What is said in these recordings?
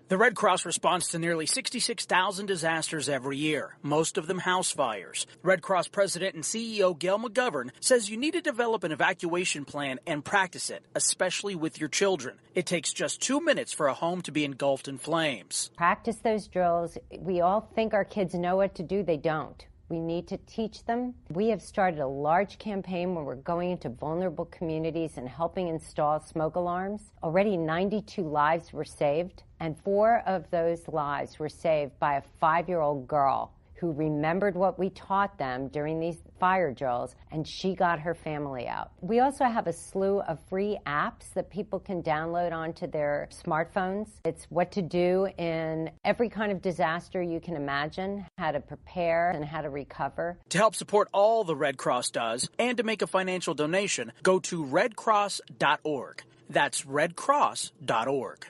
The Red Cross responds to nearly 66,000 disasters every year, most of them house fires. Red Cross President and CEO Gail McGovern says you need to develop an evacuation plan and practice it, especially with your children. It takes just 2 minutes for a home to be engulfed in flames. Practice those drills. We all think our kids know what to do. They don't. We need to teach them. We have started a large campaign where we're going into vulnerable communities and helping install smoke alarms. Already 92 lives were saved, and 4 of those lives were saved by a 5-year-old girl who remembered what we taught them during these fire drills, and she got her family out. We also have a slew of free apps that people can download onto their smartphones. It's what to do in every kind of disaster you can imagine, how to prepare and how to recover. To help support all the Red Cross does and to make a financial donation, go to redcross.org. That's redcross.org.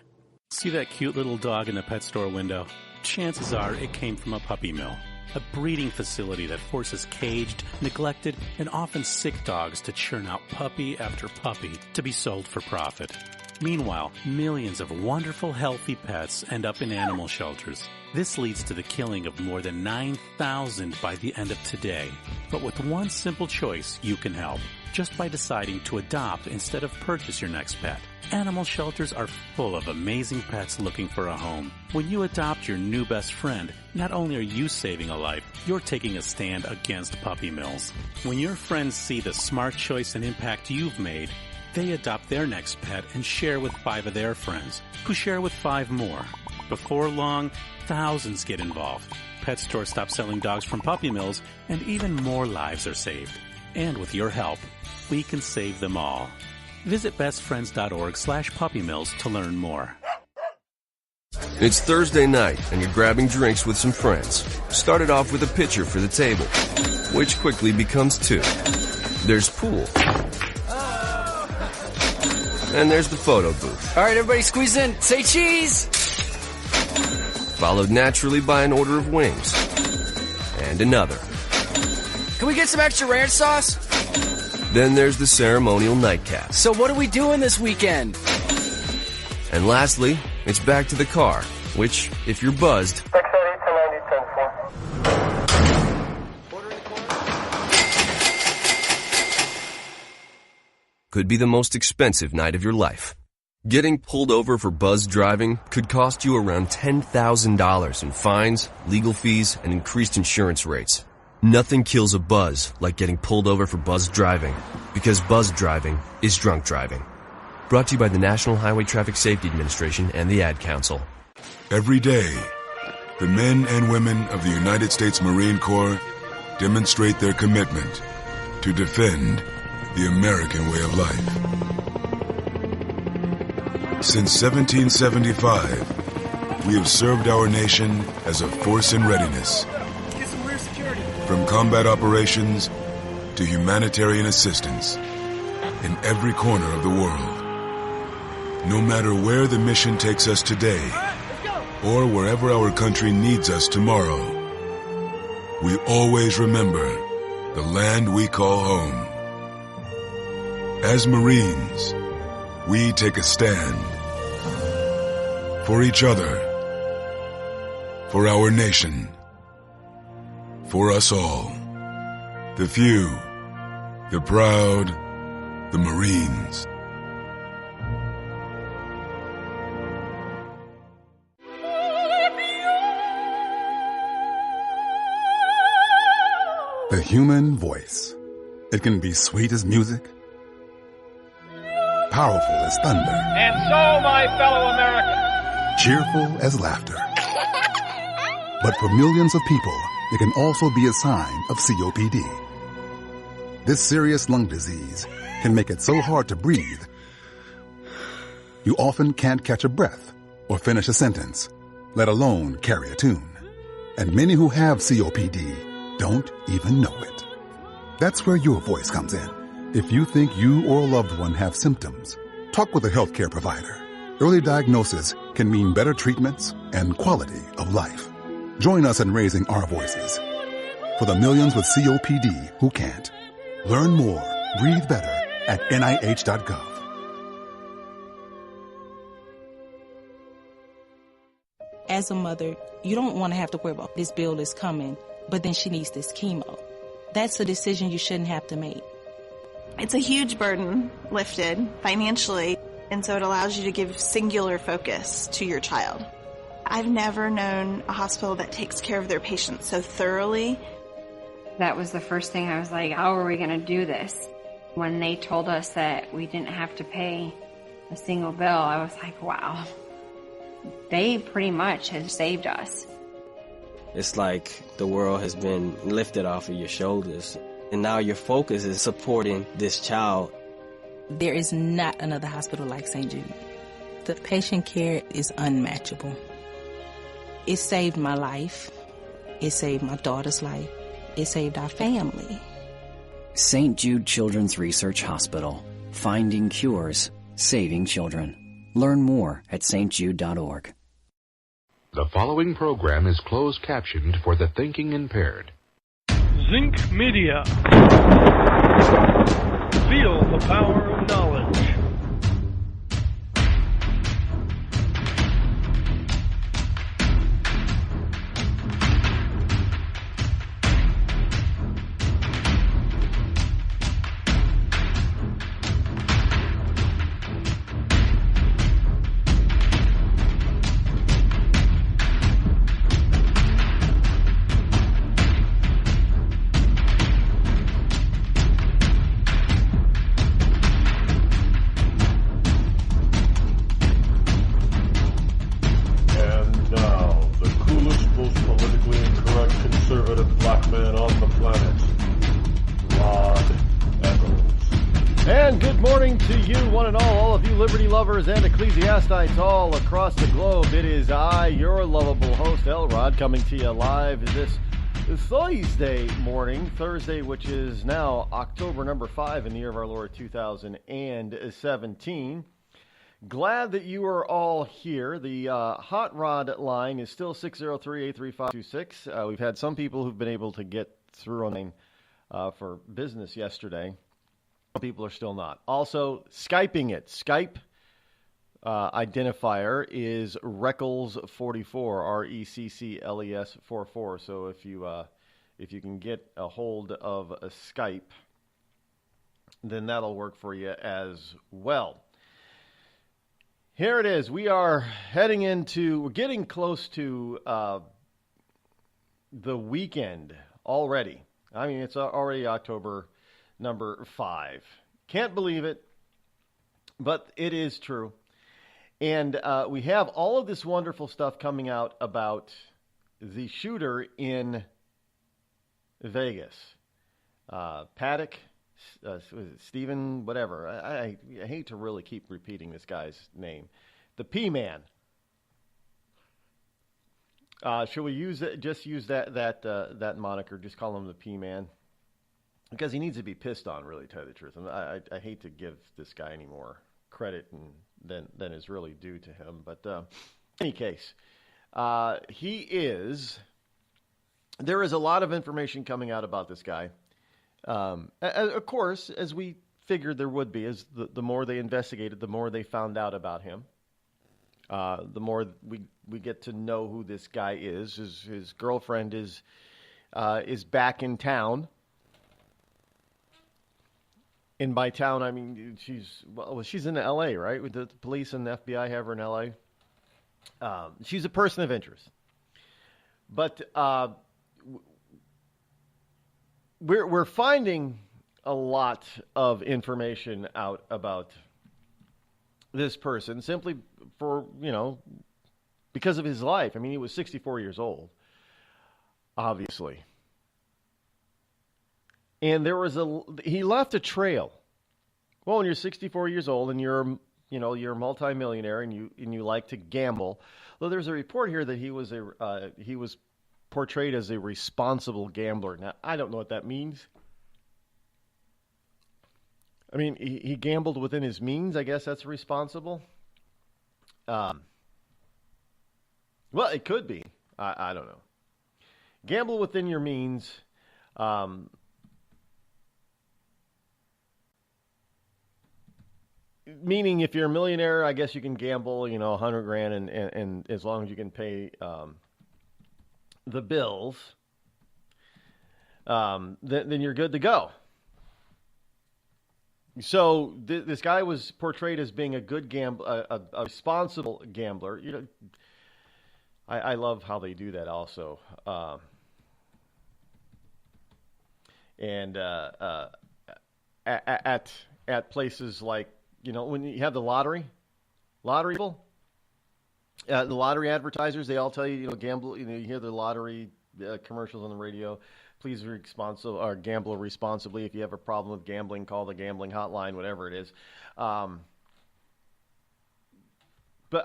See that cute little dog in the pet store window? Chances are it came from a puppy mill. A breeding facility that forces caged, neglected, and often sick dogs to churn out puppy after puppy to be sold for profit. Meanwhile, millions of wonderful, healthy pets end up in animal shelters. This leads to the killing of more than 9,000 by the end of today. But with one simple choice, you can help. Just by deciding to adopt instead of purchase your next pet. Animal shelters are full of amazing pets looking for a home. When you adopt your new best friend, not only are you saving a life, you're taking a stand against puppy mills. When your friends see the smart choice and impact you've made, they adopt their next pet and share with 5 of their friends, who share with 5 more. Before long, thousands get involved. Pet stores stop selling dogs from puppy mills, and even more lives are saved. And with your help, we can save them all. Visit bestfriends.org/puppymills to learn more. It's Thursday night, and you're grabbing drinks with some friends. Started off with a pitcher for the table, which quickly becomes 2. There's pool. And there's the photo booth. All right, everybody squeeze in. Say cheese! Followed naturally by an order of wings. And another. Can we get some extra ranch sauce? Then there's the ceremonial nightcap. So what are we doing this weekend? And lastly, it's back to the car, which, if you're buzzed, could be the most expensive night of your life. Getting pulled over for buzzed driving could cost you around $10,000 in fines, legal fees, and increased insurance rates. Nothing kills a buzz like getting pulled over for buzzed driving, because buzzed driving is drunk driving. Brought to you by the National Highway Traffic Safety Administration and the Ad Council. Every day, the men and women of the United States Marine Corps demonstrate their commitment to defend the American way of life. Since 1775, we have served our nation as a force in readiness. From combat operations to humanitarian assistance in every corner of the world. No matter where the mission takes us today or wherever our country needs us tomorrow, we always remember the land we call home. As Marines, we take a stand for each other, for our nation, for us all. The few, the proud, the Marines. The human voice. It can be sweet as music, powerful as thunder, and so, my fellow Americans, cheerful as laughter. But for millions of people, it can also be a sign of COPD. This serious lung disease can make it so hard to breathe, you often can't catch a breath or finish a sentence, let alone carry a tune. And many who have COPD don't even know it. That's where your voice comes in. If you think you or a loved one have symptoms, talk with a healthcare provider. Early diagnosis can mean better treatments and quality of life. Join us in raising our voices for the millions with COPD who can't. Learn more, breathe better at NIH.gov. As a mother, you don't want to have to worry about this bill is coming, but then she needs this chemo. That's a decision you shouldn't have to make. It's a huge burden lifted financially, and so it allows you to give singular focus to your child. I've never known a hospital that takes care of their patients so thoroughly. That was the first thing I was like, how are we going to do this? When they told us that we didn't have to pay a single bill, I was like, wow, they pretty much have saved us. It's like the world has been lifted off of your shoulders, and now your focus is supporting this child. There is not another hospital like St. Jude. The patient care is unmatchable. It saved my life. It saved my daughter's life. It saved our family. St. Jude Children's Research Hospital. Finding cures, saving children. Learn more at stjude.org. The following program is closed captioned for the thinking impaired. Zinc Media. Feel the power of knowledge. And ecclesiastites all across the globe. It is I, your lovable host, Rod, coming to you live this Thursday, which is now October number 5 in the year of our Lord 2017. Glad that you are all here. The Hot Rod line is still 603-835-26. We've had some people who've been able to get through online for business yesterday. Some people are still not. Also, Skyping it. Skype identifier is Reccles44, Reccles 44. So if you can get a hold of a Skype, then that'll work for you as well. Here it is. We're getting close to the weekend already. I mean, it's already October number 5. Can't believe it, but it is true. And we have all of this wonderful stuff coming out about the shooter in Vegas. Paddock, Stephen, whatever. I hate to really keep repeating this guy's name. The P-Man. Should we use that moniker? Just call him the P-Man? Because he needs to be pissed on, really, to tell you the truth. And I hate to give this guy any more credit than is really due to him. But in any case, there is a lot of information coming out about this guy. Of course, as we figured there would be, as the more they investigated, the more they found out about him. The more we get to know who this guy is. His girlfriend is back in town. And by town, I mean she's in L.A., right? The police and the FBI have her in L.A. She's a person of interest. But we're finding a lot of information out about this person simply for, because of his life. I mean, he was 64 years old, obviously. And he left a trail. Well, when you're 64 years old and you're a multimillionaire and you like to gamble. Well, there's a report here that he was portrayed as a responsible gambler. Now, I don't know what that means. I mean, he gambled within his means. I guess that's responsible. Well, it could be. I don't know. Gamble within your means. Meaning, if you're a millionaire, I guess you can gamble, $100,000, and as long as you can pay the bills, then you're good to go. So this guy was portrayed as being a good gambler, a responsible gambler. I love how they do that also. At places like, when you have the lottery people, the lottery advertisers, they all tell you, gamble. You hear the lottery commercials on the radio. Please gamble responsibly. If you have a problem with gambling, call the gambling hotline, whatever it is. But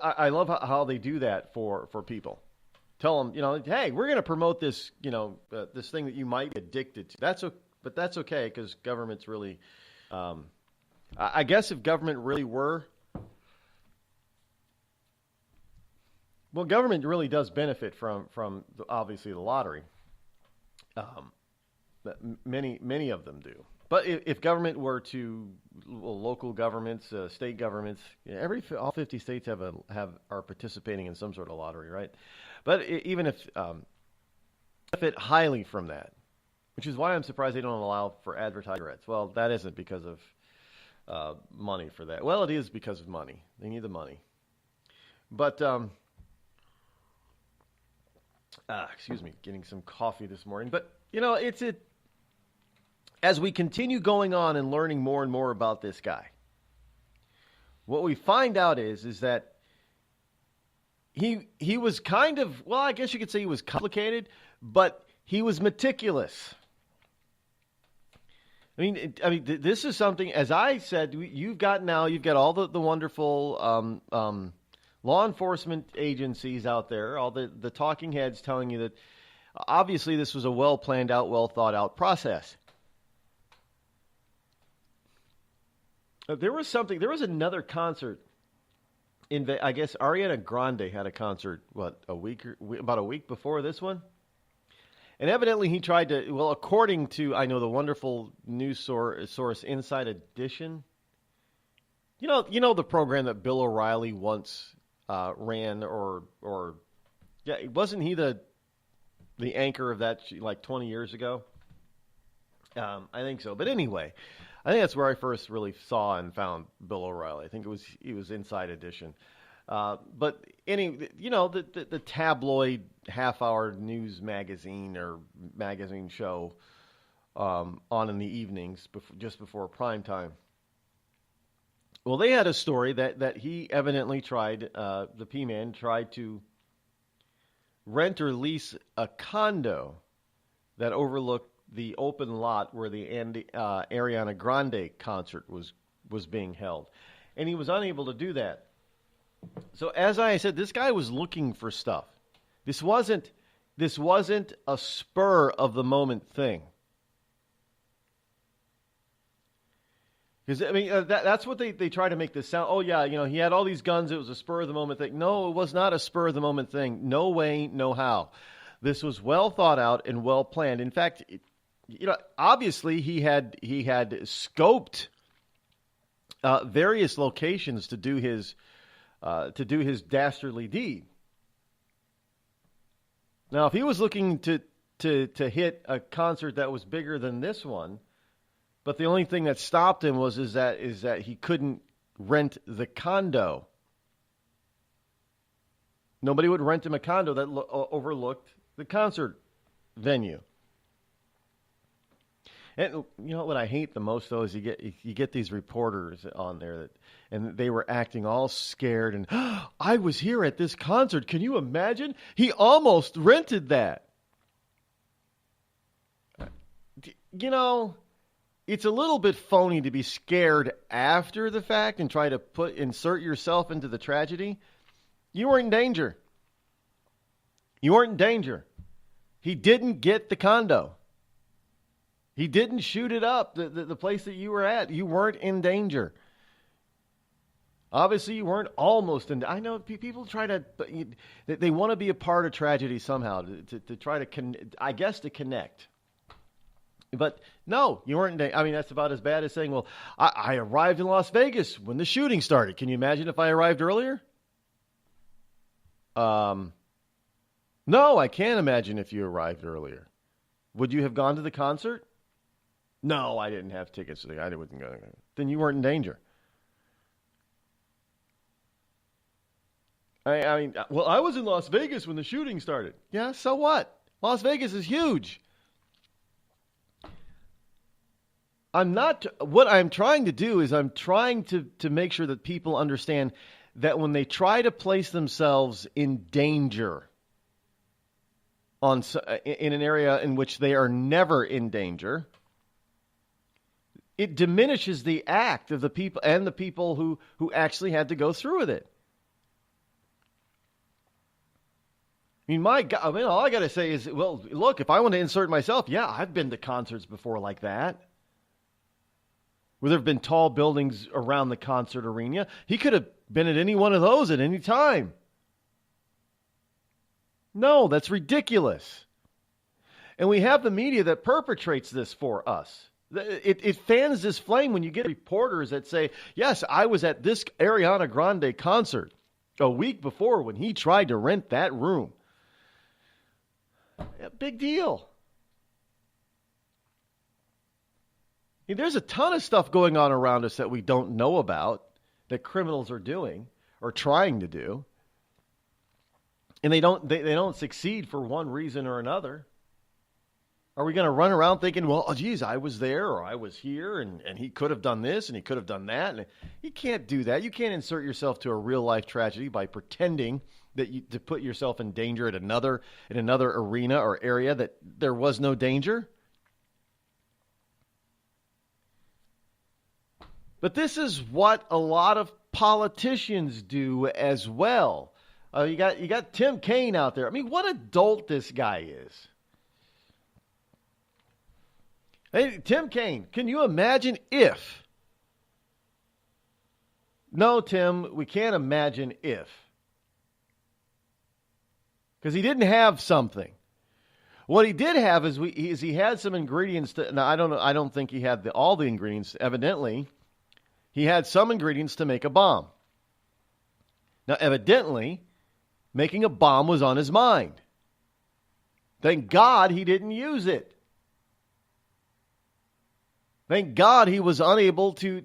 I love how they do that for people. Tell them, hey, we're going to promote this, this thing that you might be addicted to. But that's okay, because government's really, I guess if government really were, well, government really does benefit from obviously the lottery. Many of them do. But if government were to, local governments, state governments, all 50 states are participating in some sort of lottery, right? But even if benefit highly from that, which is why I'm surprised they don't allow for advertising ads. Well, that isn't because of money for that. Well, it is because of money. They need the money. But excuse me, getting some coffee this morning. But as we continue going on and learning more and more about this guy, what we find out is that he was kind of, well, I guess you could say he was complicated, but he was meticulous. I mean, this is something, as I said, you've got all the wonderful law enforcement agencies out there, all the talking heads telling you that obviously this was a well planned out, well thought out process. There was another concert I guess Ariana Grande had a concert, about a week before this one? And evidently he tried to, well, according to, I know, the wonderful news source Inside Edition, you know the program that Bill O'Reilly once ran, or wasn't he the anchor of that like 20 years ago? I think so. But anyway, I think that's where I first really saw and found Bill O'Reilly. I think he was Inside Edition. But the tabloid half-hour news magazine or magazine show on in the evenings just before prime time. Well, they had a story that he evidently the P-Man tried to rent or lease a condo that overlooked the open lot where the Ariana Grande concert was being held. And he was unable to do that. So as I said, this guy was looking for stuff. This wasn't a spur of the moment thing. Because, I mean, that's what they try to make this sound. Oh, yeah, he had all these guns. It was a spur of the moment thing. No, it was not a spur of the moment thing. No way, no how. This was well thought out and well planned. In fact, obviously he had scoped various locations to do his dastardly deed. Now, if he was looking to hit a concert that was bigger than this one, but the only thing that stopped him is that he couldn't rent the condo. Nobody would rent him a condo that overlooked the concert venue. And what I hate the most, though, is you get these reporters on there and they were acting all scared and I was here at this concert. Can you imagine? He almost rented that. It's a little bit phony to be scared after the fact and try to insert yourself into the tragedy. You were in danger. You weren't in danger. He didn't get the condo. He didn't shoot it up, the place that you were at. You weren't in danger. Obviously, you weren't almost in. I know people try to, they want to be a part of tragedy somehow to try to, to connect. But no, you weren't. I mean, that's about as bad as saying, well, I arrived in Las Vegas when the shooting started. Can you imagine if I arrived earlier? No, I can't imagine if you arrived earlier. Would you have gone to the concert? No, I didn't have tickets. I wasn't going. Then you weren't in danger. I mean, well, I was in Las Vegas when the shooting started. Yeah, so what? Las Vegas is huge. What I'm trying to do is I'm trying to make sure that people understand that when they try to place themselves in danger in an area in which they are never in danger, it diminishes the act of the people and the people who actually had to go through with it. I mean, my God, all I got to say is, well, look, if I want to insert myself, yeah, I've been to concerts before like that, where there have been tall buildings around the concert arena. He could have been at any one of those at any time. No, that's ridiculous. And we have the media that perpetrates this for us. It fans this flame when you get reporters that say, yes, I was at this Ariana Grande concert a week before when he tried to rent that room. Big deal. There's a ton of stuff going on around us that we don't know about, that criminals are doing or trying to do. And they don't succeed for one reason or another. Are we going to run around thinking, well, oh, geez, I was there or I was here and he could have done this and he could have done that? And you can't do that. You can't insert yourself to a real life tragedy by pretending that to put yourself in danger in another arena or area that there was no danger. But this is what a lot of politicians do as well. You got Tim Kaine out there. I mean, what adult this guy is. Hey, Tim Kaine, can you imagine if? No, Tim, we can't imagine if. Because he didn't have something. What he did have is he had some ingredients. Now, I don't think he had all the ingredients. Evidently, he had some ingredients to make a bomb. Now, evidently, making a bomb was on his mind. Thank God he didn't use it. Thank God he was unable to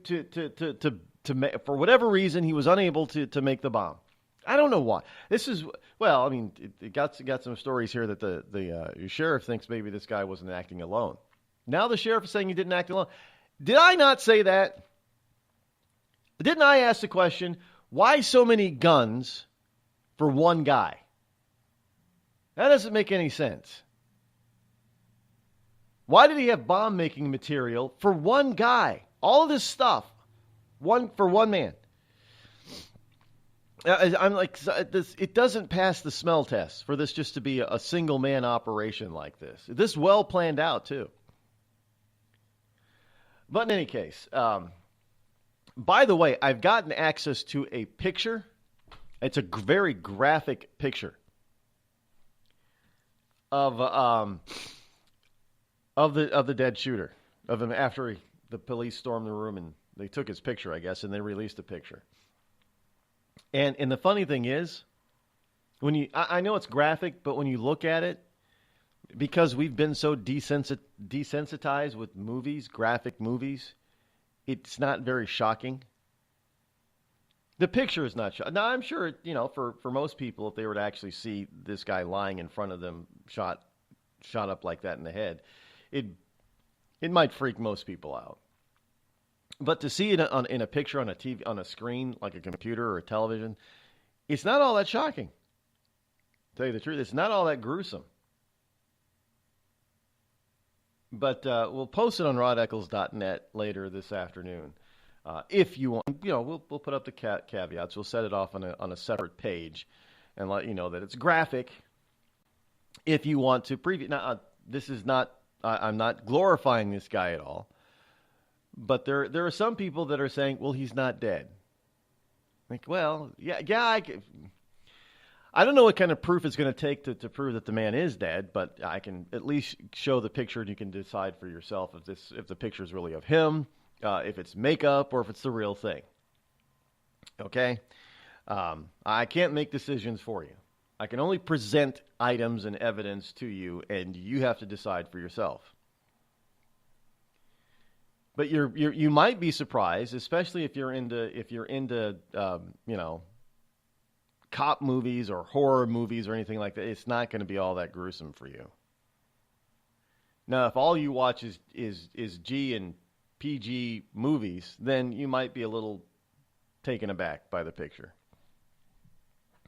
for whatever reason, he was unable to make the bomb. I don't know why. I mean, it got some stories here that the sheriff thinks maybe this guy wasn't acting alone. Now the sheriff is saying he didn't act alone. Did I not say that? Didn't I ask the question, why so many guns for one guy? That doesn't make any sense. Why did he have bomb-making material for one guy? All of this stuff, for one man. I'm like, it doesn't pass the smell test for this just to be a single-man operation like this. This well planned out, too. But in any case, by the way, I've gotten access to a picture. It's a very graphic picture of the dead shooter, of him after the police stormed the room and they took his picture, I guess, and they released a picture. And the funny thing is, I know it's graphic, but when you look at it, because we've been so desensitized with movies, graphic movies, it's not very shocking. The picture is not shocking. Now, I'm sure, for most people, if they were to actually see this guy lying in front of them, shot up like that in the head, it might freak most people out. But to see it in a picture on a TV, on a screen, like a computer or a television, it's not all that shocking. To tell you the truth, it's not all that gruesome. But we'll post it on rodeccles.net later this afternoon. If you want, we'll put up the caveats. We'll set it off on a separate page and let you know that it's graphic. If you want to preview, now this is not. I'm not glorifying this guy at all. But there are some people that are saying, well, he's not dead. Like, well, yeah. I don't know what kind of proof it's going to take to prove that the man is dead, but I can at least show the picture and you can decide for yourself if the picture is really of him, if it's makeup, or if it's the real thing. Okay? I can't make decisions for you. I can only present items and evidence to you, and you have to decide for yourself. But you might be surprised, especially if you're into cop movies or horror movies or anything like that. It's not going to be all that gruesome for you. Now, if all you watch is G and PG movies, then you might be a little taken aback by the picture.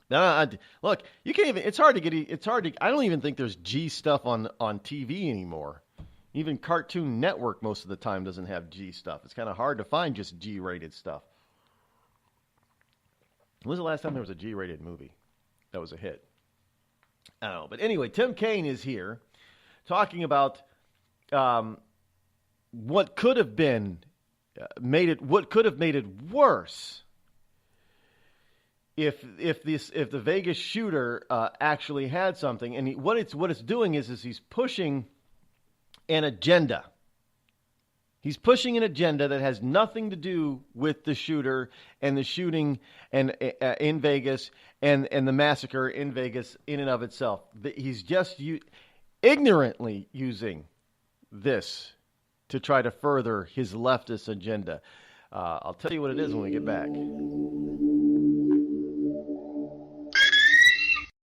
Now, look, you can't even. It's hard to. I don't even think there's G stuff on TV anymore. Even Cartoon Network most of the time doesn't have G stuff. It's kind of hard to find just G-rated stuff. When was the last time there was a G-rated movie that was a hit? I don't know. But anyway, Tim Kaine is here talking about what could have made it worse if the Vegas shooter actually had something. And what it's doing is he's pushing an agenda. He's pushing an agenda that has nothing to do with the shooter and the shooting and in Vegas and the massacre in Vegas in and of itself. He's just ignorantly using this to try to further his leftist agenda. I'll tell you what it is when we get back.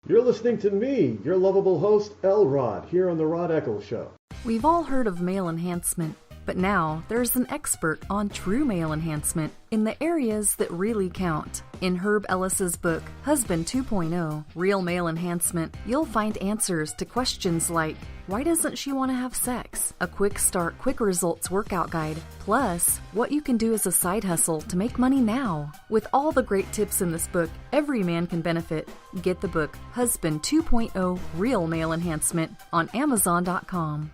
You're listening to me, your lovable host, Rod, here on the Rod Eccles Show. We've all heard of male enhancement, but now there's an expert on true male enhancement in the areas that really count. In Herb Ellis's book, Husband 2.0, Real Male Enhancement, you'll find answers to questions like, why doesn't she want to have sex? A quick start, quick results workout guide, plus what you can do as a side hustle to make money now. With all the great tips in this book, every man can benefit. Get the book, Husband 2.0, Real Male Enhancement, on Amazon.com.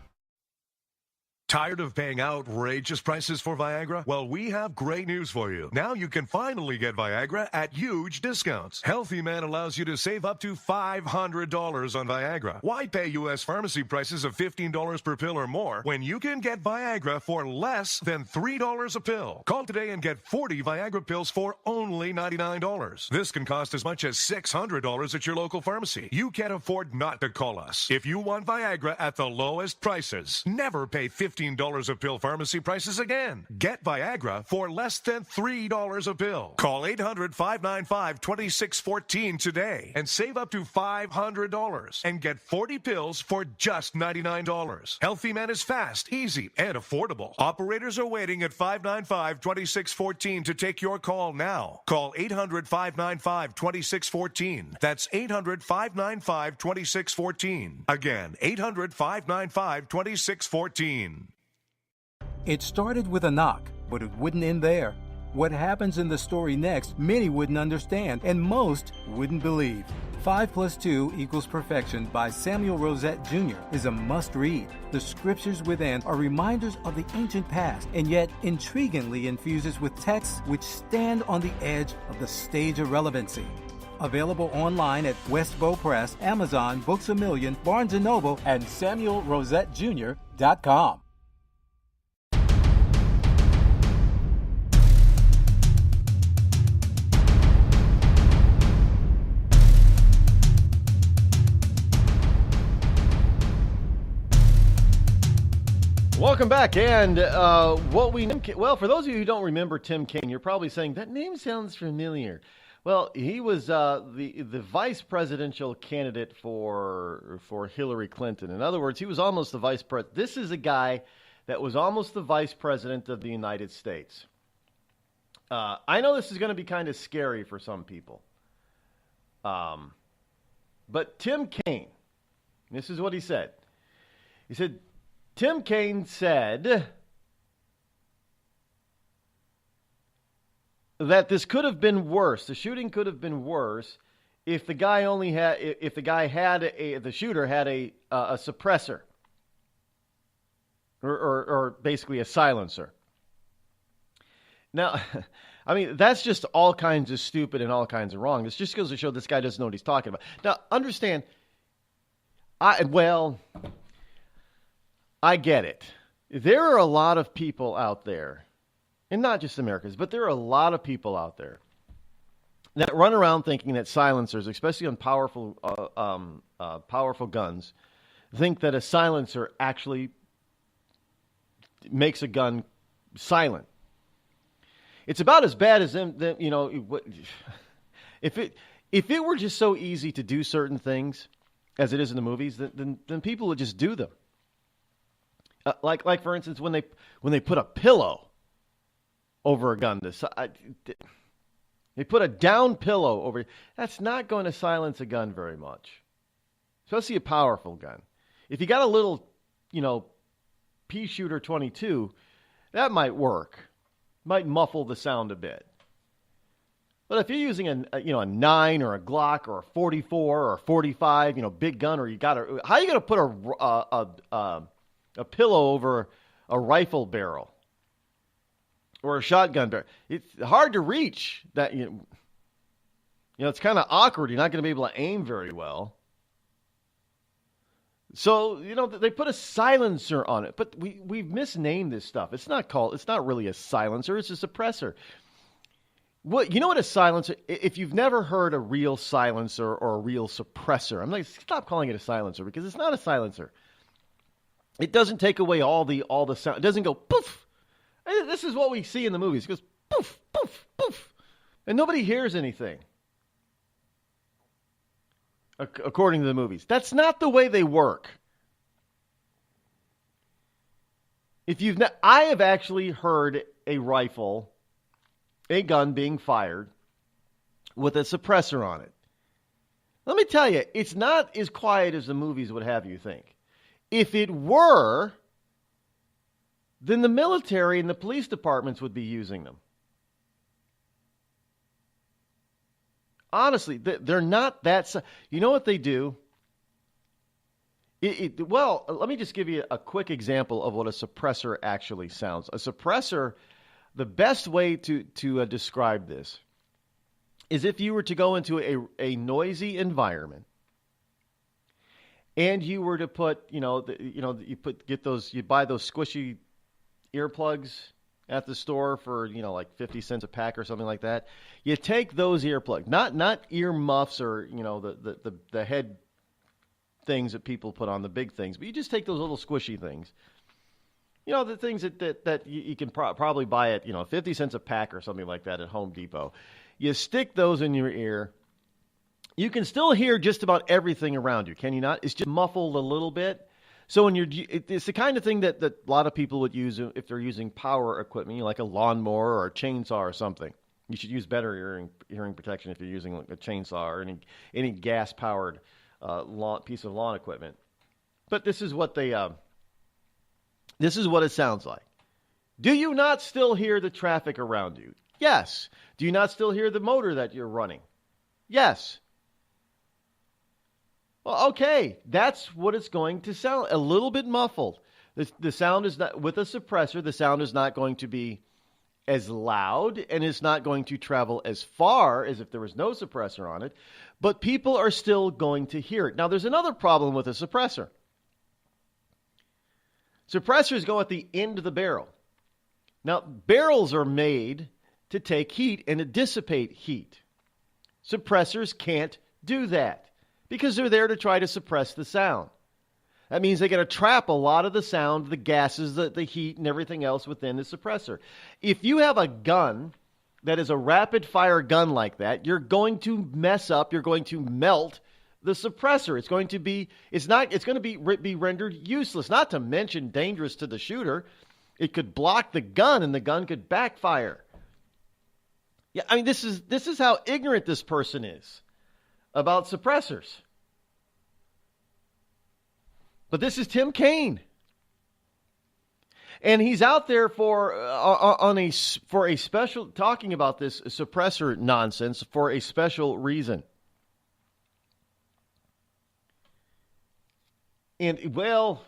Tired of paying outrageous prices for Viagra? Well, we have great news for you. Now you can finally get Viagra at huge discounts. Healthy Man allows you to save up to $500 on Viagra. Why pay U.S. pharmacy prices of $15 per pill or more when you can get Viagra for less than $3 a pill? Call today and get 40 Viagra pills for only $99. This can cost as much as $600 at your local pharmacy. You can't afford not to call us. If you want Viagra at the lowest prices, never pay $15 a pill pharmacy prices again. Get Viagra for less than $3 a pill. Call 800-595-2614 today and save up to $500 and get 40 pills for just $99. Healthy Man is fast, easy, and affordable. Operators are waiting at 595-2614 to take your call now. Call 800-595-2614. That's 800-595-2614. Again, 800-595-2614. It started with a knock, but it wouldn't end there. What happens in the story next, many wouldn't understand, and most wouldn't believe. 5 + 2 = Perfection by Samuel Rosette Jr. is a must-read. The scriptures within are reminders of the ancient past, and yet intriguingly infuses with texts which stand on the edge of the stage of relevancy. Available online at Westbow Press, Amazon, Books A Million, Barnes & Noble, and SamuelRosetteJr.com. Welcome back, and for those of you who don't remember Tim Kaine, you're probably saying, that name sounds familiar. Well, he was the vice presidential candidate for Hillary Clinton. In other words, he was almost the vice president. This is a guy that was almost the vice president of the United States. I know this is going to be kind of scary for some people. But Tim Kaine, this is what he said. He said, Tim Kaine said that this could have been worse. The shooting could have been worse if the shooter had a suppressor or basically a silencer. Now, I mean, that's just all kinds of stupid and all kinds of wrong. This just goes to show this guy doesn't know what he's talking about. Now, understand, I get it. There are a lot of people out there, and not just Americans, but there are a lot of people out there that run around thinking that silencers, especially on powerful guns, think that a silencer actually makes a gun silent. It's about as bad as them, you know, if it were just so easy to do certain things as it is in the movies, then people would just do them. Like for instance, when they put a pillow over a gun, they put a down pillow over. That's not going to silence a gun very much, especially a powerful gun. If you got a little, you know, pea shooter 22, that might work. Might muffle the sound a bit. But if you're using a 9 or a Glock or a 44 or a 45, you know, big gun, or how are you going to put a pillow over a rifle barrel or a shotgun barrel? It's hard to reach. That you know, it's kind of awkward. You're not going to be able to aim very well. So, you know, they put a silencer on it, but we've misnamed this stuff. It's not really a silencer, it's a suppressor. You know what a silencer, if you've never heard a real silencer or a real suppressor, I'm like, stop calling it a silencer, because it's not a silencer. It doesn't take away all the sound. It doesn't go poof. This is what we see in the movies. It goes poof, poof, poof. And nobody hears anything. According to the movies. That's not the way they work. I have actually heard a gun being fired with a suppressor on it. Let me tell you, it's not as quiet as the movies would have you think. If it were, then the military and the police departments would be using them. Honestly, they're not that. You know what they do? Well, let me just give you a quick example of what a suppressor actually sounds. A suppressor, the best way to describe this is if you were to go into a noisy environment and you were to put, you buy those squishy earplugs at the store for, you know, like 50 cents a pack or something like that. You take those earplugs, not ear muffs or, you know, the head things that people put on, the big things, but you just take those little squishy things. You know, the things that you can probably buy at, you know, 50 cents a pack or something like that at Home Depot. You stick those in your ear. You can still hear just about everything around you, can you not? It's just muffled a little bit. So it's the kind of thing that a lot of people would use if they're using power equipment, you know, like a lawnmower or a chainsaw or something. You should use better hearing protection if you're using like a chainsaw or any gas-powered piece of lawn equipment. But this is what it sounds like. Do you not still hear the traffic around you? Yes. Do you not still hear the motor that you're running? Yes. Well, okay, that's what it's going to sound, a little bit muffled. The sound is not, with a suppressor, the sound is not going to be as loud and it's not going to travel as far as if there was no suppressor on it, but people are still going to hear it. Now, there's another problem with a suppressor. Suppressors go at the end of the barrel. Now, barrels are made to take heat and to dissipate heat. Suppressors can't do that, because they're there to try to suppress the sound. That means they're going to trap a lot of the sound, the gases, the heat, and everything else within the suppressor. If you have a gun that is a rapid-fire gun like that, you're going to mess up, you're going to melt the suppressor. It's going to be rendered useless, not to mention dangerous to the shooter. It could block the gun, and the gun could backfire. Yeah, I mean, this is how ignorant this person is about suppressors. But this is Tim Kaine. And he's out there for a special, talking about this suppressor nonsense for a special reason. And, well,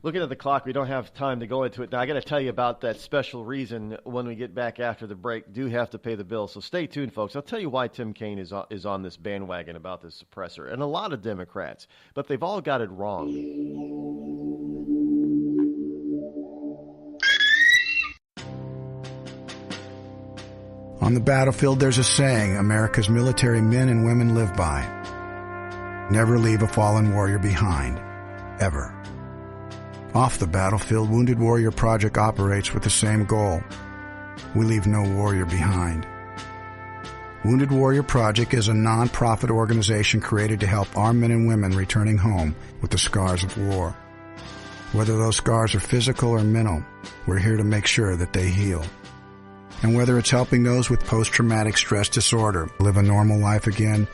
Looking at the clock, we don't have time to go into it. Now, I got to tell you about that special reason when we get back after the break. Do have to pay the bill, so stay tuned, folks. I'll tell you why Tim Kaine is on this bandwagon about this suppressor, and a lot of Democrats, but they've all got it wrong. On the battlefield, there's a saying America's military men and women live by. Never leave a fallen warrior behind, ever. Off the battlefield, Wounded Warrior Project operates with the same goal. We leave no warrior behind. Wounded Warrior Project is a non-profit organization created to help our men and women returning home with the scars of war. Whether those scars are physical or mental, we're here to make sure that they heal. And whether it's helping those with post-traumatic stress disorder live a normal life again,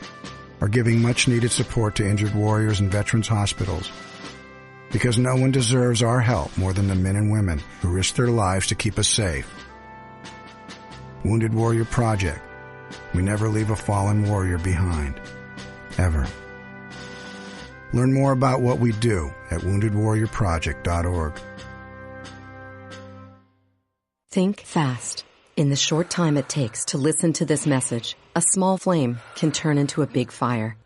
or giving much-needed support to injured warriors in veterans' hospitals. Because no one deserves our help more than the men and women who risk their lives to keep us safe. Wounded Warrior Project. We never leave a fallen warrior behind. Ever. Learn more about what we do at woundedwarriorproject.org. Think fast. In the short time it takes to listen to this message, a small flame can turn into a big fire.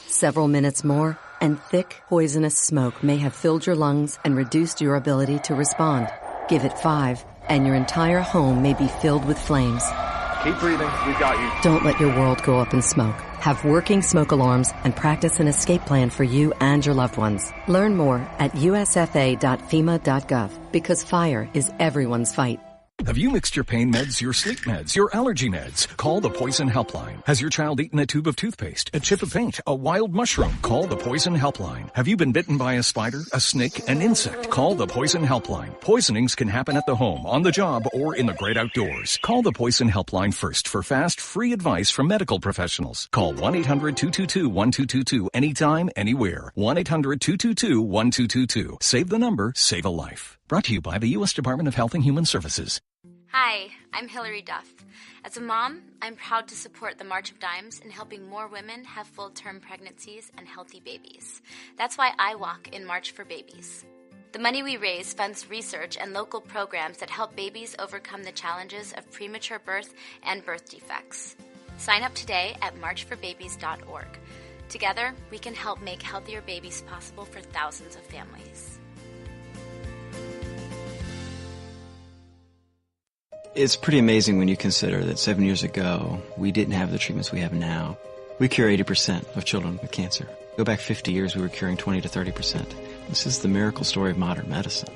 Several minutes more, and thick, poisonous smoke may have filled your lungs and reduced your ability to respond. Give it 5, and your entire home may be filled with flames. Keep breathing. We've got you. Don't let your world go up in smoke. Have working smoke alarms and practice an escape plan for you and your loved ones. Learn more at usfa.fema.gov, because fire is everyone's fight. Have you mixed your pain meds, your sleep meds, your allergy meds? Call the Poison Helpline. Has your child eaten a tube of toothpaste, a chip of paint, a wild mushroom? Call the Poison Helpline. Have you been bitten by a spider, a snake, an insect? Call the Poison Helpline. Poisonings can happen at the home, on the job, or in the great outdoors. Call the Poison Helpline first for fast, free advice from medical professionals. Call 1-800-222-1222 anytime, anywhere. 1-800-222-1222. Save the number, save a life. Brought to you by the U.S. Department of Health and Human Services. Hi, I'm Hillary Duff. As a mom, I'm proud to support the March of Dimes in helping more women have full-term pregnancies and healthy babies. That's why I walk in March for Babies. The money we raise funds research and local programs that help babies overcome the challenges of premature birth and birth defects. Sign up today at marchforbabies.org. Together, we can help make healthier babies possible for thousands of families. It's pretty amazing when you consider that 7 years ago, we didn't have the treatments we have now. We cure 80% of children with cancer. Go back 50 years, we were curing 20 to 30%. This is the miracle story of modern medicine.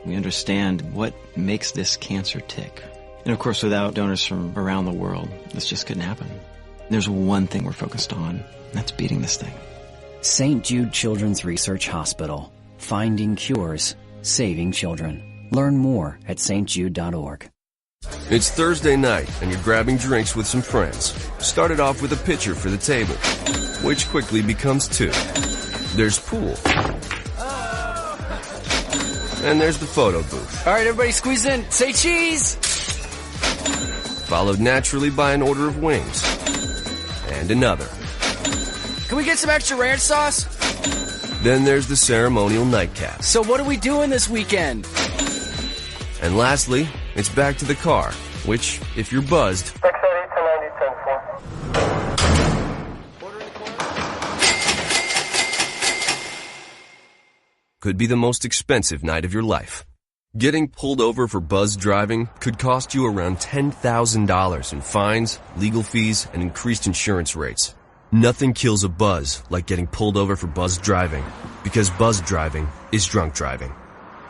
We understand what makes this cancer tick. And of course, without donors from around the world, this just couldn't happen. There's one thing we're focused on, and that's beating this thing. St. Jude Children's Research Hospital. Finding cures, saving children. Learn more at stjude.org. It's Thursday night, and you're grabbing drinks with some friends. Started off with a pitcher for the table, which quickly becomes 2. There's pool. And there's the photo booth. All right, everybody squeeze in. Say cheese! Followed naturally by an order of wings. And another. Can we get some extra ranch sauce? Then there's the ceremonial nightcap. So what are we doing this weekend? And lastly, it's back to the car, which, if you're buzzed, could be the most expensive night of your life. Getting pulled over for buzz driving could cost you around $10,000 in fines, legal fees, and increased insurance rates. Nothing kills a buzz like getting pulled over for buzz driving, because buzz driving is drunk driving.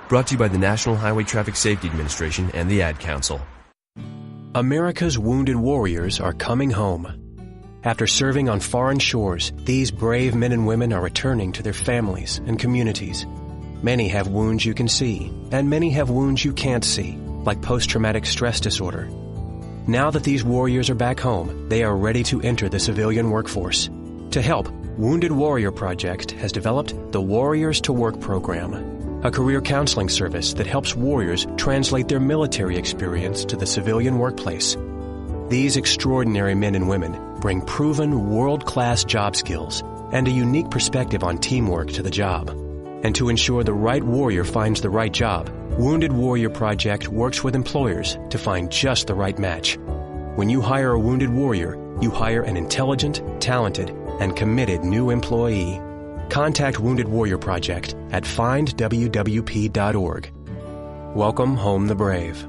Brought to you by the National Highway Traffic Safety Administration and the Ad Council. America's wounded warriors are coming home. After serving on foreign shores, these brave men and women are returning to their families and communities. Many have wounds you can see, and many have wounds you can't see, like post-traumatic stress disorder. Now that these warriors are back home, they are ready to enter the civilian workforce. To help, Wounded Warrior Project has developed the Warriors to Work program, a career counseling service that helps warriors translate their military experience to the civilian workplace. These extraordinary men and women bring proven world-class job skills and a unique perspective on teamwork to the job. And to ensure the right warrior finds the right job, Wounded Warrior Project works with employers to find just the right match. When you hire a wounded warrior, you hire an intelligent, talented, and committed new employee. Contact Wounded Warrior Project at findwwp.org. Welcome home the brave.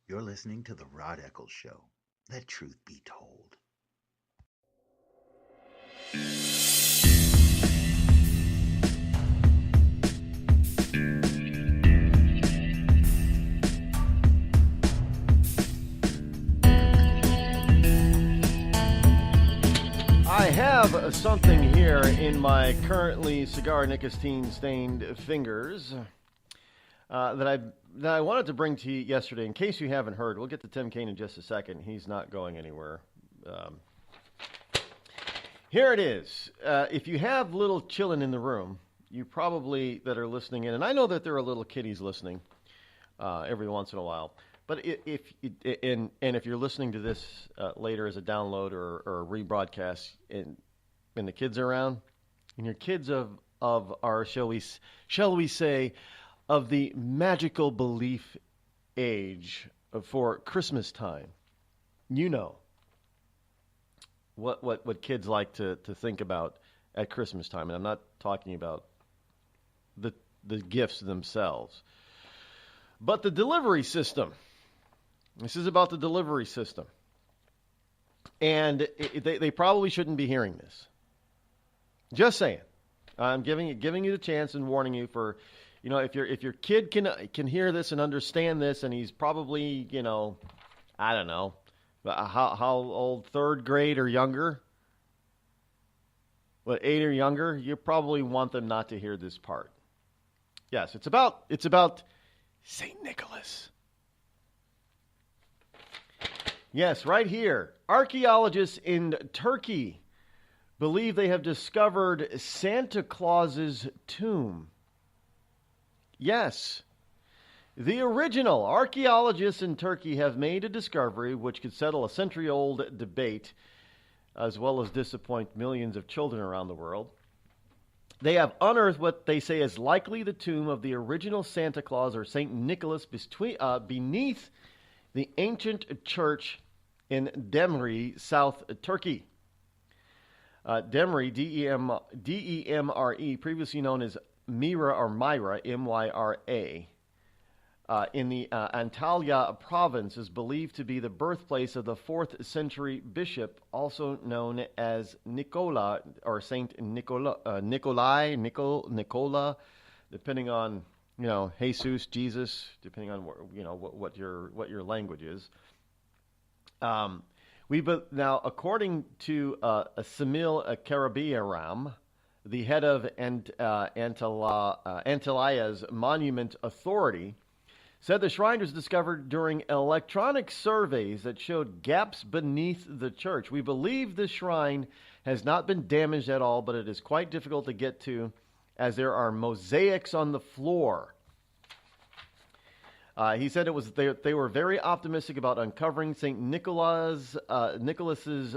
You're listening to The Rod Eccles Show. Let truth be told. I have something here in my currently cigar nicotine stained fingers that I wanted to bring to you yesterday. In case you haven't heard, we'll get to Tim Kaine in just a second. He's not going anywhere. Here it is. If you have little children in the room, you probably that are listening in, and I know that there are little kiddies listening every once in a while. But if you're listening to this later as a download or a rebroadcast, and the kids are around, and your kids of our shall we say of the magical belief age for Christmas time, you know what kids like to think about at Christmas time, and I'm not talking about the gifts themselves, but the delivery system. This is about the delivery system. And they probably shouldn't be hearing this. Just saying. I'm giving you the chance and warning you for, if your kid can hear this and understand this, and he's probably, I don't know, how old, 3rd grade or younger? 8 or younger? You probably want them not to hear this part. Yes, it's about St. Nicholas. Yes, right here. Archaeologists in Turkey believe they have discovered Santa Claus's tomb. Yes. The original archaeologists in Turkey have made a discovery which could settle a century-old debate, as well as disappoint millions of children around the world. They have unearthed what they say is likely the tomb of the original Santa Claus, or St. Nicholas, beneath the ancient church in Demre, South Turkey. Demre, D-E-M-R-E, previously known as Myra or Myra, M-Y-R-A, in the Antalya province, is believed to be the birthplace of the 4th century bishop, also known as Nicola, or Saint Nicola, Nicola, depending on, Jesus, Jesus, depending on what your language is. Now, according to Samil Karabiaram, the head of Antalya's Monument Authority, said the shrine was discovered during electronic surveys that showed gaps beneath the church. We believe the shrine has not been damaged at all, but it is quite difficult to get to, as there are mosaics on the floor. He said they were very optimistic about uncovering St. Nicholas's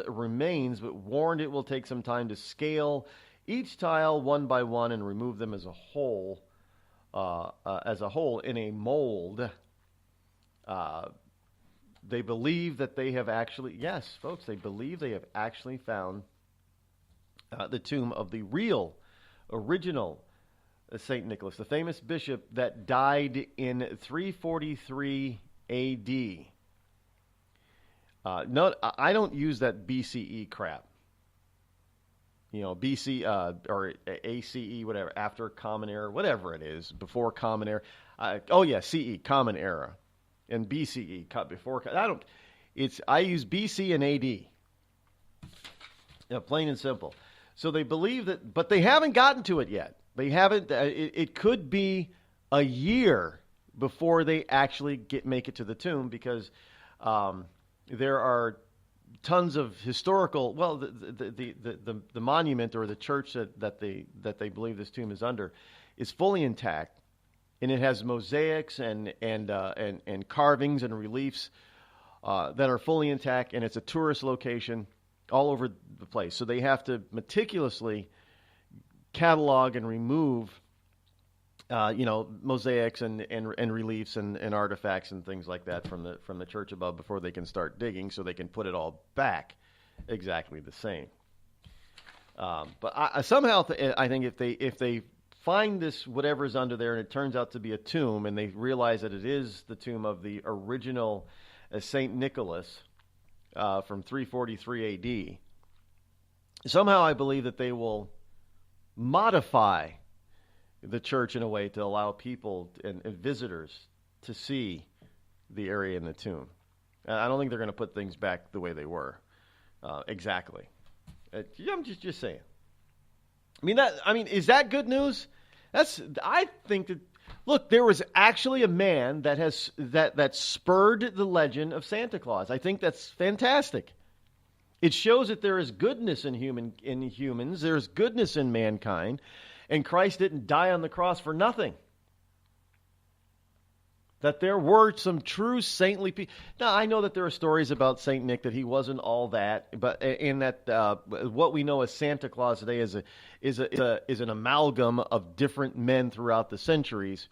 remains, but warned it will take some time to scale each tile one by one and remove them as a whole in a mold. They believe that they have actually, yes, folks, they believe they have actually found the tomb of the original St. Nicholas, the famous bishop that died in 343 A.D. No, I don't use that BCE crap. BC or ACE, whatever, after Common Era, whatever it is, before Common Era. CE, Common Era, and BCE, before. I use BC and AD. Plain and simple. So they believe that, but they haven't gotten to it yet. They haven't. It could be a year before they actually make it to the tomb, because there are tons of historical. Well, the monument or the church that they believe this tomb is under is fully intact, and it has mosaics and carvings and reliefs that are fully intact, and it's a tourist location all over the place. So they have to meticulously catalog and remove, mosaics and reliefs and artifacts and things like that from the church above before they can start digging, so they can put it all back exactly the same. But I think if they find this whatever's under there and it turns out to be a tomb, and they realize that it is the tomb of the original Saint Nicholas from 343 A.D., somehow I believe that they will modify the church in a way to allow people and visitors to see the area in the tomb. I don't think they're going to put things back the way they were exactly. I'm just saying. Is that good news? I think that. Look, there was actually a man that spurred the legend of Santa Claus. I think that's fantastic. It shows that there is goodness in humans. There's goodness in mankind, and Christ didn't die on the cross for nothing. That there were some true saintly people. Now, I know that there are stories about Saint Nick that he wasn't all that, but in that what we know as Santa Claus today is an amalgam of different men throughout the centuries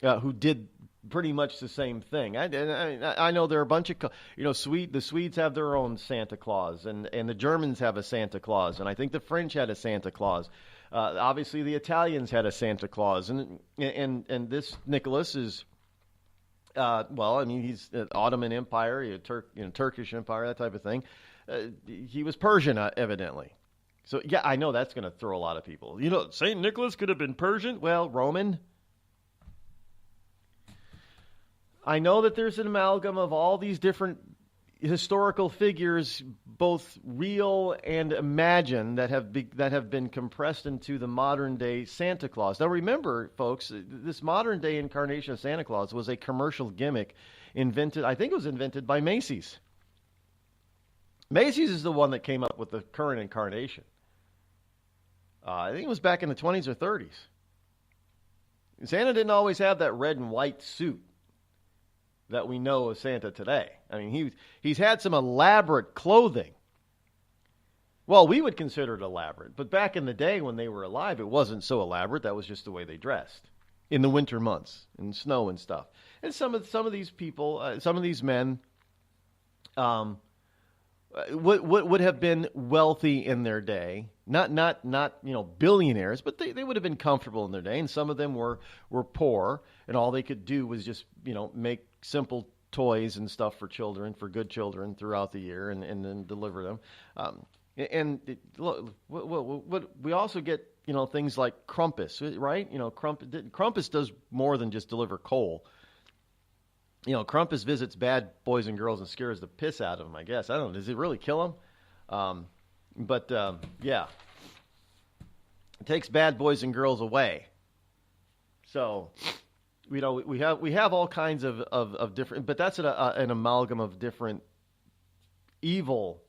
who did pretty much the same thing. I know there are a bunch of, the Swedes have their own Santa Claus, and the Germans have a Santa Claus, and I think the French had a Santa Claus. Obviously, the Italians had a Santa Claus, and this Nicholas is. He's Ottoman Empire, Turkish Empire, that type of thing. He was Persian, evidently. So, yeah, I know that's going to throw a lot of people. St. Nicholas could have been Persian? Well, Roman. I know that there's an amalgam of all these different historical figures, both real and imagined, that have been compressed into the modern day Santa Claus. Now remember, folks, this modern day incarnation of Santa Claus was a commercial gimmick invented by Macy's. Macy's is the one that came up with the current incarnation. I think it was back in the 20s or 30s. Santa didn't always have that red and white suit that we know of Santa today. He's had some elaborate clothing. Well, we would consider it elaborate, but back in the day when they were alive, it wasn't so elaborate. That was just the way they dressed in the winter months, in snow and stuff. And some of these people, some of these men, would have been wealthy in their day, not billionaires, but they would have been comfortable in their day. And some of them were poor, and all they could do was just make simple toys and stuff for good children throughout the year, and then deliver them. We also get things like Krampus, right? Krampus does more than just deliver coal. Krampus visits bad boys and girls and scares the piss out of them, I guess. I don't know. Does it really kill them? Yeah. It takes bad boys and girls away. So, we have all kinds of different, but that's an amalgam of different evil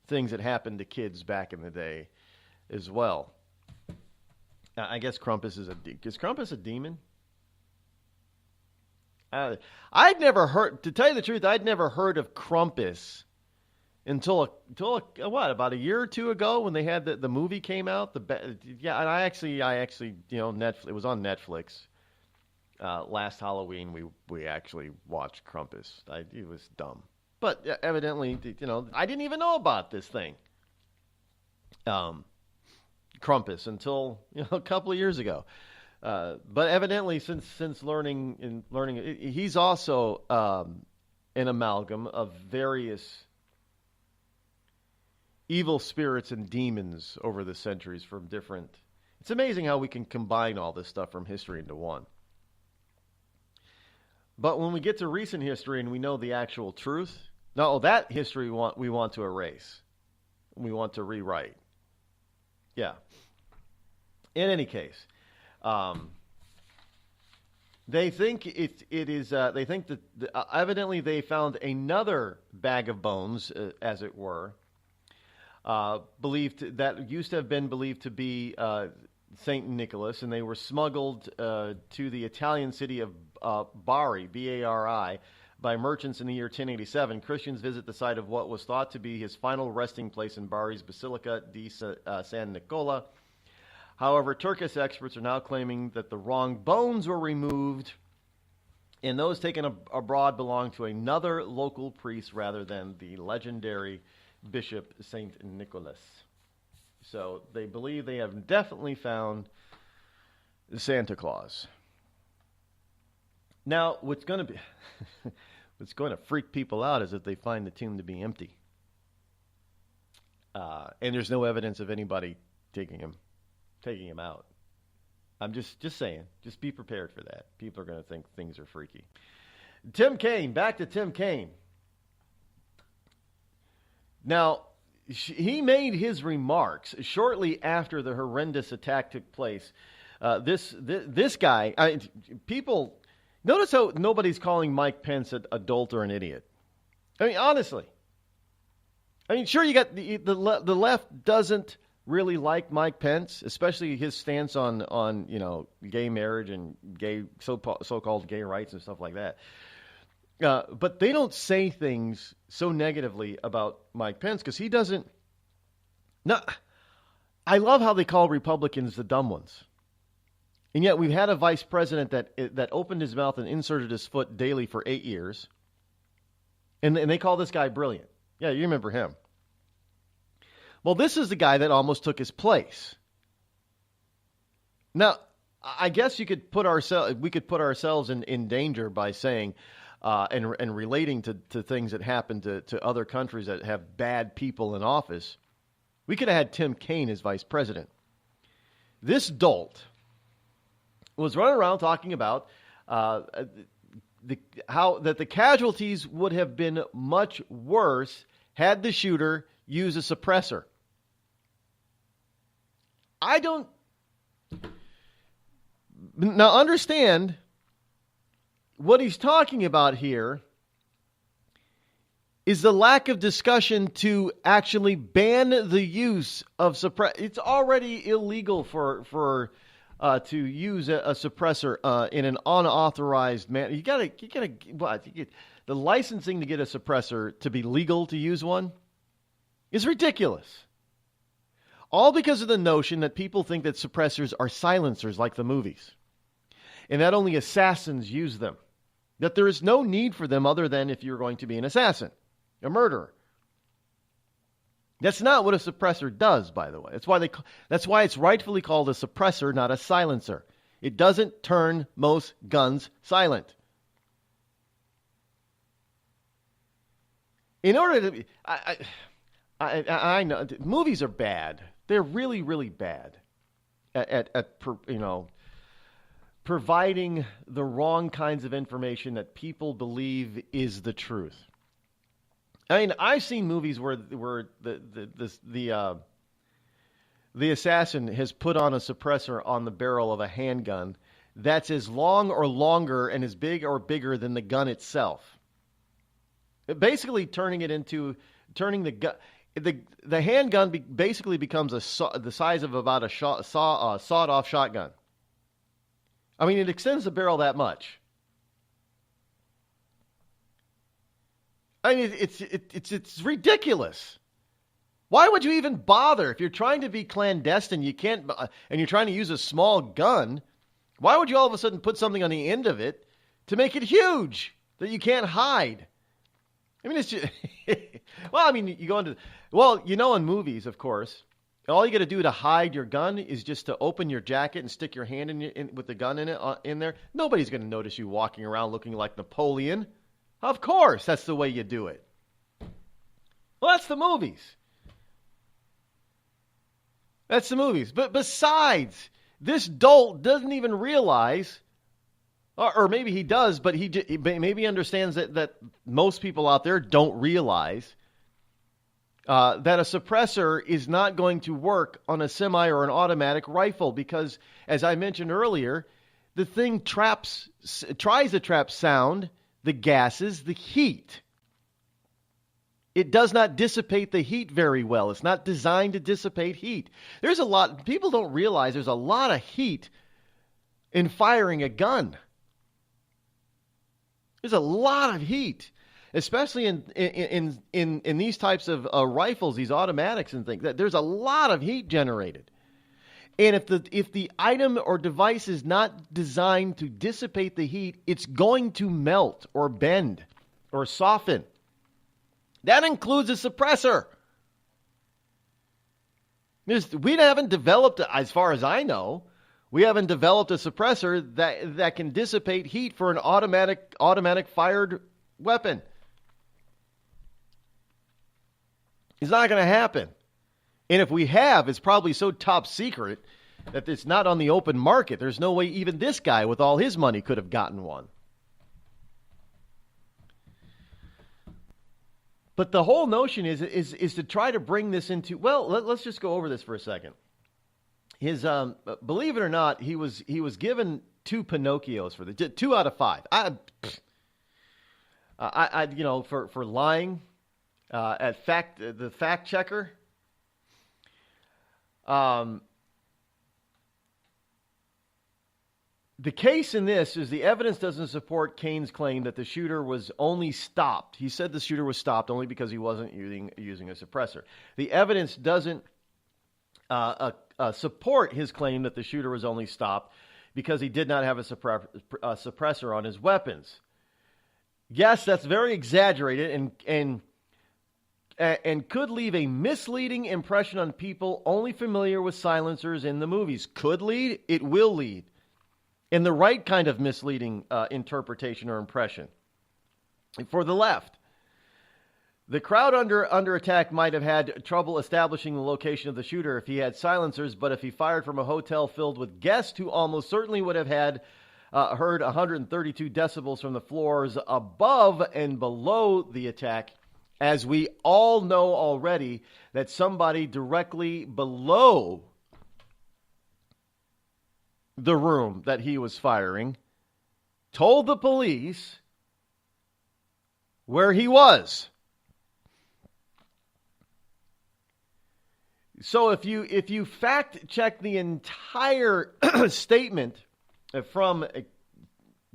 things that happened to kids back in the day as well. I guess Krampus is Krampus a demon? I'd never heard, to tell you the truth, I'd never heard of Krampus until about a year or two ago when they had the movie came out. And I actually Netflix, it was on Netflix. Last Halloween we actually watched Krampus. It was dumb, but evidently I didn't even know about this thing, Krampus, until a couple of years ago. But evidently, since learning, he's also an amalgam of various evil spirits and demons over the centuries from different. It's amazing how we can combine all this stuff from history into one. But when we get to recent history and we know the actual truth, that history we want to erase. We want to rewrite. Yeah. In any case. They think it is. They think that evidently they found another bag of bones, as it were, believed that used to have been believed to be Saint Nicholas, and they were smuggled to the Italian city of Bari, B-A-R-I, by merchants in the year 1087. Christians visit the site of what was thought to be his final resting place in Bari's Basilica di San Nicola. However, Turkish experts are now claiming that the wrong bones were removed, and those taken abroad belong to another local priest rather than the legendary Bishop St. Nicholas. So they believe they have definitely found Santa Claus. Now, what's going to freak people out is if they find the tomb to be empty, and there's no evidence of anybody taking him out. I'm just saying. Just be prepared for that. People are going to think things are freaky. Tim Kaine. Back to Tim Kaine. Now, he made his remarks shortly after the horrendous attack took place. This guy, people, notice how nobody's calling Mike Pence a dolt or an idiot. I mean, honestly. I mean, sure, you got the left doesn't really like Mike Pence, especially his stance on gay marriage and gay so-called gay rights and stuff like that. But they don't say things so negatively about Mike Pence because he doesn't. No, I love how they call Republicans the dumb ones, and yet we've had a vice president that opened his mouth and inserted his foot daily for 8 years, and they call this guy brilliant. Yeah, you remember him. Well, this is the guy that almost took his place. Now, I guess we could put ourselves in danger by saying and relating to things that happen to other countries that have bad people in office. We could have had Tim Kaine as vice president. This dolt was running around talking about how the casualties would have been much worse had the shooter used a suppressor. Now understand what he's talking about here is the lack of discussion to actually ban the use of suppressor. It's already illegal to use a suppressor in an unauthorized manner. You gotta the licensing to get a suppressor to be legal to use one is ridiculous. All because of the notion that people think that suppressors are silencers like the movies, and that only assassins use them. That there is no need for them other than if you're going to be an assassin, a murderer. That's not what a suppressor does, by the way. That's why it's rightfully called a suppressor, not a silencer. It doesn't turn most guns silent. In order to, I know movies are bad. They're really, really bad at providing the wrong kinds of information that people believe is the truth. I mean, I've seen movies where the assassin has put on a suppressor on the barrel of a handgun that's as long or longer and as big or bigger than the gun itself. Basically, turning the gun. The handgun basically becomes the size of about a sawed-off shotgun. I mean, it extends the barrel that much. I mean, it's ridiculous. Why would you even bother if you're trying to be clandestine? You can't, and you're trying to use a small gun. Why would you all of a sudden put something on the end of it to make it huge that you can't hide? I mean, it's just, well, I mean, you go into, in movies, of course, all you got to do to hide your gun is just to open your jacket and stick your hand with the gun in there. Nobody's going to notice you walking around looking like Napoleon. Of course, that's the way you do it. Well, that's the movies. That's the movies. But besides, this dolt doesn't even realize, or maybe he does, but he maybe understands that most people out there don't realize that a suppressor is not going to work on a semi or an automatic rifle because, as I mentioned earlier, the thing tries to trap sound, the gases, the heat. It does not dissipate the heat very well. It's not designed to dissipate heat. People don't realize there's a lot of heat in firing a gun. There's a lot of heat, especially in these types of rifles, these automatics and things. There's a lot of heat generated. And if the item or device is not designed to dissipate the heat, it's going to melt or bend or soften. That includes a suppressor. We haven't developed, as far as I know, we haven't developed a suppressor that can dissipate heat for an automatic fired weapon. It's not going to happen. And if we have, it's probably so top secret that it's not on the open market. There's no way even this guy with all his money could have gotten one. But the whole notion is to try to bring this into, well, let's just go over this for a second. His believe it or not, he was given 2 Pinocchios for 2 out of 5. I for lying at the fact checker. The case in this is the evidence doesn't support Kane's claim that the shooter was only stopped. He said the shooter was stopped only because he wasn't using a suppressor. The evidence doesn't support his claim that the shooter was only stopped because he did not have a suppressor on his weapons. Yes, that's very exaggerated and could leave a misleading impression on people only familiar with silencers in the movies. Could lead, it will lead. In the right kind of misleading interpretation or impression. For the left, the crowd under attack might have had trouble establishing the location of the shooter if he had silencers, but if he fired from a hotel filled with guests who almost certainly would have heard 132 decibels from the floors above and below the attack, as we all know already that somebody directly below the room that he was firing told the police where he was. So if you fact check the entire statement from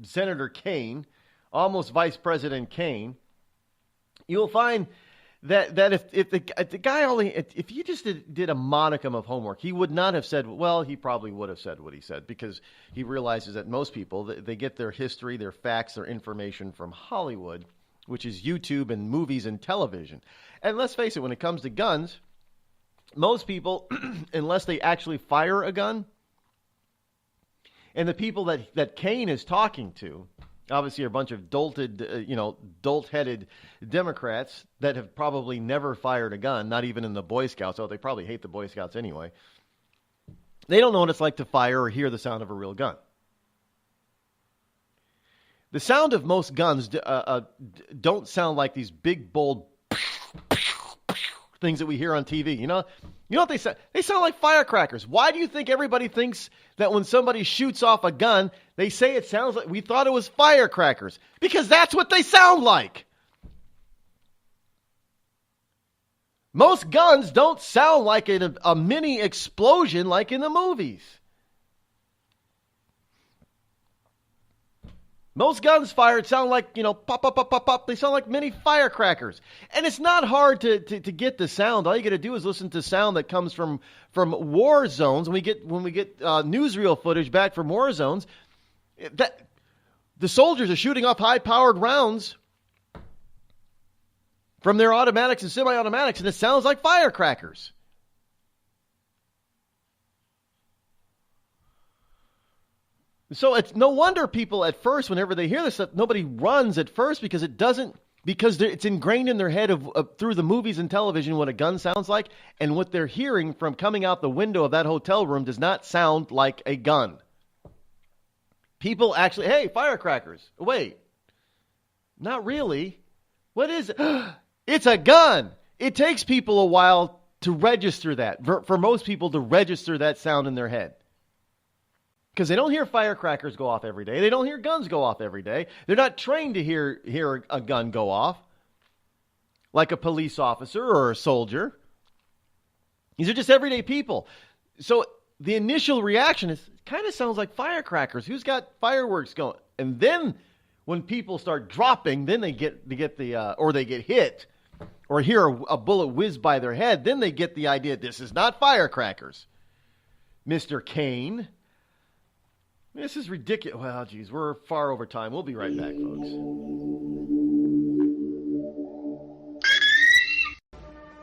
Senator Kane, almost Vice President Kane, you'll find that if the guy if he just did a modicum of homework, he would not have said, well, he probably would have said what he said, because he realizes that most people, they get their history, their facts, their information from Hollywood, which is YouTube and movies and television. And let's face it, when it comes to guns, most people, unless they actually fire a gun, and the people that Kane is talking to, obviously are a bunch of dolt-headed Democrats that have probably never fired a gun, not even in the Boy Scouts. Oh, they probably hate the Boy Scouts anyway. They don't know what it's like to fire or hear the sound of a real gun. The sound of most guns don't sound like these big, bold things that we hear on TV. You know what they sound? They sound like firecrackers. Why do you think everybody thinks that when somebody shoots off a gun, they say it sounds like, we thought it was firecrackers? Because that's what they sound like. Most guns don't sound like a mini explosion like in the movies. Most guns fired sound like, pop, pop, pop, pop, pop. They sound like mini firecrackers. And it's not hard to get the sound. All you got to do is listen to sound that comes from war zones. When we get newsreel footage back from war zones, that the soldiers are shooting off high-powered rounds from their automatics and semi-automatics, and it sounds like firecrackers. So it's no wonder people at first, whenever they hear this stuff, nobody runs at first because it's ingrained in their head through the movies and television what a gun sounds like, and what they're hearing from coming out the window of that hotel room does not sound like a gun. People actually, hey, firecrackers. Wait, not really. What is it? It's a gun. It takes people a while to register that, for most people to register that sound in their head. Because they don't hear firecrackers go off every day. They don't hear guns go off every day. They're not trained to hear a gun go off like a police officer or a soldier. These are just everyday people. So the initial reaction is, kind of sounds like firecrackers. Who's got fireworks going? And then when people start dropping, then they get or they get hit or hear a bullet whiz by their head. Then they get the idea this is not firecrackers. Mr. Kane. This is ridiculous. Well, geez, we're far over time. We'll be right back, folks.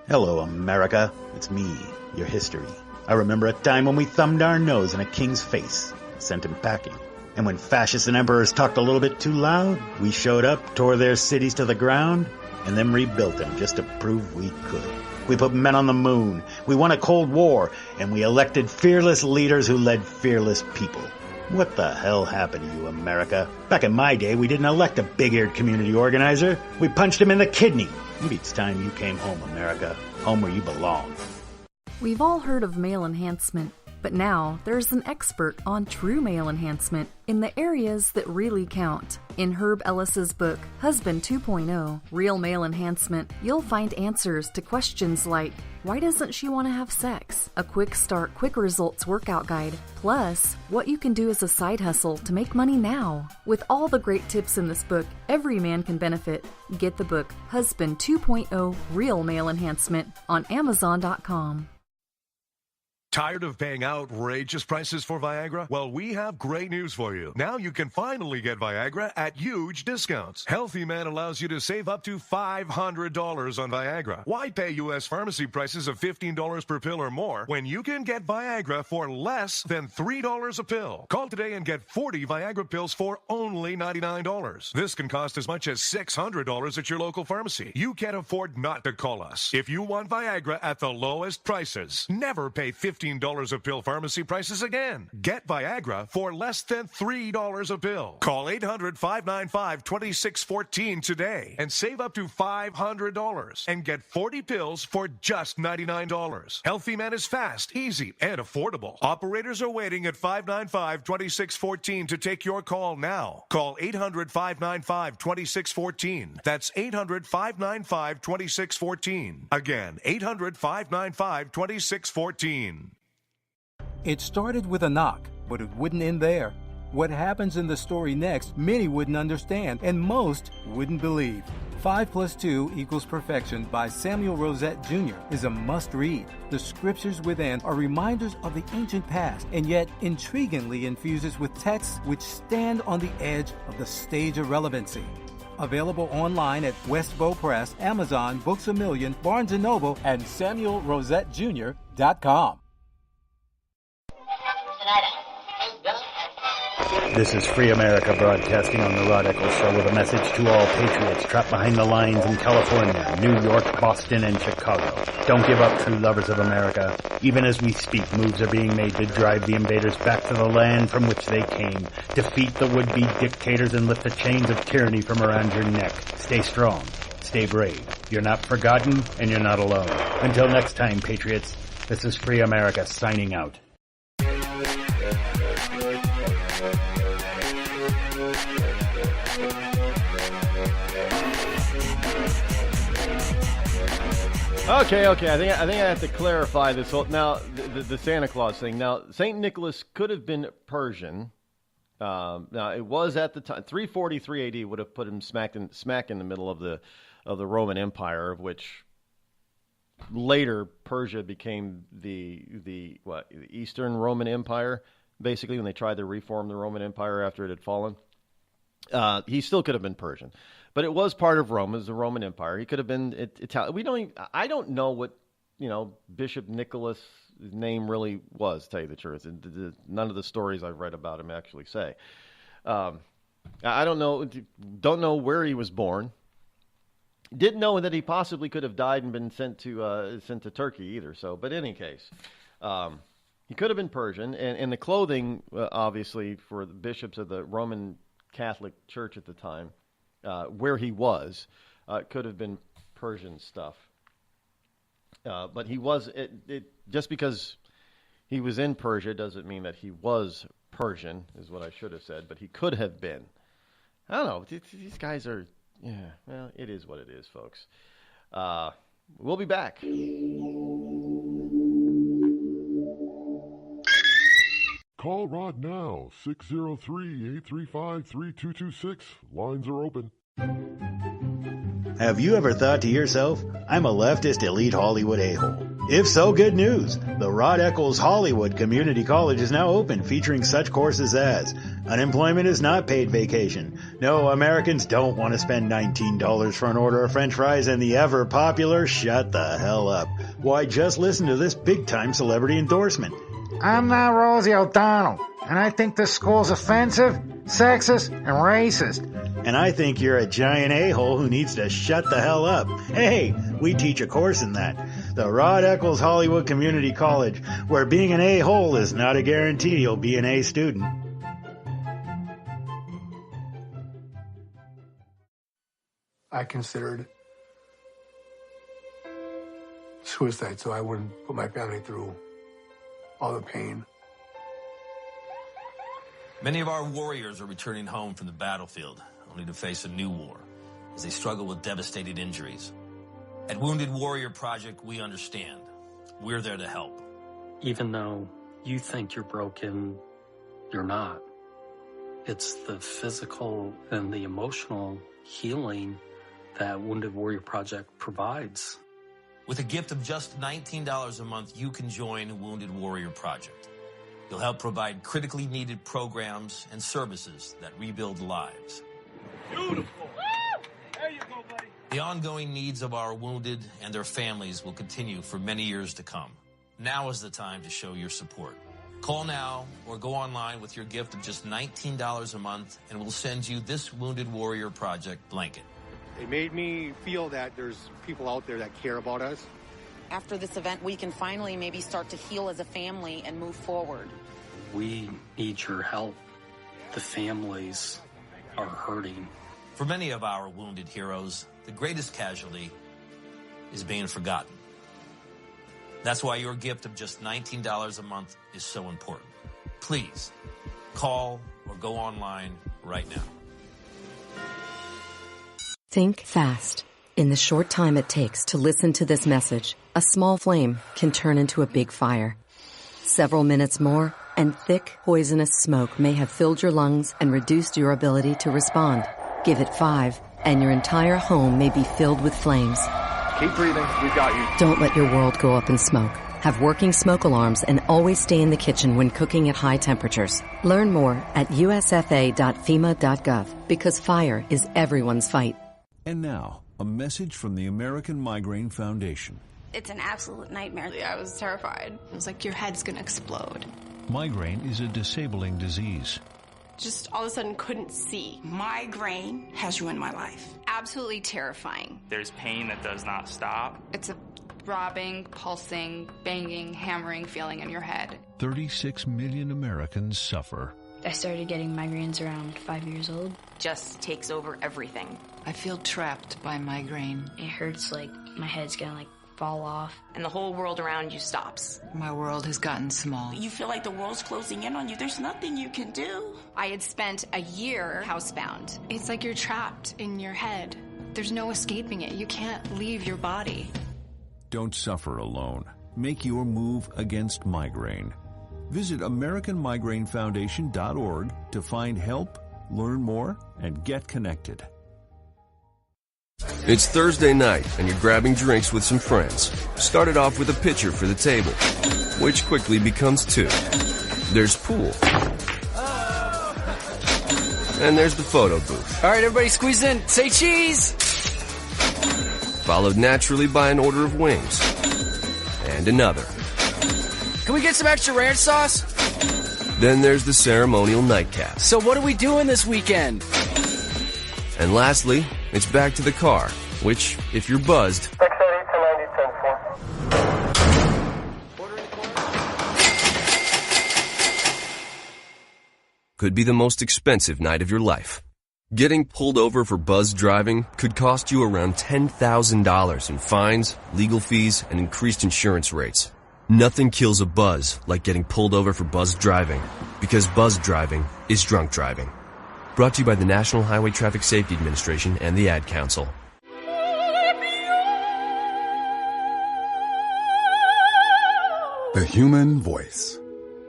Hello, America. It's me, your history. I remember a time when we thumbed our nose in a king's face, sent him packing. And when fascists and emperors talked a little bit too loud, we showed up, tore their cities to the ground, and then rebuilt them just to prove we could. We put men on the moon, we won a Cold War, and we elected fearless leaders who led fearless people. What the hell happened to you, America? Back in my day, we didn't elect a big-eared community organizer. We punched him in the kidney. Maybe it's time you came home, America. Home where you belong. We've all heard of male enhancement, but now there's an expert on true male enhancement in the areas that really count. In Herb Ellis's book, Husband 2.0, Real Male Enhancement, you'll find answers to questions like, why doesn't she want to have sex? A quick start, quick results workout guide, plus what you can do as a side hustle to make money now. With all the great tips in this book, every man can benefit. Get the book, Husband 2.0, Real Male Enhancement, on Amazon.com. Tired of paying outrageous prices for Viagra? Well, we have great news for you. Now you can finally get Viagra at huge discounts. Healthy Man allows you to save up to $500 on Viagra. Why pay U.S. pharmacy prices of $15 per pill or more when you can get Viagra for less than $3 a pill? Call today and get 40 Viagra pills for only $99. This can cost as much as $600 at your local pharmacy. You can't afford not to call us. If you want Viagra at the lowest prices, never pay $15 a pill pharmacy prices again. Get Viagra for less than $3 a pill. Call 800-595-2614 today and save up to $500 and get 40 pills for just $99. Healthy Man is fast, easy, and affordable. Operators are waiting at 595-2614 to take your call now. Call 800-595-2614. That's 800-595-2614. Again, 800-595-2614. It started with a knock, but it wouldn't end there. What happens in the story next, many wouldn't understand, and most wouldn't believe. 5 + 2 = Perfection by Samuel Rosette Jr. is a must-read. The scriptures within are reminders of the ancient past, and yet intriguingly infuses with texts which stand on the edge of the stage of relevancy. Available online at Westbow Press, Amazon, Books A Million, Barnes & Noble, and SamuelRosetteJr.com. This is Free America broadcasting on the Rod Eccles Show with a message to all patriots trapped behind the lines in California, New York, Boston, and Chicago. Don't give up, true lovers of America. Even as we speak, moves are being made to drive the invaders back to the land from which they came. Defeat the would-be dictators and lift the chains of tyranny from around your neck. Stay strong. Stay brave. You're not forgotten, and you're not alone. Until next time, patriots, this is Free America signing out. Okay. I think I have to clarify this whole now the Santa Claus thing. Now, Saint Nicholas could have been Persian. Now it was at the time 343 AD would have put him smack in the middle of the Roman Empire, of which later Persia became the Eastern Roman Empire. Basically, when they tried to reform the Roman Empire after it had fallen, he still could have been Persian. But it was part of Rome. It was the Roman Empire. He could have been Italian. I don't know what, Bishop Nicholas' name really was, to tell you the truth. None of the stories I've read about him actually say. I don't know where he was born. Didn't know that he possibly could have died and been sent to Turkey either. So, but in any case, he could have been Persian. And the clothing, obviously, for the bishops of the Roman Catholic Church at the time, where he was, could have been Persian stuff. But he was, just because he was in Persia doesn't mean that he was Persian, is what I should have said, but he could have been. I don't know. These guys are, well, it is what it is, folks. We'll be back. Call Rod now, 603-835-3226. Lines are open. Have you ever thought to yourself, I'm a leftist elite Hollywood a-hole? If so, good news. The Rod Eccles Hollywood Community College is now open, featuring such courses as unemployment is not paid vacation. No, Americans don't want to spend $19 for an order of french fries, and the ever popular shut the hell up. Why, just listen to this big-time celebrity endorsement. I'm not Rosie O'Donnell, and I think this school's offensive, sexist, and racist. And I think you're a giant a-hole who needs to shut the hell up. Hey, we teach a course in that. The Rod Eccles Hollywood Community College, where being an a-hole is not a guarantee you'll be an A student. I considered suicide so I wouldn't put my family through all the pain. Many of our warriors are returning home from the battlefield, only to face a new war as they struggle with devastating injuries. At Wounded Warrior Project, we understand. We're there to help. Even though you think you're broken, you're not. It's the physical and the emotional healing that Wounded Warrior Project provides. With a gift of just $19 a month, you can join Wounded Warrior Project. You'll help provide critically needed programs and services that rebuild lives. Beautiful. There you go, buddy. The ongoing needs of our wounded and their families will continue for many years to come. Now is the time to show your support. Call now or go online with your gift of just $19 a month, and we'll send you this Wounded Warrior Project blanket. It made me feel that there's people out there that care about us. After this event, we can finally maybe start to heal as a family and move forward. We need your help. The families are hurting. For many of our wounded heroes, the greatest casualty is being forgotten. That's why your gift of just $19 a month is so important. Please call or go online right now. Think fast. In the short time it takes to listen to this message, a small flame can turn into a big fire. Several minutes more, and thick, poisonous smoke may have filled your lungs and reduced your ability to respond. Give it 5, and your entire home may be filled with flames. Keep breathing. We've got you. Don't let your world go up in smoke. Have working smoke alarms and always stay in the kitchen when cooking at high temperatures. Learn more at usfa.fema.gov, because fire is everyone's fight. And now, a message from the American Migraine Foundation. It's an absolute nightmare. I was terrified. It was like your head's gonna explode. Migraine is a disabling disease. Just all of a sudden couldn't see. Migraine has ruined my life. Absolutely terrifying. There's pain that does not stop. It's a throbbing, pulsing, banging, hammering feeling in your head. 36 million Americans suffer. I started getting migraines around 5 years old. Just takes over everything. I feel trapped by migraine. It hurts like my head's gonna fall off. And the whole world around you stops. My world has gotten small. You feel like the world's closing in on you. There's nothing you can do. I had spent a year housebound. It's like you're trapped in your head. There's no escaping it. You can't leave your body. Don't suffer alone. Make your move against migraine. Visit AmericanMigraineFoundation.org to find help, learn more, and get connected. It's Thursday night, and you're grabbing drinks with some friends. Started off with a pitcher for the table, which quickly becomes 2. There's pool. And there's the photo booth. All right, everybody squeeze in. Say cheese! Followed naturally by an order of wings. And another. Can we get some extra ranch sauce? Then there's the ceremonial nightcap. So what are we doing this weekend? And lastly, it's back to the car, which, if you're buzzed, could be the most expensive night of your life. Getting pulled over for buzzed driving could cost you around $10,000 in fines, legal fees, and increased insurance rates. Nothing kills a buzz like getting pulled over for buzzed driving, because buzzed driving is drunk driving. Brought to you by the National Highway Traffic Safety Administration and the Ad Council. The human voice.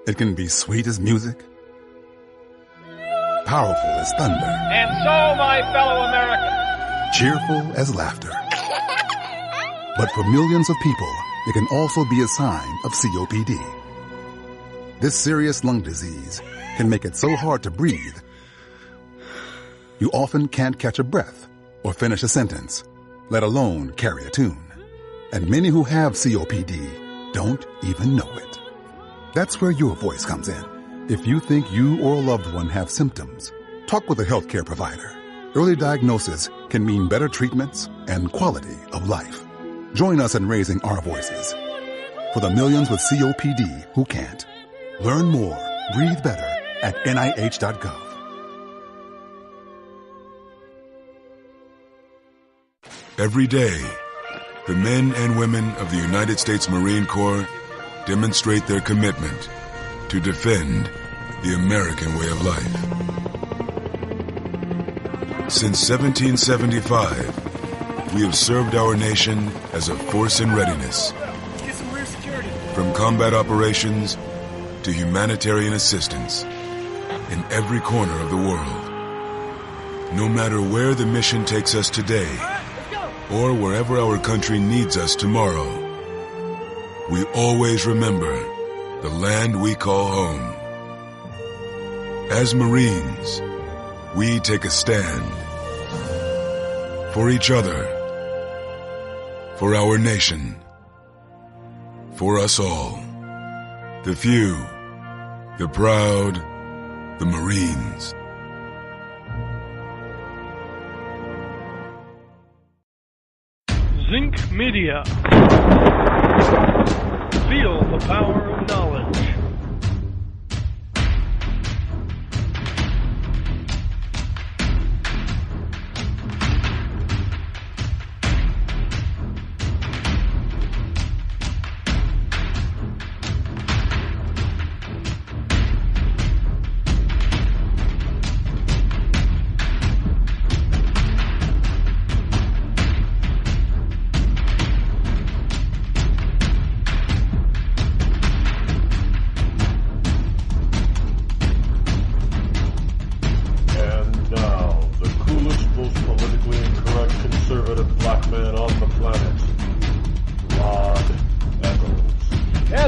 It can be sweet as music, powerful as thunder, And so, my fellow Americans, cheerful as laughter. But for millions of people, it can also be a sign of COPD. This serious lung disease can make it so hard to breathe, you often can't catch a breath or finish a sentence, let alone carry a tune. And many who have COPD don't even know it. That's where your voice comes in. If you think you or a loved one have symptoms, talk with a healthcare provider. Early diagnosis can mean better treatments and quality of life. Join us in raising our voices for the millions with COPD who can't. Learn more, breathe better at NIH.gov. Every day, the men and women of the United States Marine Corps demonstrate their commitment to defend the American way of life. Since 1775, we have served our nation as a force in readiness. From combat operations to humanitarian assistance in every corner of the world. No matter where the mission takes us today, or wherever our country needs us tomorrow, we always remember the land we call home. As Marines, we take a stand for each other, for our nation, for us all. The few, the proud, the Marines. Zinc Media. Feel the power of knowledge.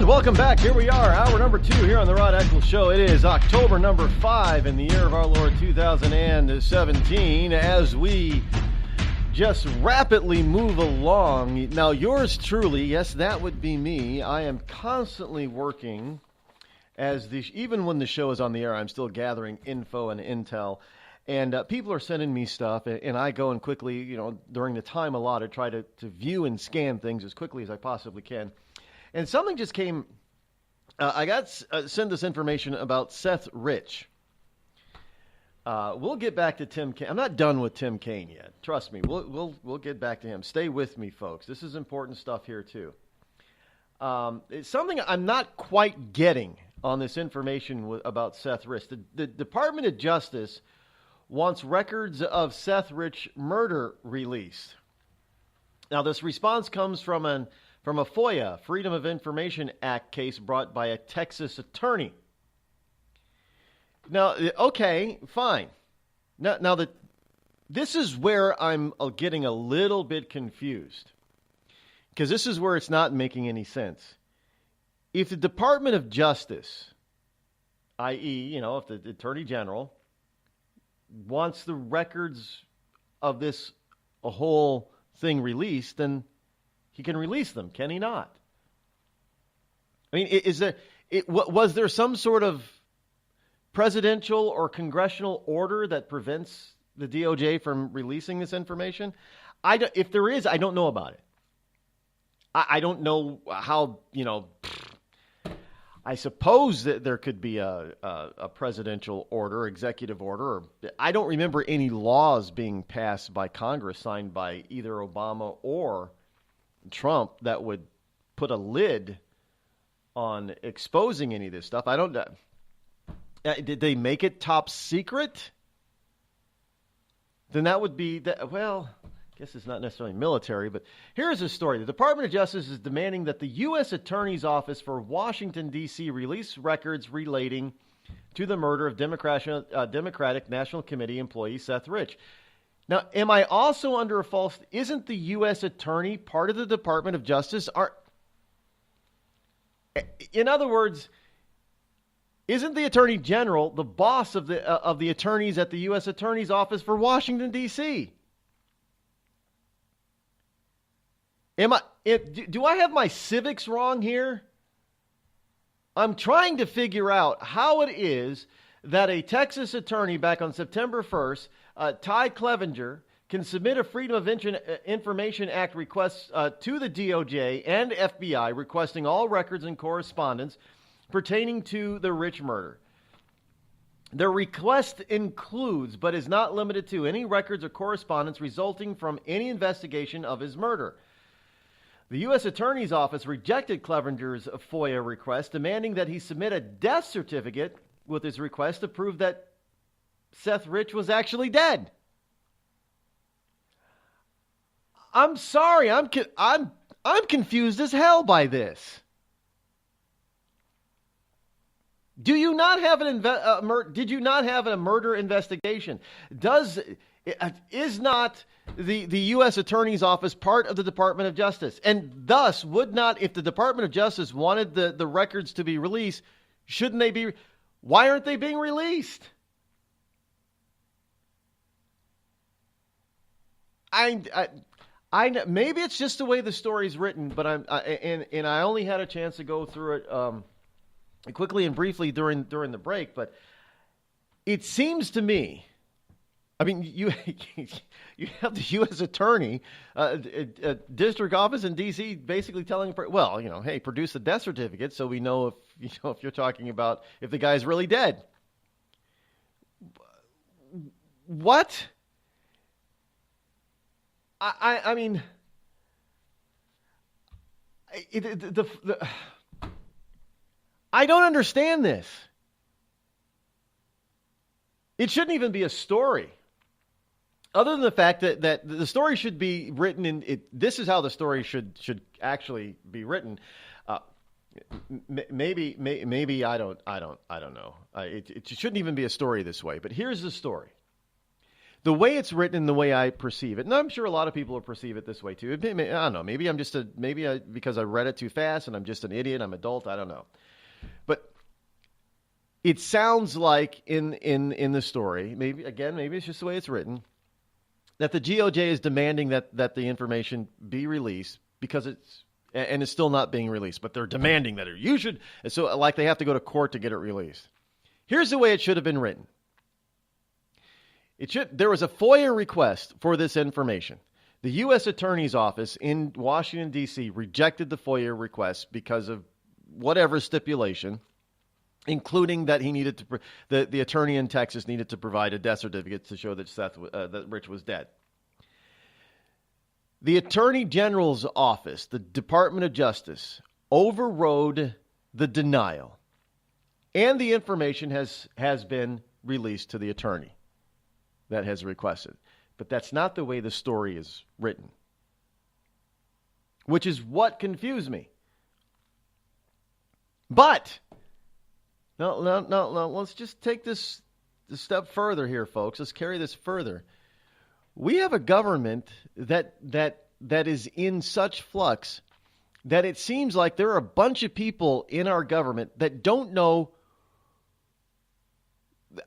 Welcome back. Here we are, hour number 2 here on the Rod Eccles Show. It is October number 5 in the year of our Lord 2017 as we just rapidly move along. Now, yours truly, yes, that would be me. I am constantly working even when the show is on the air, I'm still gathering info and intel. And people are sending me stuff, and I go and quickly, during the time allotted, try to view and scan things as quickly as I possibly can. And something just came. I got sent this information about Seth Rich. We'll get back to Tim Kaine. I'm not done with Tim Kaine yet. Trust me. We'll get back to him. Stay with me, folks. This is important stuff here too. It's something I'm not quite getting on this information about Seth Rich. The Department of Justice wants records of Seth Rich murder released. Now, this response comes from a FOIA, Freedom of Information Act case brought by a Texas attorney. Now, okay, fine. Now this is where I'm getting a little bit confused, because this is where it's not making any sense. If the Department of Justice, i.e., if the Attorney General wants the records of this whole thing released, then he can release them, can he not? I mean, was there some sort of presidential or congressional order that prevents the DOJ from releasing this information? If there is, I don't know about it. I don't know how, I suppose that there could be a presidential order, executive order. Or, I don't remember any laws being passed by Congress, signed by either Obama or Trump, that would put a lid on exposing any of this stuff. I don't know. Did they make it top secret? Then that would be that. Well, I guess it's not necessarily military, but here's a story. The Department of Justice is demanding that the U.S. Attorney's Office for Washington, D.C. release records relating to the murder of Democratic National Committee employee Seth Rich. Now, am I also under a false... Isn't the U.S. Attorney part of the Department of Justice? In other words, isn't the Attorney General the boss of the attorneys at the U.S. Attorney's Office for Washington, D.C.? Do I have my civics wrong here? I'm trying to figure out how it is that a Texas attorney back on September 1st, Ty Clevenger, can submit a Freedom of Information Act request to the DOJ and FBI requesting all records and correspondence pertaining to the Rich murder. The request includes, but is not limited to, any records or correspondence resulting from any investigation of his murder. The U.S. Attorney's Office rejected Clevenger's FOIA request, demanding that he submit a death certificate with his request to prove that Seth Rich was actually dead. I'm sorry, I'm confused as hell by this. Do you not have did you not have a murder investigation? Is not the U.S. Attorney's Office part of the Department of Justice? And thus, would not, if the Department of Justice wanted the records to be released, shouldn't they be? Why aren't they being released? I maybe it's just the way the story's written, but I only had a chance to go through it quickly and briefly during the break, but it seems to me, I mean, you have the U.S. Attorney, district office in D.C. basically telling, well, hey, produce the death certificate so we know if you're talking about if the guy's really dead. What? I mean, I don't understand this. It shouldn't even be a story. Other than the fact that the story should be written in it. This is how the story should actually be written. Maybe I don't know. It shouldn't even be a story this way. But here's the story. The way it's written and the way I perceive it, and I'm sure a lot of people will perceive it this way too. I don't know. Maybe I'm just because I read it too fast and I'm just an idiot. I'm adult. I don't know. But it sounds like in the story, maybe it's just the way it's written, that the DOJ is demanding that the information be released because it's still not being released, but they're demanding that you should. So like they have to go to court to get it released. Here's the way it should have been written. There was a FOIA request for this information. The U.S. Attorney's Office in Washington, D.C. rejected the FOIA request because of whatever stipulation, including that he needed to, the attorney in Texas needed to provide a death certificate to show that that Rich was dead. The Attorney General's Office, the Department of Justice, overrode the denial, and the information has been released to the attorney that has requested. But that's not the way the story is written, which is what confused me. But no, let's just take this a step further here, folks. Let's carry this further. We have a government that is in such flux that it seems like there are a bunch of people in our government that don't know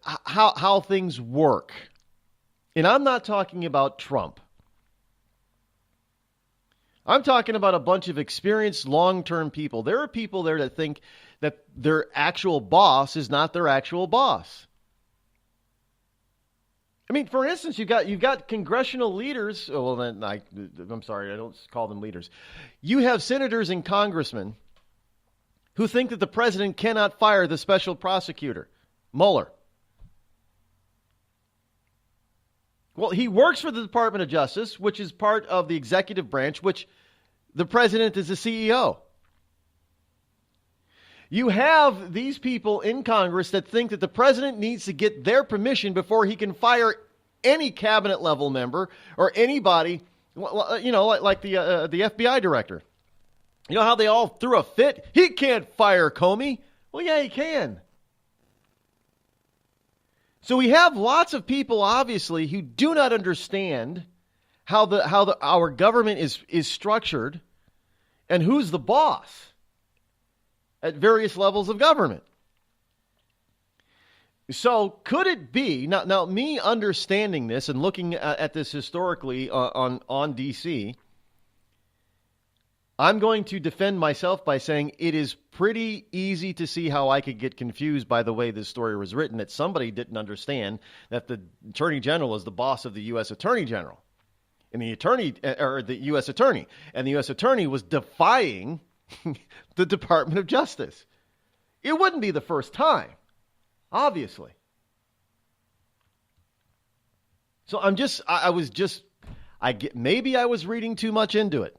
how things work. And I'm not talking about Trump. I'm talking about a bunch of experienced long-term people. There are people there that think that their actual boss is not their actual boss. I mean, for instance, you've got congressional leaders. Oh, well, then I'm sorry, I don't call them leaders. You have senators and congressmen who think that the president cannot fire the special prosecutor, Mueller. Well, he works for the Department of Justice, which is part of the executive branch, which the president is the CEO. You have these people in Congress that think that the president needs to get their permission before he can fire any cabinet level member or anybody, like the FBI director. You know how they all threw a fit? He can't fire Comey. Well, yeah, he can. So we have lots of people, obviously, who do not understand how our government is structured and who's the boss. at various levels of government. So could it be, now me understanding this and looking at this historically on D.C., I'm going to defend myself by saying it is pretty easy to see how I could get confused by the way this story was written, that somebody didn't understand that the Attorney General is the boss of the U.S. Attorney General and the U.S. Attorney, and the U.S. Attorney was defying the Department of Justice. It wouldn't be the first time, obviously. So maybe I was reading too much into it.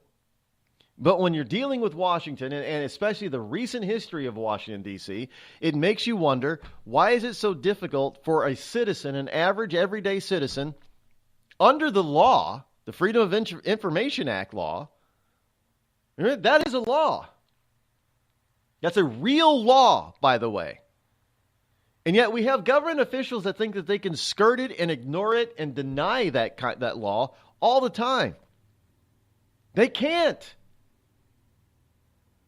But when you're dealing with Washington, and especially the recent history of Washington, D.C., it makes you wonder, why is it so difficult for a citizen, an average everyday citizen, under the law, the Freedom of Information Act law, that is a law. That's a real law, by the way. And yet we have government officials that think that they can skirt it and ignore it and deny that law all the time. They can't.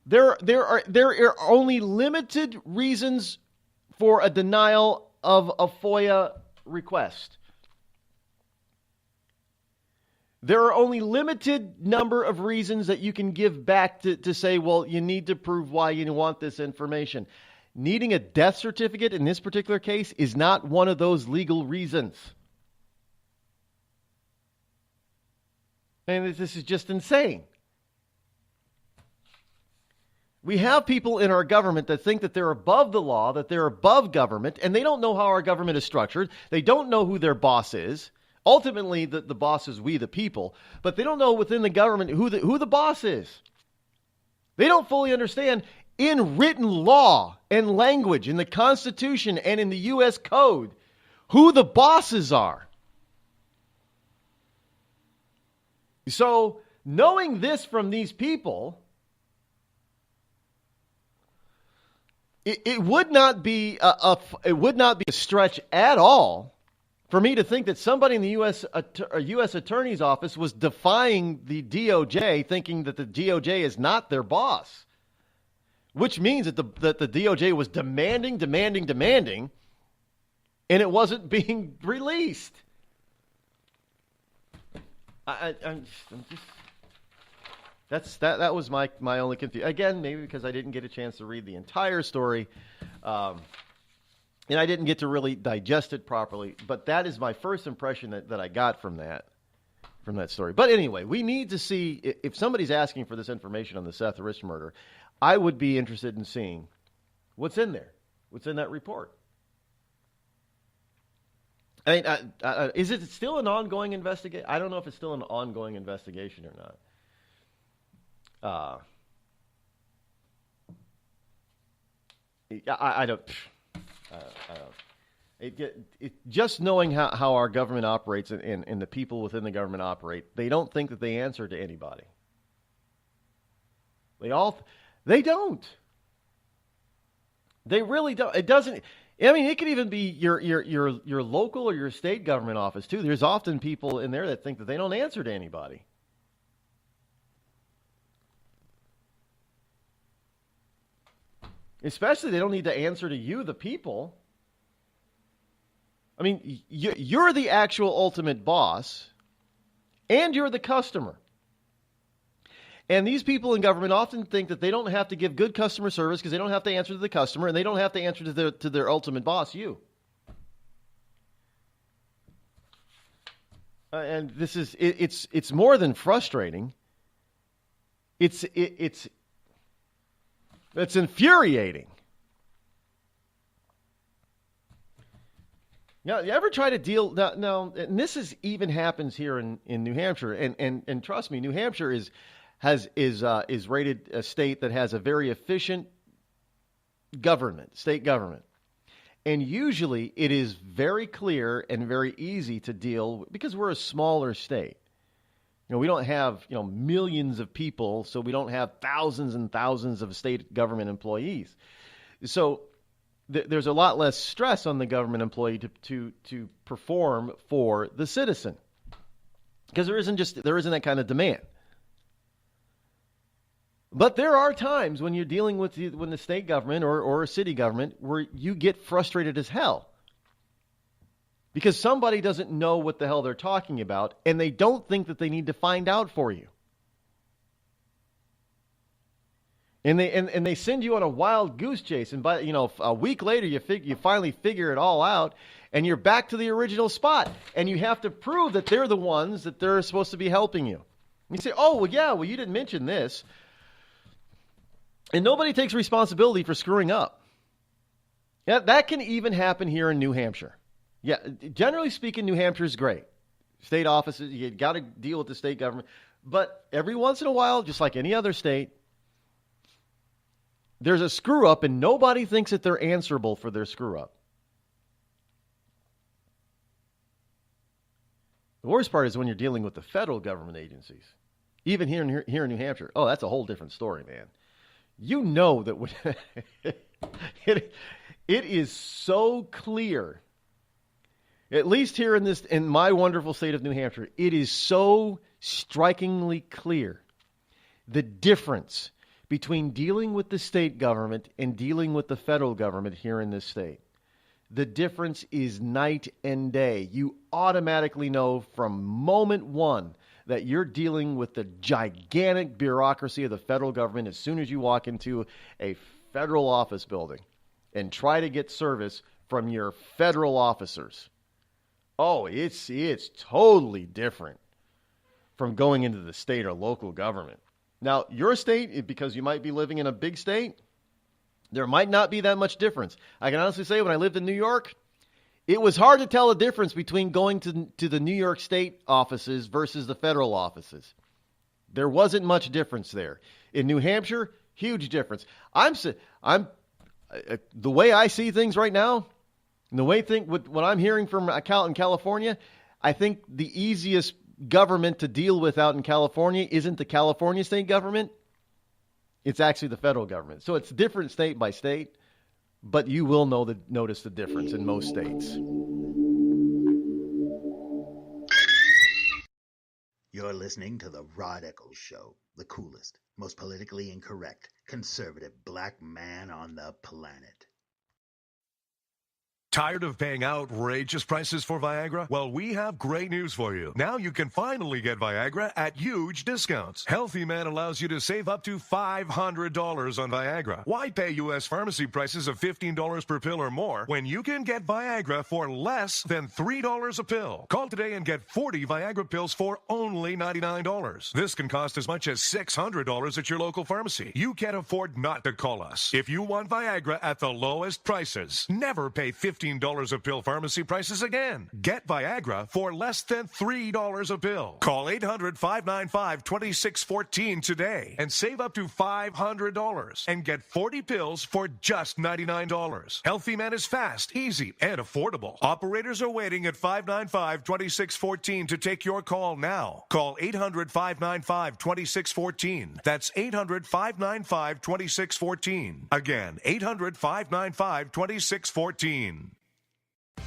There are only limited reasons for a denial of a FOIA request. There are only limited number of reasons that you can give back to say, well, you need to prove why you want this information. Needing a death certificate in this particular case is not one of those legal reasons. And this is just insane. We have people in our government that think that they're above the law, that they're above government, and they don't know how our government is structured. They don't know who their boss is. Ultimately, the boss is we, the people, but they don't know within the government who the boss is. They don't fully understand in written law and language, in the Constitution and in the U.S. Code, who the bosses are. So, knowing this from these people, it would not be a stretch at all for me to think that somebody in the U.S. Attorney's Office was defying the DOJ, thinking that the DOJ is not their boss, which means that the DOJ was demanding, and it wasn't being released. I'm just that was my only confusion. Again, maybe because I didn't get a chance to read the entire story. And I didn't get to really digest it properly, but that is my first impression that I got from that story. But anyway, we need to see, if somebody's asking for this information on the Seth Rich murder, I would be interested in seeing what's in there, what's in that report. I mean, is it still an ongoing investigation? I don't know if it's still an ongoing investigation or not. I don't. Just knowing how our government operates and the people within the government operate, they don't think that they answer to anybody. They don't. They really don't. It doesn't. I mean, it could even be your local or your state government office too. There's often people in there that think that they don't answer to anybody. Especially, they don't need to answer to you, the people. I mean, you're the actual ultimate boss, and you're the customer. And these people in government often think that they don't have to give good customer service because they don't have to answer to the customer, and they don't have to answer to their ultimate boss, you. And this is it's more than frustrating. It's infuriating. Now, you ever try to deal now? And this even happens here in New Hampshire, and trust me, New Hampshire is rated a state that has a very efficient state government, and usually it is very clear and very easy to deal because we're a smaller state. You know, we don't have millions of people, so we don't have thousands and thousands of state government employees. So there's a lot less stress on the government employee to perform for the citizen because there isn't that kind of demand. But there are times when you're dealing with the state government or a city government where you get frustrated as hell. Because somebody doesn't know what the hell they're talking about, and they don't think that they need to find out for you. And they send you on a wild goose chase, and by a week later you finally figure it all out, and you're back to the original spot, and you have to prove that they're the ones that they're supposed to be helping you. You say, "Oh, well, you didn't mention this," and nobody takes responsibility for screwing up. Yeah, that can even happen here in New Hampshire. Yeah, generally speaking, New Hampshire is great. State offices, you got to deal with the state government, but every once in a while, just like any other state, there's a screw up, and nobody thinks that they're answerable for their screw up. The worst part is when you're dealing with the federal government agencies, even here in New Hampshire. Oh, that's a whole different story, man. You know that it is so clear, at least here in my wonderful state of New Hampshire, it is so strikingly clear the difference between dealing with the state government and dealing with the federal government here in this state. The difference is night and day. You automatically know from moment one that you're dealing with the gigantic bureaucracy of the federal government as soon as you walk into a federal office building and try to get service from your federal officers. Oh, it's totally different from going into the state or local government. Now, your state, because you might be living in a big state, there might not be that much difference. I can honestly say when I lived in New York, it was hard to tell the difference between going to the New York State offices versus the federal offices. There wasn't much difference there. In New Hampshire, huge difference. The way I see things right now, and the way what I'm hearing from in California, I think the easiest government to deal with out in California isn't the California state government. It's actually the federal government. So it's different state by state, but you will notice the difference in most states. You're listening to the Rod Eccles Show, the coolest, most politically incorrect, conservative black man on the planet. Tired of paying outrageous prices for Viagra? Well, we have great news for you. Now you can finally get Viagra at huge discounts. Healthy Man allows you to save up to $500 on Viagra. Why pay U.S. pharmacy prices of $15 per pill or more when you can get Viagra for less than $3 a pill? Call today and get 40 Viagra pills for only $99. This can cost as much as $600 at your local pharmacy. You can't afford not to call us. If you want Viagra at the lowest prices, never pay $15 a pill pharmacy prices again. Get Viagra for less than $3 a pill. Call 800-595-2614 today and save up to $500 and get 40 pills for just $99. Healthy Man is fast, easy, and affordable. Operators are waiting at 595-2614 to take your call now. Call 800-595-2614. That's 800-595-2614. Again, 800-595-2614.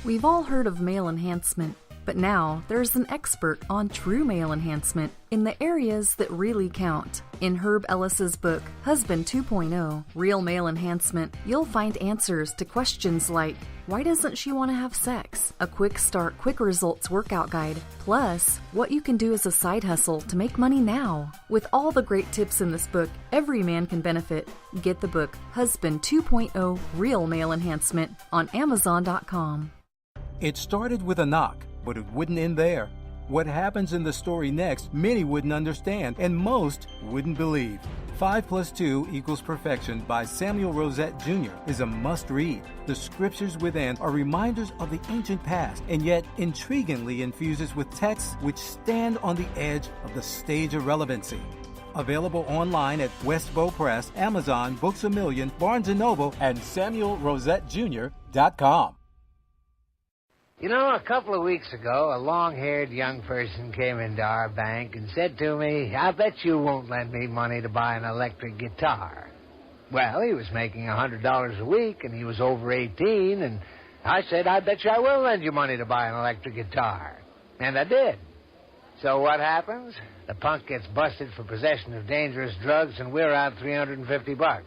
We've all heard of male enhancement, but now there's an expert on true male enhancement in the areas that really count. In Herb Ellis's book, Husband 2.0, Real Male Enhancement, you'll find answers to questions like, why doesn't she want to have sex? A quick start, quick results workout guide. Plus, what you can do as a side hustle to make money now. With all the great tips in this book, every man can benefit. Get the book, Husband 2.0, Real Male Enhancement, on Amazon.com. It started with a knock, but it wouldn't end there. What happens in the story next, many wouldn't understand, and most wouldn't believe. 5 + 2 = Perfection by Samuel Rosette Jr. is a must-read. The scriptures within are reminders of the ancient past, and yet intriguingly infuses with texts which stand on the edge of the stage of relevancy. Available online at Westbow Press, Amazon, Books A Million, Barnes & Noble, and SamuelRosetteJr.com. You know, a couple of weeks ago, a long-haired young person came into our bank and said to me, I bet you won't lend me money to buy an electric guitar. Well, he was making $100 a week, and he was over 18, and I said, I bet you I will lend you money to buy an electric guitar. And I did. So what happens? The punk gets busted for possession of dangerous drugs, and we're out $350.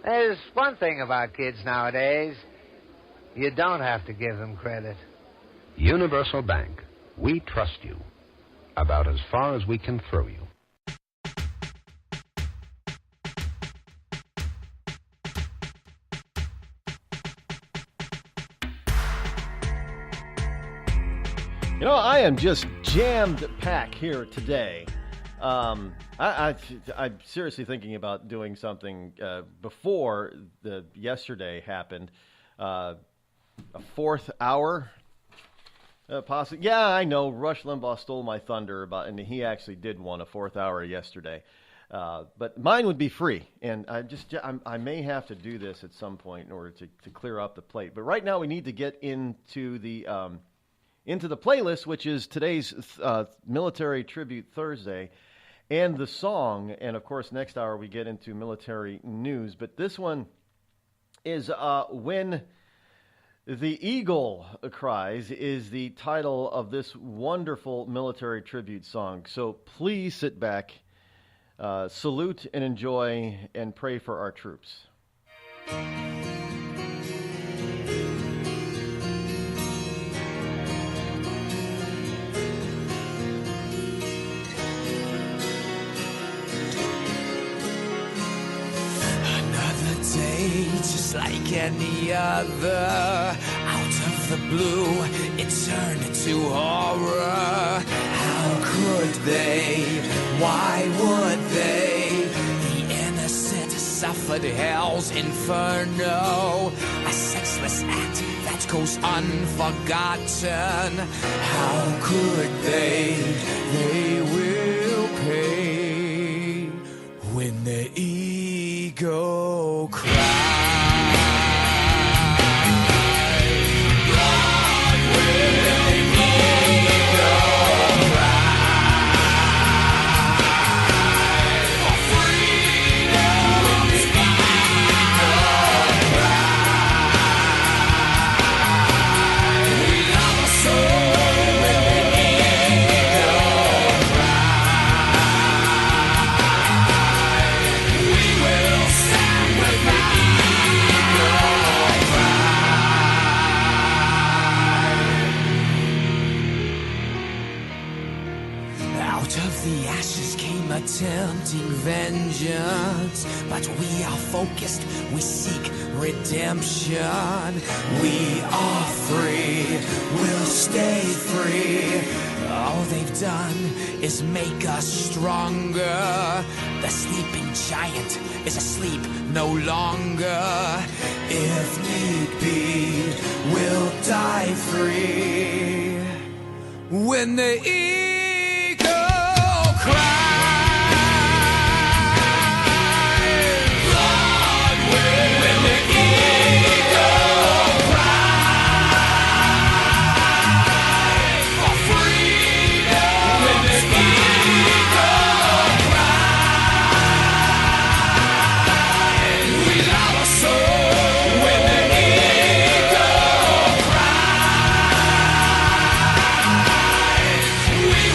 There's one thing about kids nowadays. You don't have to give them credit. Universal Bank. We trust you. About as far as we can throw you. You know, I am just jammed packed here today. I'm seriously thinking about doing something before the yesterday happened. A fourth hour, possibly. Yeah, I know. Rush Limbaugh stole my thunder and he actually did want a fourth hour yesterday. But mine would be free, and I may have to do this at some point in order to clear up the plate. But right now, we need to get into the playlist, which is today's Military Tribute Thursday, and the song. And, of course, next hour we get into military news. But this one is When the Eagle Cries is the title of this wonderful military tribute song. So please sit back, salute and enjoy, and pray for our troops. Day, just like any other. Out of the blue, it turned to horror. How could they? Why would they? The innocent suffered hell's inferno. A senseless act that goes unforgotten. How could they? They will pay when the ego cries. Attempting vengeance, but we are focused, we seek redemption. We are free, we'll stay free. All they've done is make us stronger. The sleeping giant is asleep no longer. If need be, we'll die free. When the eagle cries. We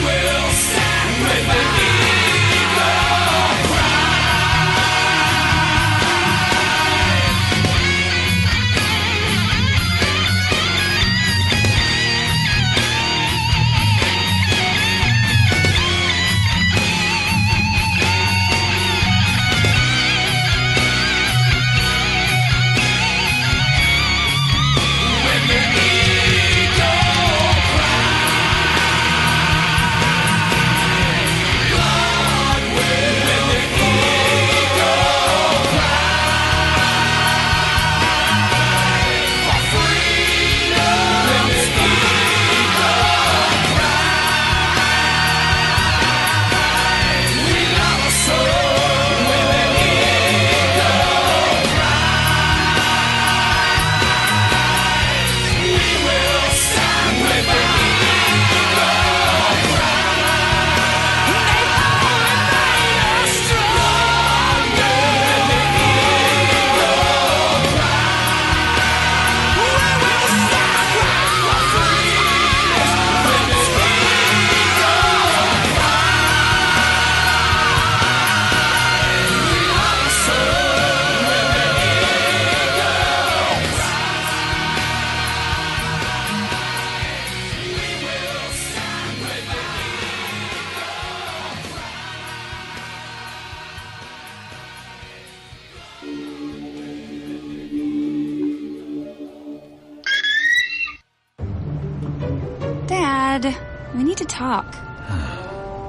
Dad, we need to talk.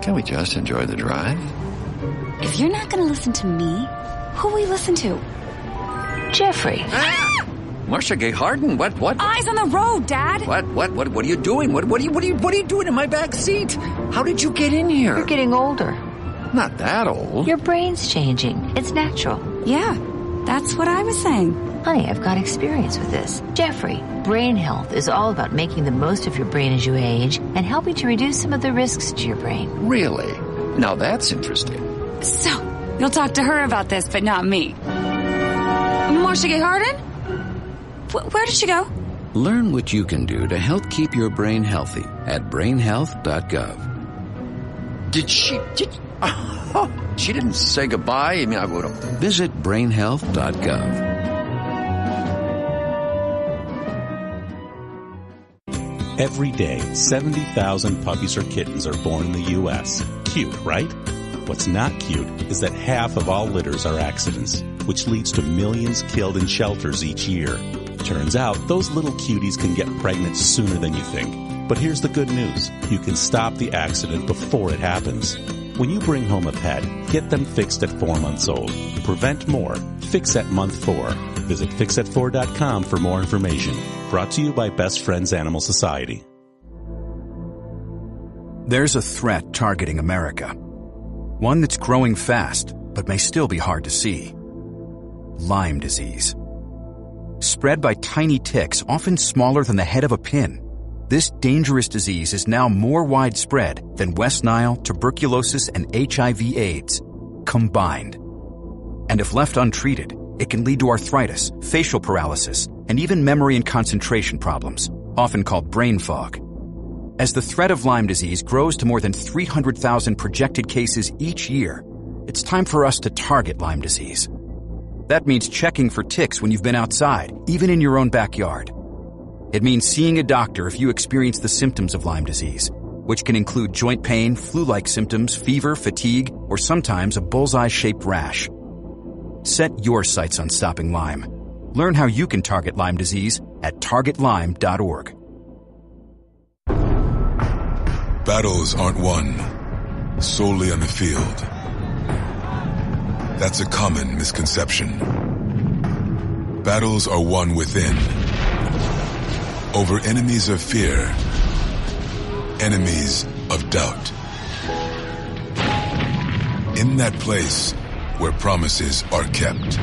Can we just enjoy the drive? If you're not going to listen to me, who will we listen to? Jeffrey. Marcia Gay Harden, what? Eyes on the road, Dad. What are you doing? What are you doing in my back seat? How did you get in here? You're getting older. Not that old. Your brain's changing. It's natural. Yeah, that's what I was saying. Honey, I've got experience with this. Jeffrey, brain health is all about making the most of your brain as you age and helping to reduce some of the risks to your brain. Really? Now that's interesting. So, you'll talk to her about this, but not me. Marcia Gay Harden? Where did she go? Learn what you can do to help keep your brain healthy at brainhealth.gov. She didn't say goodbye. I mean, I would have. Visit brainhealth.gov. Every day, 70,000 puppies or kittens are born in the U.S. Cute, right? What's not cute is that half of all litters are accidents, which leads to millions killed in shelters each year. Turns out, those little cuties can get pregnant sooner than you think. But here's the good news. You can stop the accident before it happens. When you bring home a pet, get them fixed at 4 months old. Prevent more. Fix at month 4. Visit fixat4.com for more information. Brought to you by Best Friends Animal Society. There's a threat targeting America. One that's growing fast, but may still be hard to see. Lyme disease. Spread by tiny ticks, often smaller than the head of a pin. This dangerous disease is now more widespread than West Nile, tuberculosis, and HIV/AIDS combined. And if left untreated, it can lead to arthritis, facial paralysis, and even memory and concentration problems, often called brain fog. As the threat of Lyme disease grows to more than 300,000 projected cases each year, it's time for us to target Lyme disease. That means checking for ticks when you've been outside, even in your own backyard. It means seeing a doctor if you experience the symptoms of Lyme disease, which can include joint pain, flu-like symptoms, fever, fatigue, or sometimes a bullseye-shaped rash. Set your sights on stopping Lyme. Learn how you can target Lyme disease at targetlyme.org. Battles aren't won solely on the field. That's a common misconception. Battles are won within, over enemies of fear, enemies of doubt. In that place where promises are kept.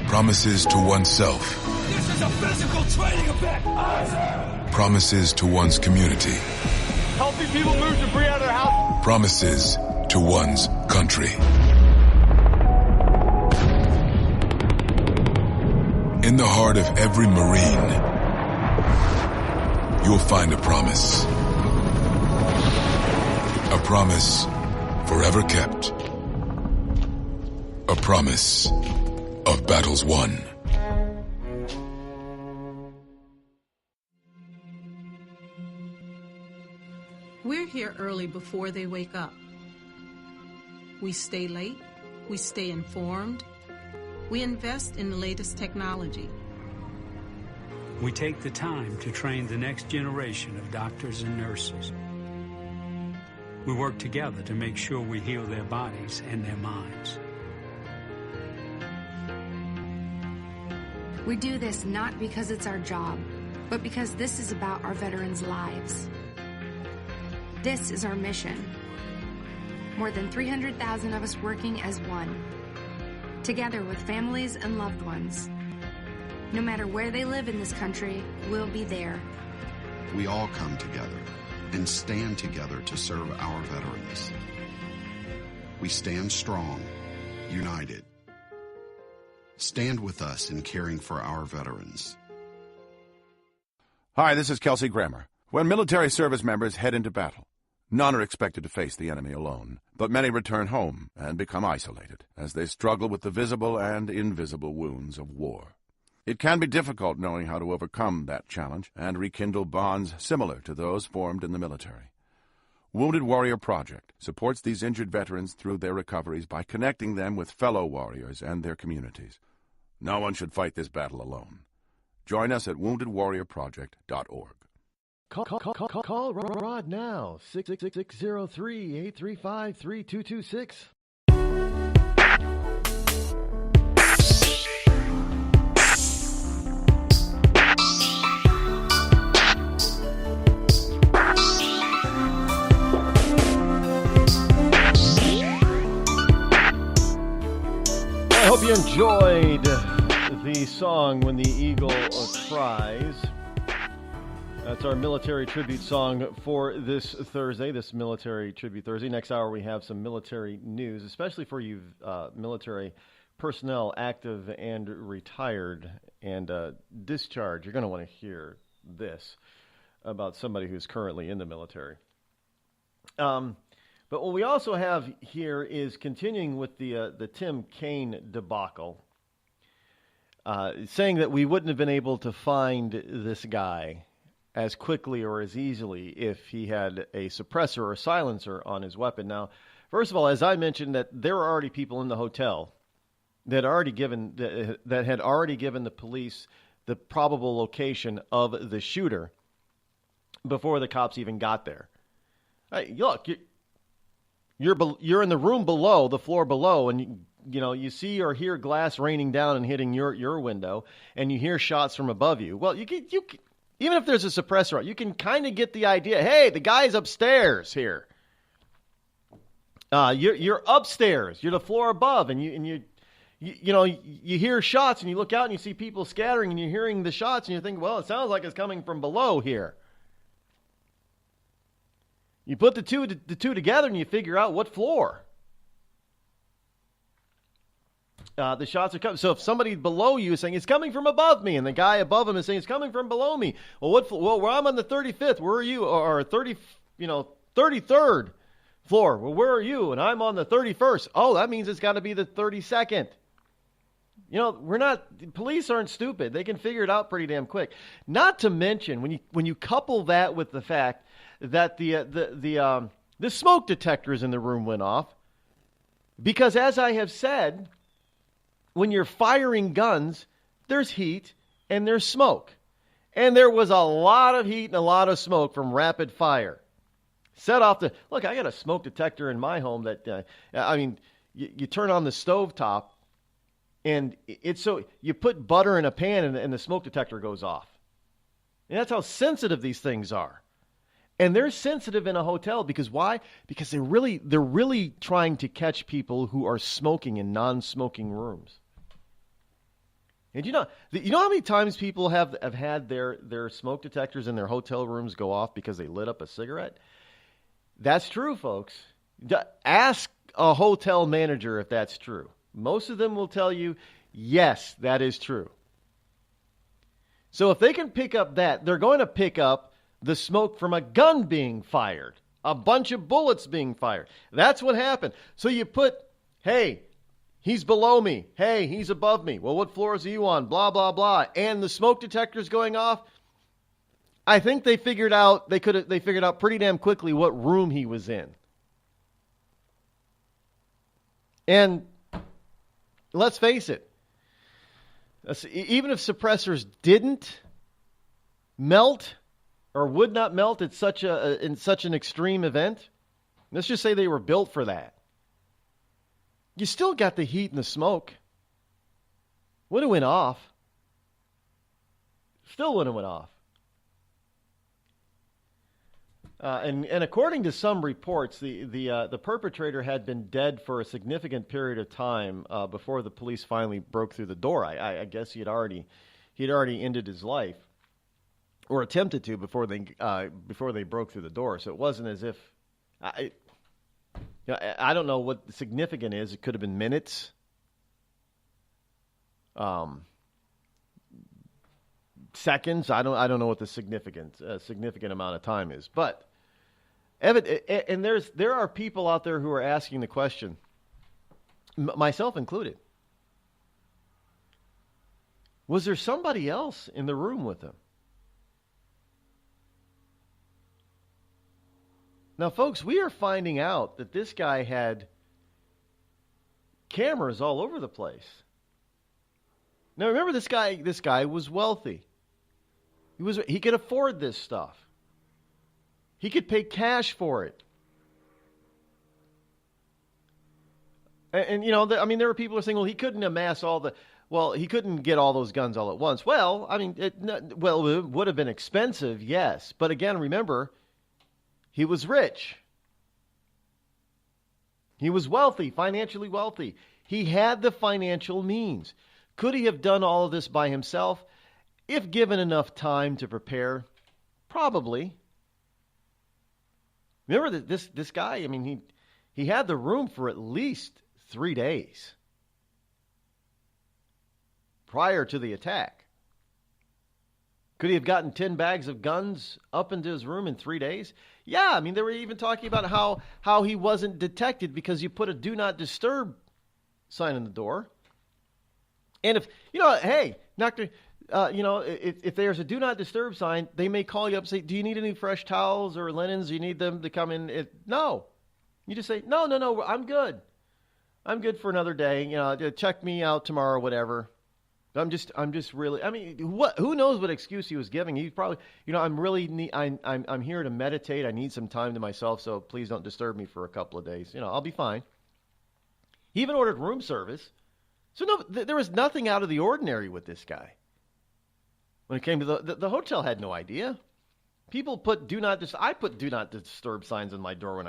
Promises to oneself. This is a physical training event! Promises to one's community. Healthy people move debris out of their house. Promises to one's country. In the heart of every Marine, you'll find a promise. A promise forever kept. A promise of battles won. We're here early before they wake up. We stay late, we stay informed, we invest in the latest technology. We take the time to train the next generation of doctors and nurses. We work together to make sure we heal their bodies and their minds. We do this not because it's our job, but because this is about our veterans' lives. This is our mission. More than 300,000 of us working as one, together with families and loved ones. No matter where they live in this country, we'll be there. We all come together and stand together to serve our veterans. We stand strong, united. Stand with us in caring for our veterans. Hi, this is Kelsey Grammer. When military service members head into battle, none are expected to face the enemy alone, but many return home and become isolated as they struggle with the visible and invisible wounds of war. It can be difficult knowing how to overcome that challenge and rekindle bonds similar to those formed in the military. Wounded Warrior Project supports these injured veterans through their recoveries by connecting them with fellow warriors and their communities. No one should fight this battle alone. Join us at woundedwarriorproject.org. Call Rod now, 666-603-835-3226. I hope you enjoyed the song When the Eagle Cries. That's our military tribute song for this Thursday, this Military Tribute Thursday. Next hour we have some military news, especially for you military personnel, active and retired and discharged. You're going to want to hear this about somebody who's currently in the military. But what we also have here is continuing with the Tim Kaine debacle, saying that we wouldn't have been able to find this guy as quickly or as easily if he had a suppressor or a silencer on his weapon. Now, first of all, as I mentioned, that there were already people in the hotel that had already given the police the probable location of the shooter before the cops even got there. Hey, look, you're in the room below, the floor below, and you see or hear glass raining down and hitting your window, and you hear shots from above you. Well, you even if there's a suppressor, you can kind of get the idea. Hey, the guy's upstairs here. You're upstairs. You're the floor above, and you hear shots, and you look out and you see people scattering, and you're hearing the shots, and you think, well, it sounds like it's coming from below here. You put the two together, and you figure out what floor. The shots are coming. So if somebody below you is saying it's coming from above me, and the guy above him is saying it's coming from below me, well, I'm on the 35th. Where are you? Or 33rd floor. Well, where are you? And I'm on the 31st. Oh, that means it's got to be the 32nd. Police aren't stupid. They can figure it out pretty damn quick. Not to mention when you couple that with the fact that the smoke detectors in the room went off, because as I have said, when you're firing guns, there's heat and there's smoke. And there was a lot of heat and a lot of smoke from rapid fire. Look, I got a smoke detector in my home that, you turn on the stovetop and you put butter in a pan and the smoke detector goes off. And that's how sensitive these things are. And they're sensitive in a hotel because why? Because they're really trying to catch people who are smoking in non-smoking rooms. And you know how many times people have had their smoke detectors in their hotel rooms go off because they lit up a cigarette? That's true, folks. Ask a hotel manager if that's true. Most of them will tell you, yes, that is true. So if they can pick up that, they're going to pick up the smoke from a gun being fired, a bunch of bullets being fired. That's what happened. So you put, hey, he's below me. Hey, he's above me. Well, what floors are you on? Blah, blah, blah. And the smoke detector's going off. I think they figured out pretty damn quickly what room he was in. And let's face it, even if suppressors didn't melt or would not melt at in such an extreme event, let's just say they were built for that. You still got the heat and the smoke. Would have went off. Still would have went off. And according to some reports, the perpetrator had been dead for a significant period of time before the police finally broke through the door. I guess he'd already ended his life, or attempted to before they broke through the door. So it wasn't as if I don't know what the significant is. It could have been minutes, seconds. I don't know what the significant amount of time is, but. And there are people out there who are asking the question, myself included. Was there somebody else in the room with him? Now, folks, we are finding out that this guy had cameras all over the place. Now, remember, this guy was wealthy. He could afford this stuff. He could pay cash for it. And there were people who are saying, well, he couldn't amass he couldn't get all those guns all at once. Well, it would have been expensive, yes. But again, remember, he was rich. He was wealthy, financially wealthy. He had the financial means. Could he have done all of this by himself? If given enough time to prepare, probably. Remember that this guy, he had the room for at least 3 days prior to the attack. Could he have gotten 10 bags of guns up into his room in 3 days? Yeah, they were even talking about how he wasn't detected because you put a do not disturb sign on the door. And if, hey, doctor, if there's a do not disturb sign, they may call you up and say, do you need any fresh towels or linens? Do you need them to come in? No. You just say, no, I'm good. I'm good for another day. Check me out tomorrow, whatever. I'm just really, who knows what excuse he was giving? He probably, I'm here to meditate. I need some time to myself, so please don't disturb me for a couple of days. I'll be fine. He even ordered room service. So no, there was nothing out of the ordinary with this guy. When it came to the hotel had no idea. People put I put do not disturb signs on my door when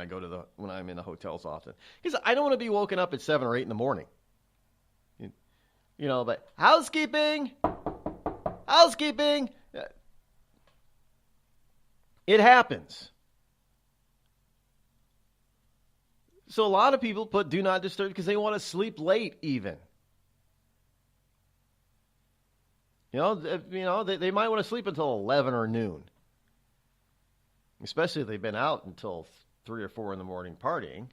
I'm in the hotels often. Because I don't want to be woken up at 7 or 8 in the morning. But housekeeping. It happens. So a lot of people put do not disturb because they want to sleep late even. They might want to sleep until 11 or noon. Especially if they've been out until 3 or 4 in the morning partying.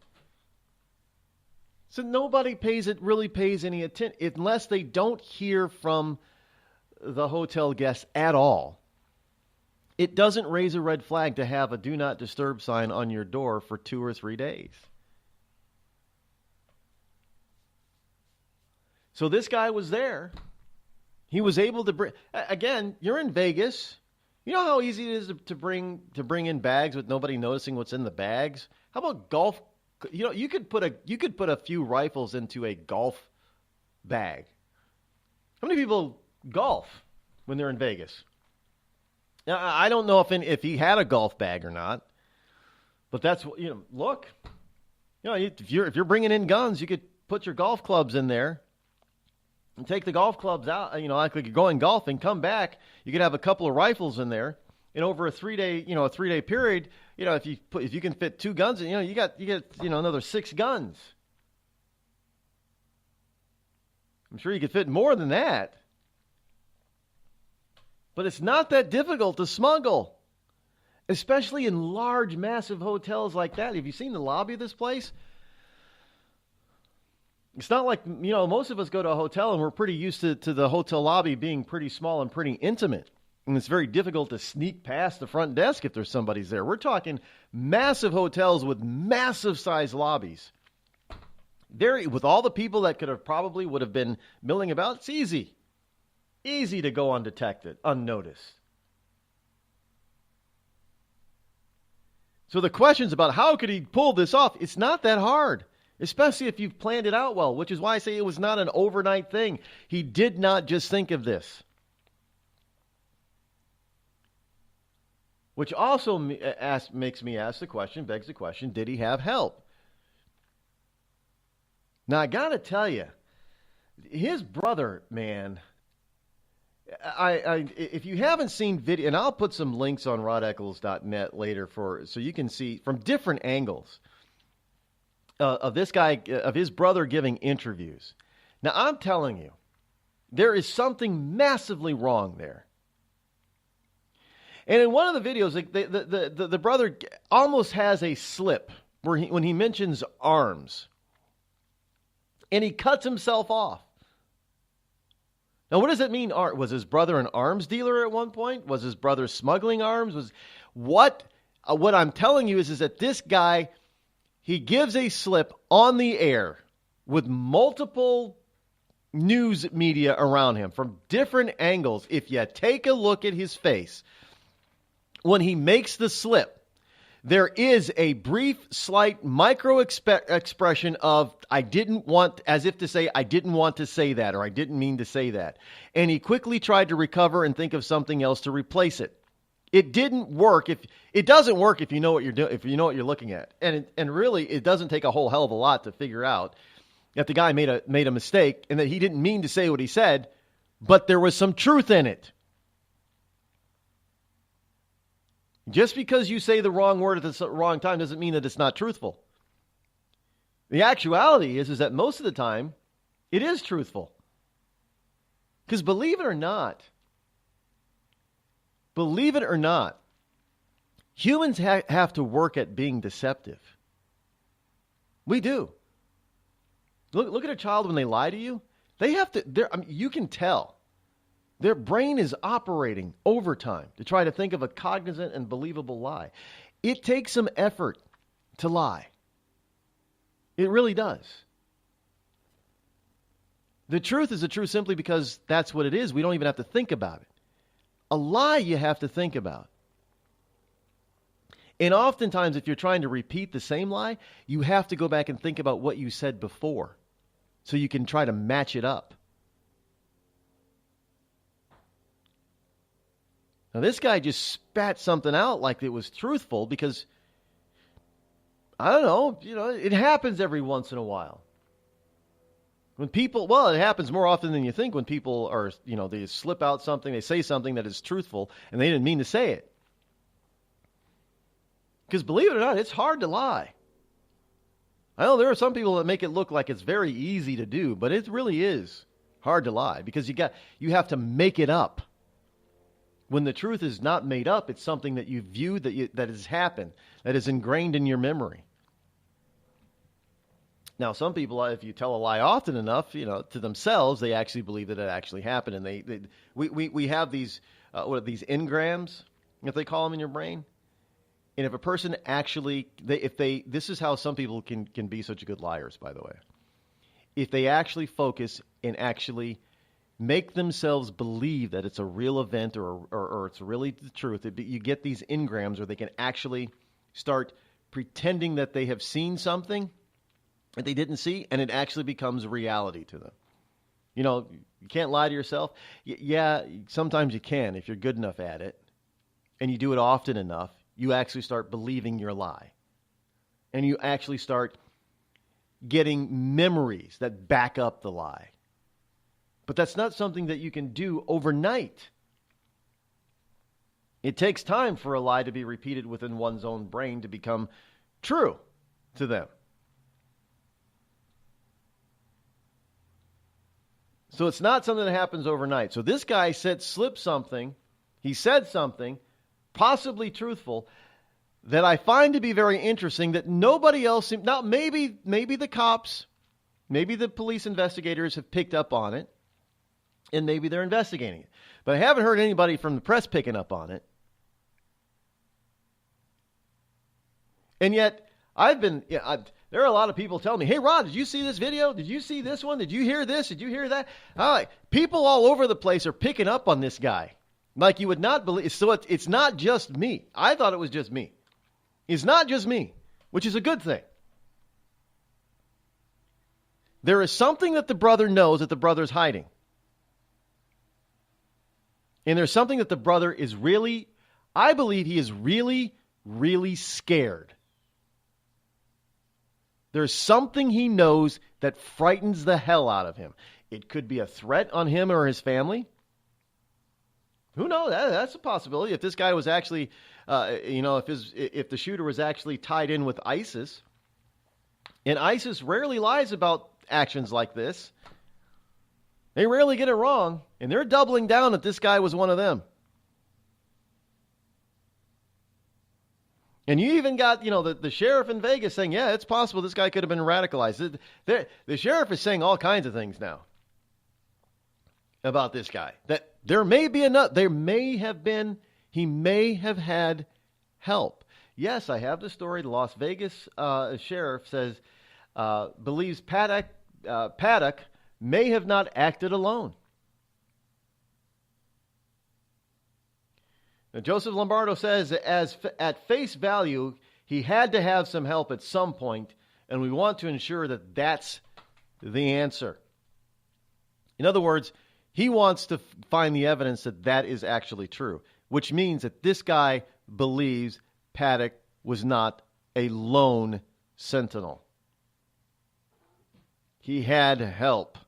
So nobody really pays any attention unless they don't hear from the hotel guests at all. It doesn't raise a red flag to have a do not disturb sign on your door for 2 or 3 days. So this guy was there. He was able to bring. Again, you're in Vegas. You know how easy it is to bring in bags with nobody noticing what's in the bags? How about golf? You could put a few rifles into a golf bag. How many people golf when they're in Vegas? Now, I don't know if he had a golf bag or not, but that's look. If you're bringing in guns, you could put your golf clubs in there. And take the golf clubs out, like you're going golfing, come back, you could have a couple of rifles in there, and over a 3-day period, if you can fit 2 guns, you got another 6 guns. I'm sure you could fit more than that. But it's not that difficult to smuggle, especially in large, massive hotels like that. Have you seen the lobby of this place? It's not like, most of us go to a hotel and we're pretty used to the hotel lobby being pretty small and pretty intimate. And it's very difficult to sneak past the front desk if there's somebody's there. We're talking massive hotels with massive size lobbies. There, with all the people that would have been milling about, it's easy. Easy to go undetected, unnoticed. So the questions about how could he pull this off, it's not that hard. Especially if you've planned it out well, which is why I say it was not an overnight thing. He did not just think of this. Which also begs the question, did he have help? Now, I got to tell you, his brother, man, if you haven't seen video, and I'll put some links on rodeccles.net later so you can see from different angles of this guy, of his brother giving interviews. Now, I'm telling you, there is something massively wrong there. And in one of the videos, the brother almost has a slip when he mentions arms. And he cuts himself off. Now, what does it mean? Was his brother an arms dealer at one point? Was his brother smuggling arms? What I'm telling you is that this guy, he gives a slip on the air with multiple news media around him from different angles. If you take a look at his face, when he makes the slip, there is a brief, slight micro expression of, I didn't want, as if to say, I didn't want to say that, or I didn't mean to say that. And he quickly tried to recover and think of something else to replace it. It didn't work. It doesn't work if you know what you're doing, if you know what you're looking at. And really, it doesn't take a whole hell of a lot to figure out that the guy made a mistake and that he didn't mean to say what he said, but there was some truth in it. Just because you say the wrong word at the wrong time doesn't mean that it's not truthful. The actuality is that most of the time, it is truthful. Because believe it or not, humans have to work at being deceptive. We do. Look at a child when they lie to you. They have to, you can tell. Their brain is operating overtime to try to think of a cognizant and believable lie. It takes some effort to lie. It really does. The truth is the truth simply because that's what it is. We don't even have to think about it. A lie you have to think about. And oftentimes, if you're trying to repeat the same lie, you have to go back and think about what you said before so you can try to match it up. Now, this guy just spat something out like it was truthful because, I don't know, it happens every once in a while. When people, it happens more often than you think when people are, they slip out something, they say something that is truthful, and they didn't mean to say it. Because believe it or not, it's hard to lie. I know there are some people that make it look like it's very easy to do, but it really is hard to lie because you have to make it up. When the truth is not made up, it's something that you view that has happened, that is ingrained in your memory. Now, some people, if you tell a lie often enough, to themselves, they actually believe that it actually happened. And we have these these engrams, if they call them in your brain. And if a person actually, this is how some people can be such good liars, by the way. If they actually focus and actually make themselves believe that it's a real event or it's really the truth, you get these engrams where they can actually start pretending that they have seen something that they didn't see, and it actually becomes reality to them. You can't lie to yourself. Yeah, sometimes you can if you're good enough at it, and you do it often enough, you actually start believing your lie. And you actually start getting memories that back up the lie. But that's not something that you can do overnight. It takes time for a lie to be repeated within one's own brain to become true to them. So it's not something that happens overnight. So this guy slipped something. He said something, possibly truthful, that I find to be very interesting that nobody else, now maybe the cops, maybe the police investigators have picked up on it, and maybe they're investigating it. But I haven't heard anybody from the press picking up on it. And yet, there are a lot of people telling me, hey, Rod, did you see this video? Did you see this one? Did you hear this? Did you hear that? People all over the place are picking up on this guy. Like you would not believe. So it's not just me. I thought it was just me. It's not just me, which is a good thing. There is something that the brother knows that the brother's hiding. And there's something that the brother is really, I believe he is really, really scared. There's something he knows that frightens the hell out of him. It could be a threat on him or his family. Who knows? That's a possibility. If this guy was actually, if the shooter was actually tied in with ISIS, and ISIS rarely lies about actions like this. They rarely get it wrong, and they're doubling down that this guy was one of them. And you even got, the sheriff in Vegas saying, yeah, it's possible this guy could have been radicalized. The sheriff is saying all kinds of things now about this guy. That there may be he may have had help. Yes, I have the story. The Las Vegas sheriff says, believes Paddock may have not acted alone. Now, Joseph Lombardo says that at face value, he had to have some help at some point, and we want to ensure that that's the answer. In other words, he wants to find the evidence that that is actually true, which means that this guy believes Paddock was not a lone sentinel. He had help.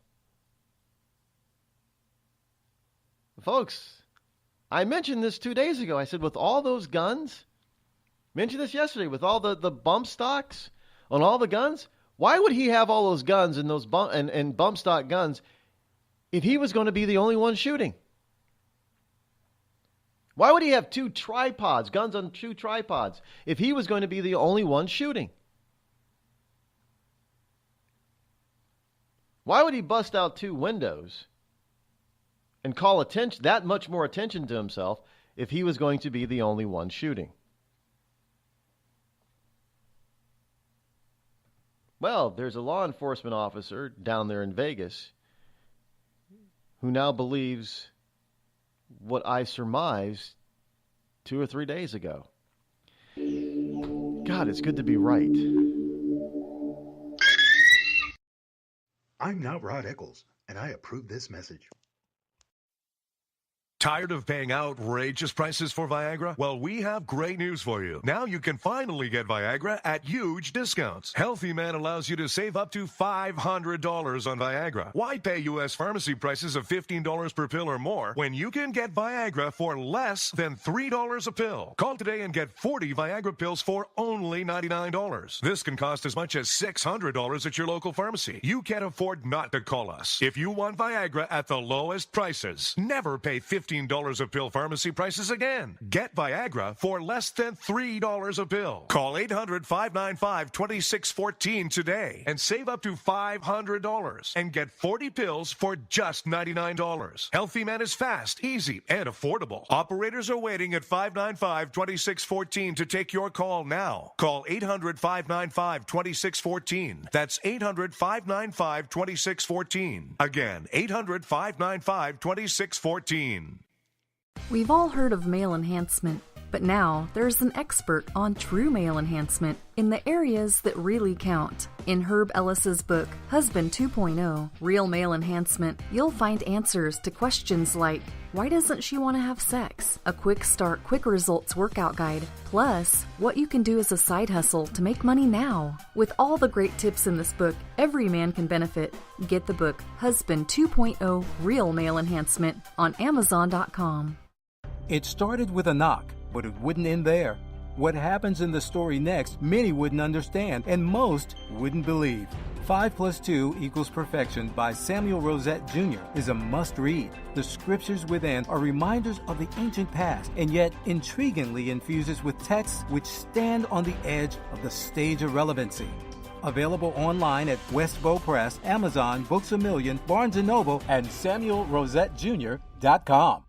Folks, I mentioned this 2 days ago. I said, with all those guns, mentioned this yesterday, with all the bump stocks on all the guns, why would he have all those guns and those bump stock guns if he was going to be the only one shooting? Why would he have two tripods, guns on two tripods, if he was going to be the only one shooting? Why would he bust out two windows and call attention, that much more attention to himself, if he was going to be the only one shooting? Well, there's a law enforcement officer down there in Vegas who now believes what I surmised 2 or 3 days ago. God, it's good to be right. I'm not Rod Eccles, and I approve this message. Tired of paying outrageous prices for Viagra? Well, we have great news for you. Now you can finally get Viagra at huge discounts. Healthy Man allows you to save up to $500 on Viagra. Why pay U.S. pharmacy prices of $15 per pill or more when you can get Viagra for less than $3 a pill? Call today and get 40 Viagra pills for only $99. This can cost as much as $600 at your local pharmacy. You can't afford not to call us. If you want Viagra at the lowest prices, never pay $15 a pill pharmacy prices again. Get Viagra for less than $3 a pill. Call 800-595-2614 today and save up to $500 and get 40 pills for just $99. Healthy Man is fast, easy, and affordable. Operators are waiting at 595-2614 to take your call now. Call 800-595-2614. That's 800-595-2614. Again, 800-595-2614. We've all heard of male enhancement, but now there's an expert on true male enhancement in the areas that really count. In Herb Ellis's book, Husband 2.0, Real Male Enhancement, you'll find answers to questions like, why doesn't she want to have sex? A quick start, quick results workout guide, plus what you can do as a side hustle to make money now. With all the great tips in this book, every man can benefit. Get the book, Husband 2.0, Real Male Enhancement, on Amazon.com. It started with a knock, but it wouldn't end there. What happens in the story next, many wouldn't understand, and most wouldn't believe. 5 + 2 = Perfection by Samuel Rosette Jr. is a must-read. The scriptures within are reminders of the ancient past, and yet intriguingly infuses with texts which stand on the edge of the stage of relevancy. Available online at Westbow Press, Amazon, Books A Million, Barnes & Noble, and SamuelRosetteJr.com.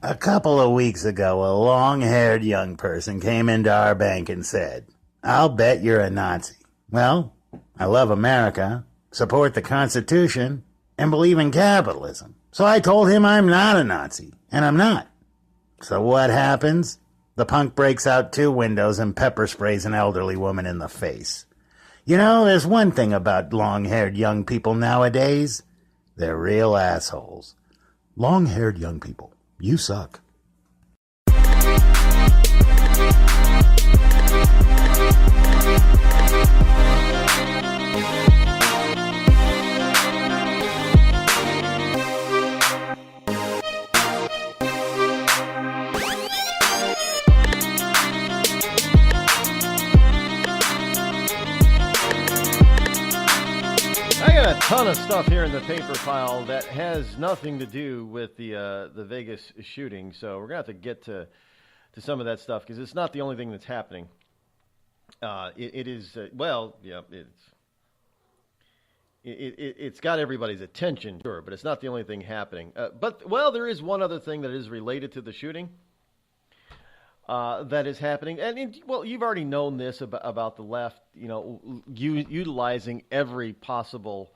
A couple of weeks ago, a long-haired young person came into our bank and said, "I'll bet you're a Nazi." Well, I love America, support the Constitution, and believe in capitalism. So I told him I'm not a Nazi, and I'm not. So what happens? The punk breaks out 2 windows and pepper sprays an elderly woman in the face. You know, there's one thing about long-haired young people nowadays. They're real assholes. Long-haired young people, you suck. A ton of stuff here in the paper file that has nothing to do with the Vegas shooting, so we're gonna have to get to some of that stuff because it's not the only thing that's happening. It is it's got everybody's attention, sure, but it's not the only thing happening. But there is one other thing that is related to the shooting. that is happening. And, well, you've already known this about the left, utilizing every possible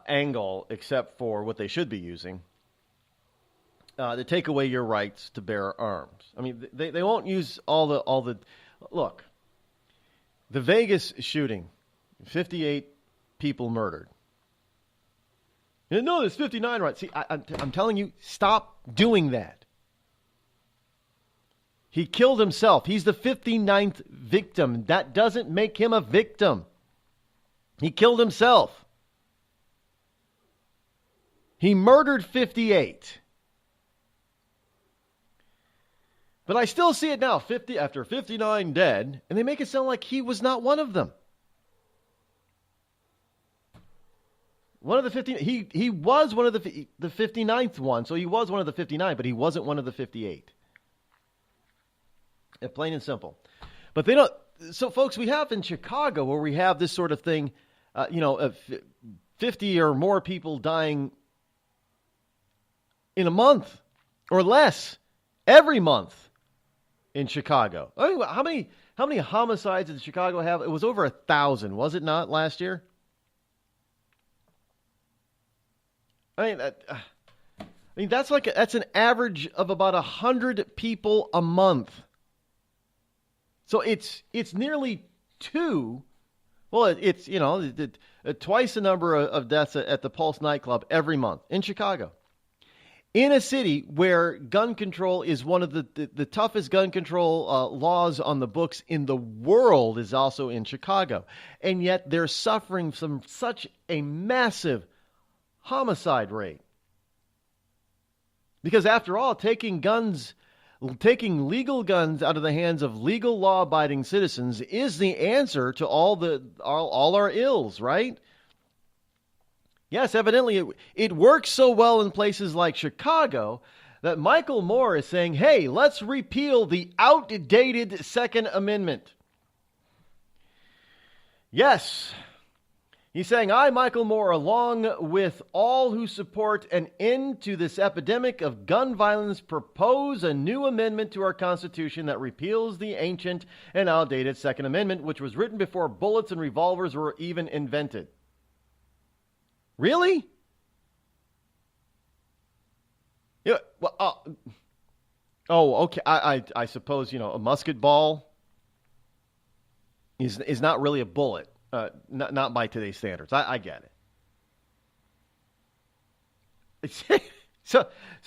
angle except for what they should be using to take away your rights to bear arms. I mean, they won't use all the look. The Vegas shooting, 58 people murdered. No, there's 59 right. See, I'm telling you, stop doing that. He killed himself. He's the 59th victim. That doesn't make him a victim. He killed himself. He murdered 58. But I still see it now, 50 after 59 dead, and they make it sound like he was not one of them. One of the 50, he was one of the 59th one, so he was one of the 59, but he wasn't one of the 58. Plain and simple. But they don't. So, folks, we have in Chicago where we have this sort of thing, 50 or more people dying in a month or less every month in Chicago. I mean, how many homicides did Chicago have? It was over 1,000, was it not, last year? I mean, that's an average of about 100 people a month. So it's nearly two. Well, it's twice the number of deaths at the Pulse nightclub every month in Chicago, in a city where gun control is one of the toughest gun control laws on the books in the world, is also in Chicago, and yet they're suffering from such a massive homicide rate. Because after all, taking legal guns out of the hands of legal law-abiding citizens is the answer to all our ills, right? Yes, evidently it works so well in places like Chicago that Michael Moore is saying, hey, let's repeal the outdated Second Amendment. Yes. He's saying, I, Michael Moore, along with all who support an end to this epidemic of gun violence, propose a new amendment to our Constitution that repeals the ancient and outdated Second Amendment, which was written before bullets and revolvers were even invented. Really? Yeah. Well, okay. I suppose, a musket ball is not really a bullet. Not by today's standards. I get it. So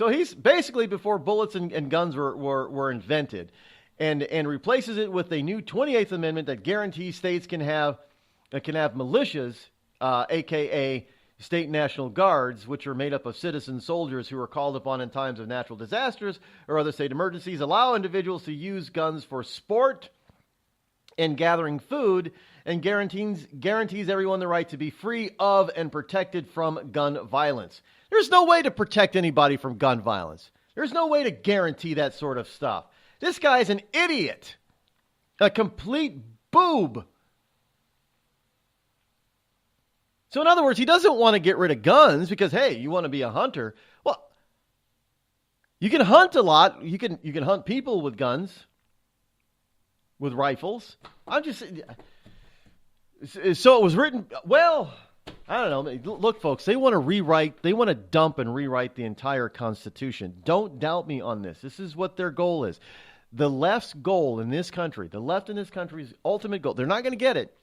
he's basically before bullets and guns were invented, and replaces it with a new 28th Amendment that guarantees states can have militias, aka state national guards, which are made up of citizen soldiers who are called upon in times of natural disasters or other state emergencies, allow individuals to use guns for sport and gathering food, and guarantees everyone the right to be free of and protected from gun violence. There's no way to protect anybody from gun violence. There's no way to guarantee that sort of stuff. This guy's an idiot. A complete boob. So in other words, he doesn't want to get rid of guns because, hey, you want to be a hunter. Well, you can hunt a lot. You can hunt people with guns, with rifles. I'm just... So it was written, well, I don't know. Look, folks, they want to dump and rewrite the entire Constitution. Don't doubt me on this. This is what their goal is. The left's goal in this country, the left in this country's ultimate goal, they're not going to get it,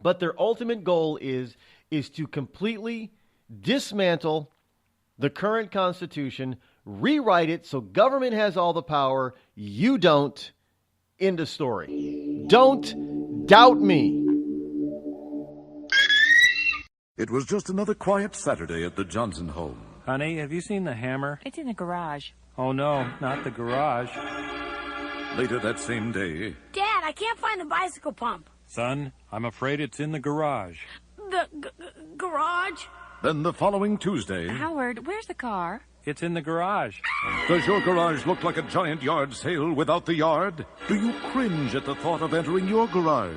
but their ultimate goal is to completely dismantle the current Constitution, rewrite it so government has all the power, you don't. End of story. Don't doubt me. It was just another quiet Saturday at the Johnson home. Honey, have you seen the hammer? It's in the garage. Oh, no, not the garage. Later that same day... Dad, I can't find the bicycle pump. Son, I'm afraid it's in the garage. The garage? Then the following Tuesday... Howard, where's the car? It's in the garage. Does your garage look like a giant yard sale without the yard? Do you cringe at the thought of entering your garage?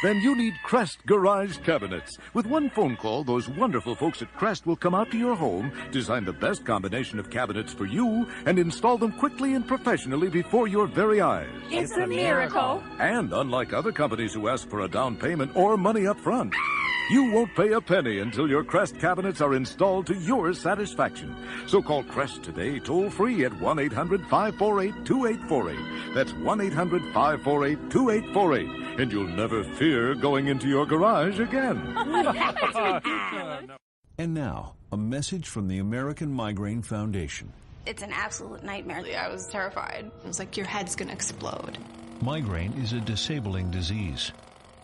Then you need Crest Garage Cabinets. With one phone call, those wonderful folks at Crest will come out to your home, design the best combination of cabinets for you, and install them quickly and professionally before your very eyes. It's a miracle. And unlike other companies who ask for a down payment or money up front, you won't pay a penny until your Crest cabinets are installed to your satisfaction. So call Crest today, toll-free at 1-800-548-2848. That's 1-800-548-2848. And you'll never fear going into your garage again. And now, a message from the American Migraine Foundation. It's an absolute nightmare. I was terrified. It was like your head's gonna explode. Migraine is a disabling disease.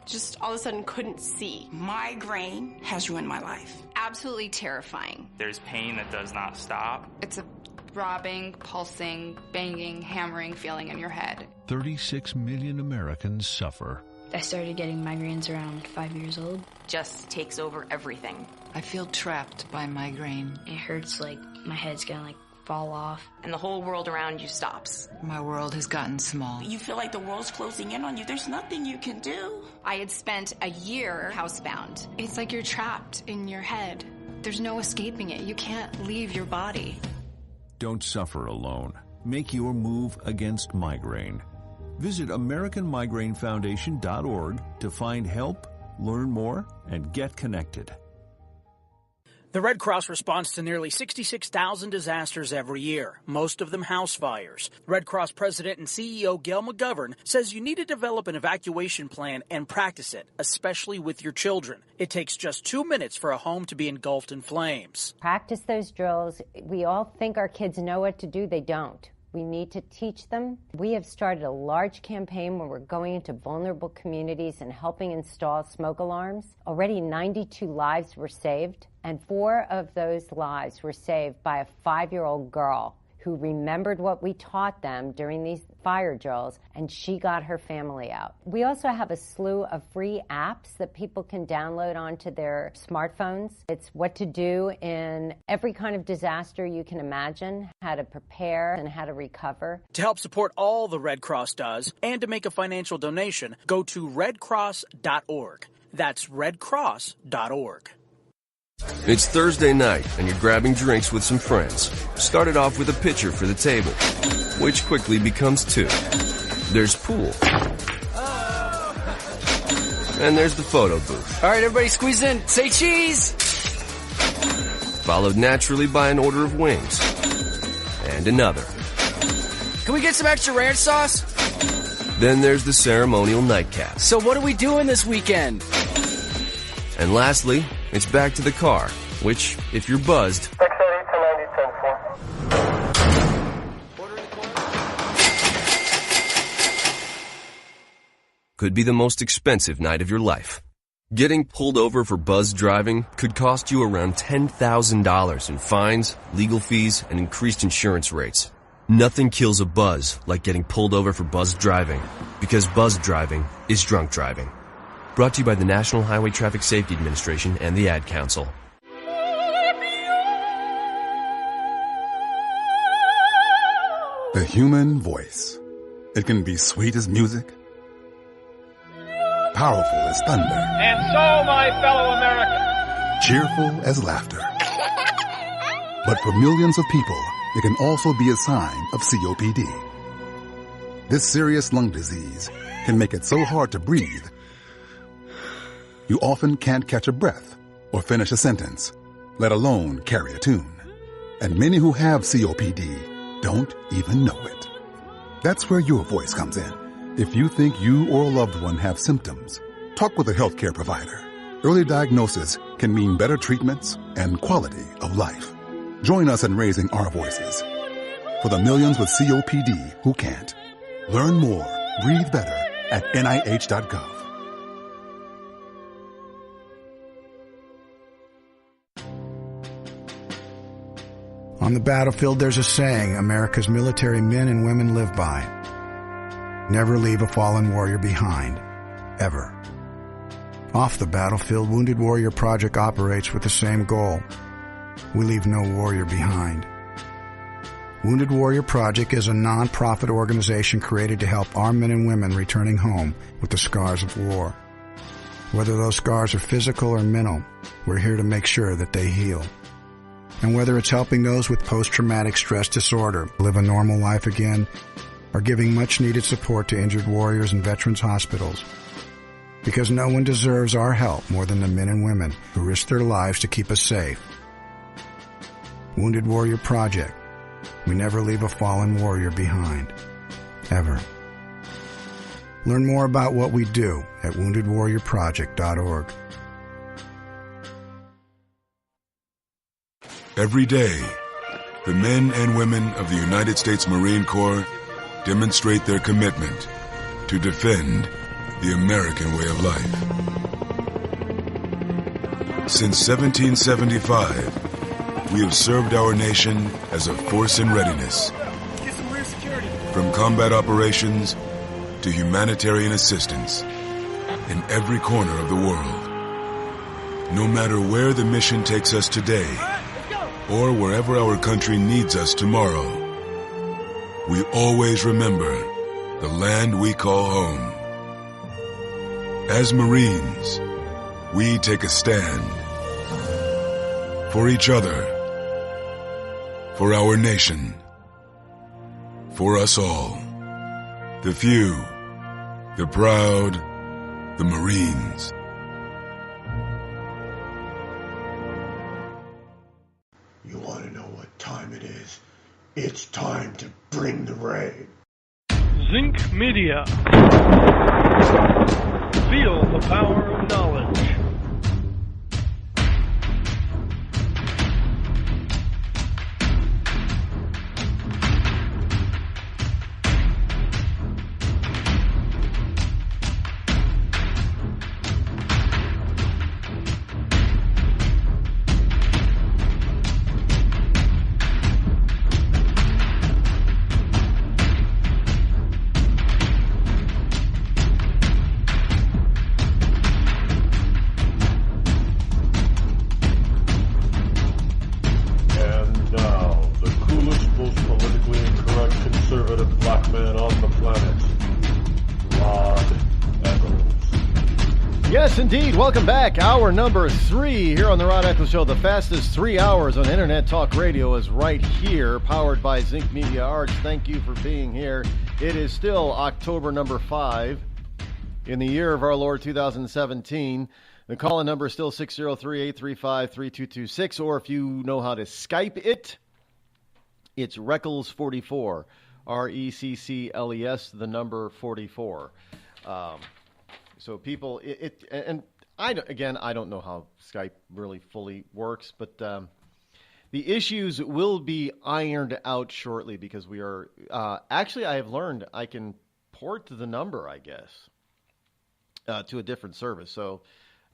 Just all of a sudden couldn't see. Migraine has ruined my life. Absolutely terrifying. There's pain that does not stop. It's a throbbing, pulsing, banging, hammering feeling in your head. 36 million Americans suffer. I started getting migraines around 5 years old. Just takes over everything. I feel trapped by migraine. It hurts like my head's gonna fall off. And the whole world around you stops. My world has gotten small. You feel like the world's closing in on you. There's nothing you can do. I had spent a year housebound. It's like you're trapped in your head. There's no escaping it. You can't leave your body. Don't suffer alone. Make your move against migraine. Visit AmericanMigraineFoundation.org to find help, learn more, and get connected. The Red Cross responds to nearly 66,000 disasters every year, most of them house fires. Red Cross President and CEO Gail McGovern says you need to develop an evacuation plan and practice it, especially with your children. It takes just 2 minutes for a home to be engulfed in flames. Practice those drills. We all think our kids know what to do. They don't. We need to teach them. We have started a large campaign where we're going into vulnerable communities and helping install smoke alarms. Already 92 lives were saved, and 4 of those lives were saved by a 5-year-old girl who remembered what we taught them during these fire drills, and she got her family out. We also have a slew of free apps that people can download onto their smartphones. It's what to do in every kind of disaster you can imagine, how to prepare and how to recover. To help support all the Red Cross does and to make a financial donation, go to redcross.org. That's redcross.org. It's Thursday night, and you're grabbing drinks with some friends. Started off with a pitcher for the table, which quickly becomes 2. There's pool. And there's the photo booth. All right, everybody squeeze in. Say cheese! Followed naturally by an order of wings. And another. Can we get some extra ranch sauce? Then there's the ceremonial nightcap. So what are we doing this weekend? And lastly, it's back to the car, which, if you're buzzed, could be the most expensive night of your life. Getting pulled over for buzzed driving could cost you around $10,000 in fines, legal fees, and increased insurance rates. Nothing kills a buzz like getting pulled over for buzzed driving, because buzzed driving is drunk driving. Brought to you by the National Highway Traffic Safety Administration and the Ad Council. The human voice. It can be sweet as music, powerful as thunder, And so, my fellow Americans, cheerful as laughter. But for millions of people, it can also be a sign of COPD. This serious lung disease can make it so hard to breathe, you often can't catch a breath or finish a sentence, let alone carry a tune. And many who have COPD don't even know it. That's where your voice comes in. If you think you or a loved one have symptoms, talk with a healthcare provider. Early diagnosis can mean better treatments and quality of life. Join us in raising our voices for the millions with COPD who can't. Learn more, breathe better at NIH.gov. On the battlefield, there's a saying America's military men and women live by. Never leave a fallen warrior behind. Ever. Off the battlefield, Wounded Warrior Project operates with the same goal. We leave no warrior behind. Wounded Warrior Project is a non-profit organization created to help our men and women returning home with the scars of war. Whether those scars are physical or mental, we're here to make sure that they heal. And whether it's helping those with post-traumatic stress disorder live a normal life again, or giving much-needed support to injured warriors in veterans' hospitals, because no one deserves our help more than the men and women who risk their lives to keep us safe. Wounded Warrior Project. We never leave a fallen warrior behind. Ever. Learn more about what we do at woundedwarriorproject.org. Every day, the men and women of the United States Marine Corps demonstrate their commitment to defend the American way of life. Since 1775, we have served our nation as a force in readiness. Get some rear security. From combat operations to humanitarian assistance in every corner of the world. No matter where the mission takes us today, or wherever our country needs us tomorrow, we always remember the land we call home. As Marines, we take a stand for each other, for our nation, for us all. The few, the proud, the Marines. You want to know what time it is? It's time to bring the rain. Zinc Media. Feel the power of knowledge. Indeed. Welcome back. Hour number 3 here on the Rod Eccles Show. The fastest 3 hours on Internet Talk Radio is right here, powered by Zinc Media Arts. Thank you for being here. It is still October number 5 in the year of our Lord 2017. The call-in number is still 603-835-3226, or if you know how to Skype it, it's Reccles44, RECCLES, the number 44. So people, and I don't know how Skype really fully works, but the issues will be ironed out shortly because we are, actually I have learned I can port the number, I guess, to a different service. So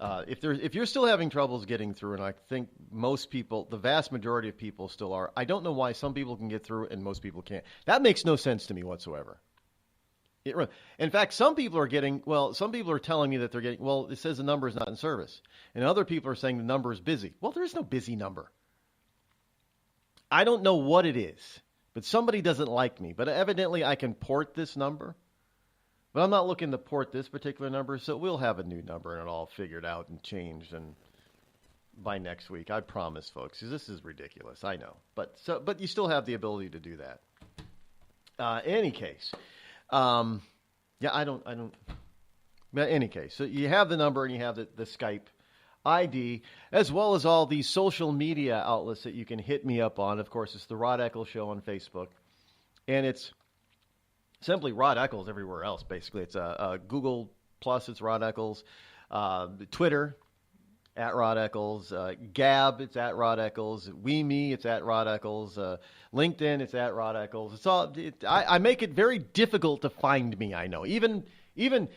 if you're still having troubles getting through, and I think most people, the vast majority of people still are, I don't know why some people can get through and most people can't. That makes no sense to me whatsoever. In fact, some people are telling me that they're getting, it says the number is not in service. And other people are saying the number is busy. Well, there is no busy number. I don't know what it is, but somebody doesn't like me. But evidently I can port this number. But I'm not looking to port this particular number, so we'll have a new number and it all figured out and changed and by next week. I promise, folks. This is ridiculous. I know. But you still have the ability to do that. In any case, I don't. But in any case, so you have the number and you have the Skype ID, as well as all these social media outlets that you can hit me up on. Of course, it's the Rod Eccles Show on Facebook, and it's simply Rod Eccles everywhere else. Basically, it's Google Plus. It's Rod Eccles. Twitter at Rod Eccles. Gab, it's at Rod Eccles. WeMe, it's at Rod Eccles. LinkedIn, it's at Rod Eccles. It's all. I make it very difficult to find me. I know. Even my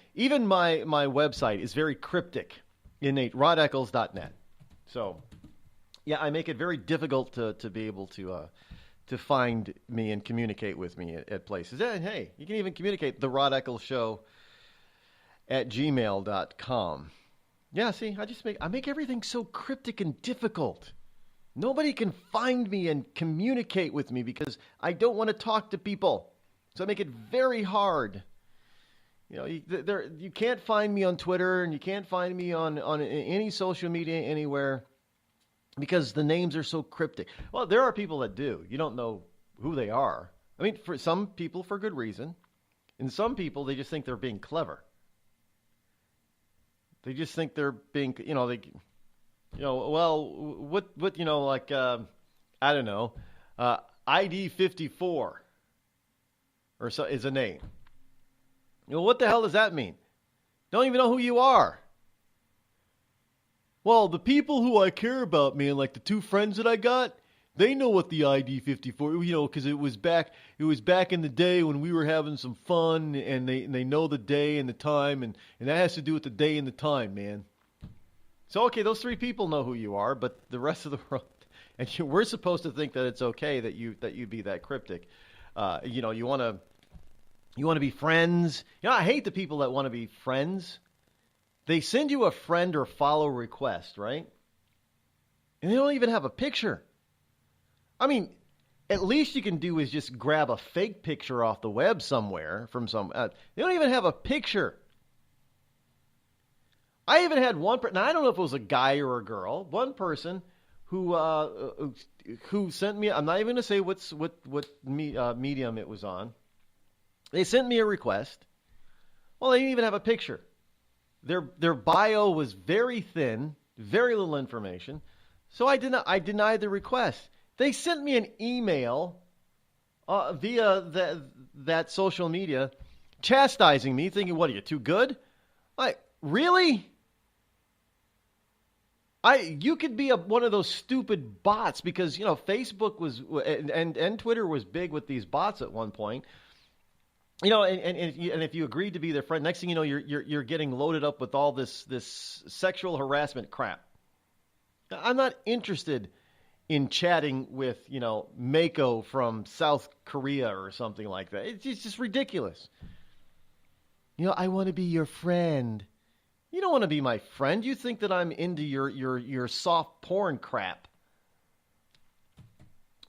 website is very cryptic. RodEccles.net. So, yeah, I make it very difficult to be able to find me and communicate with me at places. And hey, you can even communicate the Rod Eccles Show at gmail.com. Yeah, see, I make everything so cryptic and difficult. Nobody can find me and communicate with me because I don't want to talk to people. So I make it very hard. You can't find me on Twitter, and you can't find me on any social media anywhere because the names are so cryptic. Well, there are people that do. You don't know who they are. I mean, for some people, for good reason. And some people, they just think they're being clever. They just think they're being, I don't know, ID 54 or so is a name. What the hell does that mean? Don't even know who you are. Well, the people who I care about, man, like the two friends that I got, they know what the ID 54, because it was back in the day when we were having some fun, and they know the day and the time, and that has to do with the day and the time, man. So, okay, those three people know who you are, but the rest of the world, and we're supposed to think that it's okay that you be that cryptic. You want to be friends. I hate the people that want to be friends. They send you a friend or follow request, right? And they don't even have a picture. I mean, at least you can do is just grab a fake picture off the web somewhere from some. They don't even have a picture. I even had one person. Now I don't know if it was a guy or a girl. One person who sent me. I'm not even going to say what medium it was on. They sent me a request. Well, they didn't even have a picture. Their bio was very thin, very little information. So I denied the request. They sent me an email via that social media chastising me, thinking, what, are you too good? Really? You could be one of those stupid bots because, Facebook was and Twitter was big with these bots at one point. And if you agreed to be their friend, next thing you know, you're getting loaded up with all this sexual harassment crap. I'm not interested in chatting with, Mako from South Korea or something like that. It's just ridiculous. I want to be your friend. You don't want to be my friend. You think that I'm into your soft porn crap.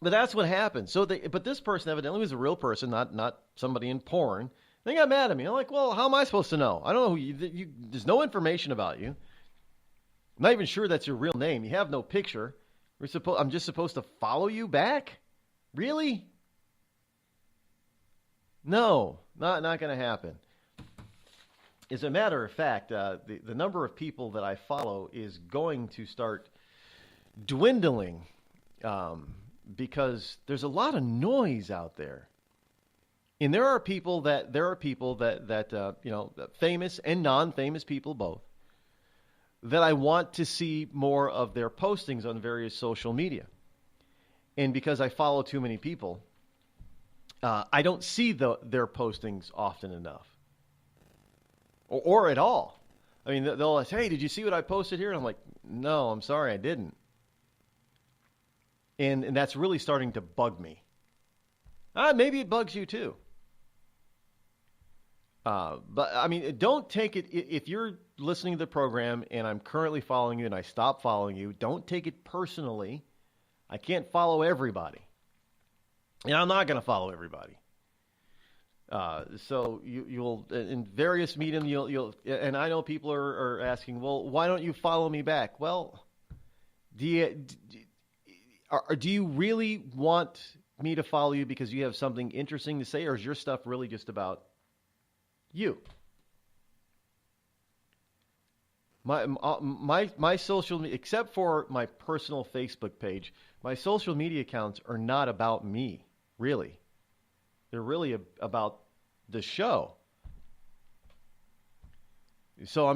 But that's what happened. But this person evidently was a real person, not somebody in porn. They got mad at me. I'm like, well, how am I supposed to know? I don't know who you. There's no information about you. I'm not even sure that's your real name. You have no picture. I'm just supposed to follow you back? Really? No, not going to happen. As a matter of fact, the number of people that I follow is going to start dwindling because there's a lot of noise out there. And there are people that famous and non-famous people both, that I want to see more of their postings on various social media. And because I follow too many people, I don't see their postings often enough. Or at all. I mean, they'll say, hey, did you see what I posted here? And I'm like, no, I'm sorry, I didn't. And that's really starting to bug me. Maybe it bugs you too. But, I mean, don't take it, if you're listening to the program and I'm currently following you and I stop following you, don't take it personally. I can't follow everybody. And I'm not going to follow everybody. So you'll in various medium, you'll and I know people are asking, well, why don't you follow me back? Well, do you really want me to follow you because you have something interesting to say, or is your stuff really just about you? My social media, except for my personal Facebook page, my social media accounts are not about me, really. They're really about the show. So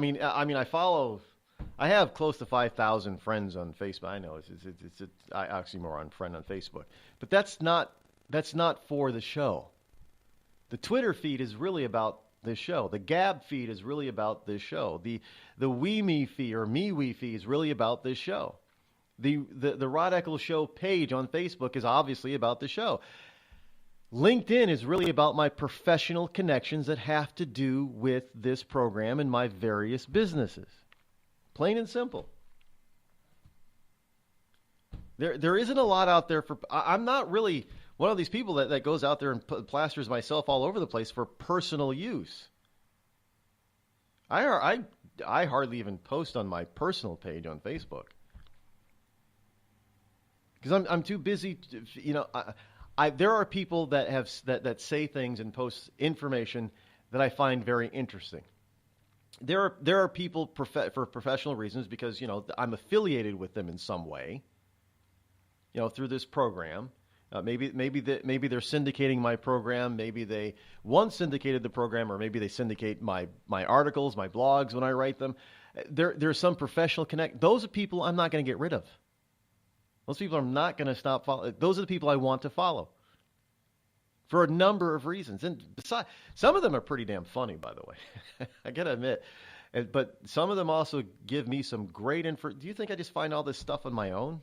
I have close to 5,000 friends on Facebook. I know it's oxymoron, friend on Facebook, but that's not for the show. The Twitter feed is really about this show. The Gab feed is really about this show. The WeMe feed or MeWe feed is really about this show. The Rod Eccles Show page on Facebook is obviously about the show. LinkedIn is really about my professional connections that have to do with this program and my various businesses. Plain and simple. There isn't a lot out there for. I'm not really one of these people that goes out there and plasters myself all over the place for personal use. I hardly even post on my personal page on Facebook because I'm too busy. There are people that have that say things and post information that I find very interesting. There are people for professional reasons because I'm affiliated with them in some way. Through this program. Maybe they're syndicating my program. Maybe they once syndicated the program, or maybe they syndicate my articles, my blogs when I write them. There's some professional connect. Those are people I'm not going to get rid of. Those people I'm not going to stop following. Those are the people I want to follow for a number of reasons. And besides, some of them are pretty damn funny, by the way. I got to admit. But some of them also give me some great info. Do you think I just find all this stuff on my own?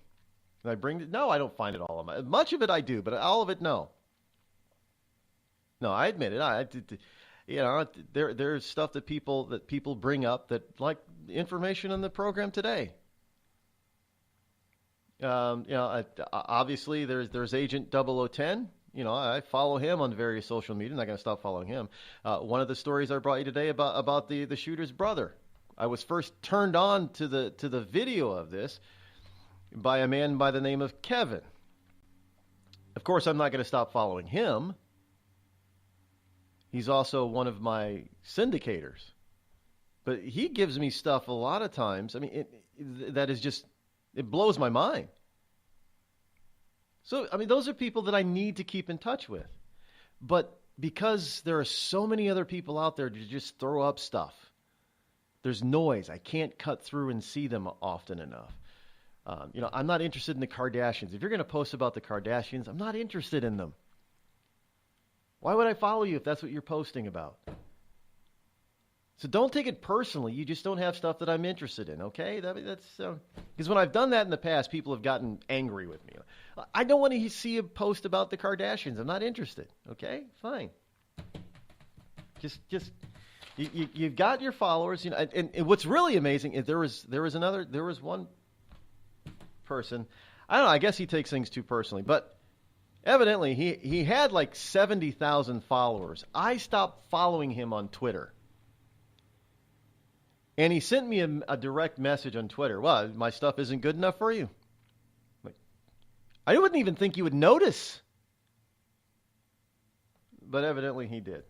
I bring it? No, I don't find it all on my. Much of it I do, but all of it, no. No, I admit it. There's stuff that people bring up that, like information on the program today. Obviously there's Agent 0010. I follow him on various social media. I'm not going to stop following him. One of the stories I brought you today about the shooter's brother. I was first turned on to the video of this by a man by the name of Kevin. Of course, I'm not going to stop following him. He's also one of my syndicators. But he gives me stuff a lot of times. I mean, that is just, it blows my mind. So, I mean, those are people that I need to keep in touch with. But because there are so many other people out there to just throw up stuff, there's noise. I can't cut through and see them often enough. I'm not interested in the Kardashians. If you're going to post about the Kardashians, I'm not interested in them. Why would I follow you if that's what you're posting about? So don't take it personally. You just don't have stuff that I'm interested in, okay? That's because when I've done that in the past, people have gotten angry with me. I don't want to see a post about the Kardashians. I'm not interested, okay? Fine. Just you've got your followers, and what's really amazing is there was one person. I don't know. I guess he takes things too personally, but evidently he had like 70,000 followers. I stopped following him on Twitter, and he sent me a direct message on Twitter. Well, my stuff isn't good enough for you. I wouldn't even think you would notice, but evidently he did,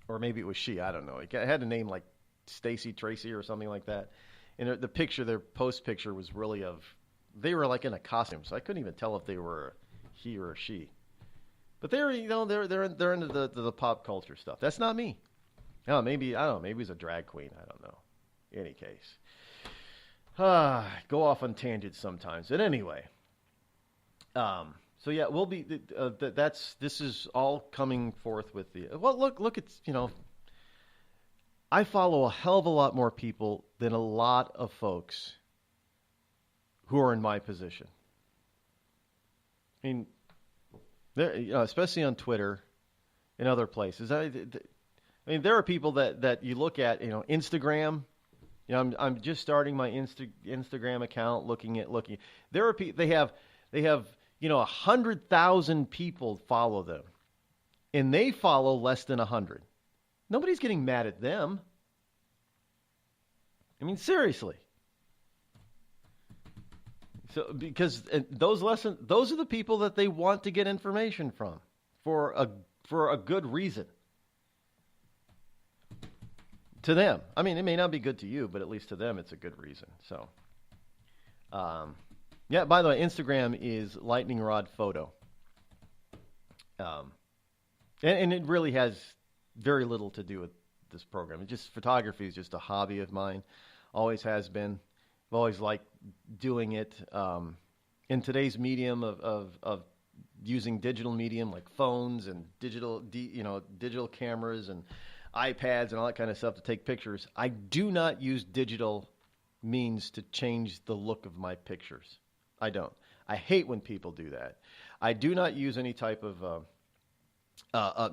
or maybe it was she. I don't know. It had a name like Stacy Tracy or something like that. And the picture, their post picture was really they were like in a costume, so I couldn't even tell if they were he or a she. But they're into the pop culture stuff. That's not me. No, maybe he's a drag queen. I don't know. In any case, go off on tangents sometimes. But anyway, so yeah, we'll be. This is all coming forth with the. Well, look, it's I follow a hell of a lot more people than a lot of folks who are in my position. I mean, especially on Twitter and other places. I mean, there are people that you look at, Instagram. I'm just starting my Instagram account, looking. There are people. They have 100,000 people follow them, and they follow less than 100. Nobody's getting mad at them. I mean, seriously. So, because those are the people that they want to get information from for a good reason. To them. I mean, it may not be good to you, but at least to them, it's a good reason. So, yeah, by the way, Instagram is Lightning Rod Photo. And it really has very little to do with this program. Photography is just a hobby of mine. Always has been. I've always liked doing it. In today's medium of using digital medium like phones and digital cameras and iPads and all that kind of stuff to take pictures, I do not use digital means to change the look of my pictures. I don't. I hate when people do that. I do not use any type of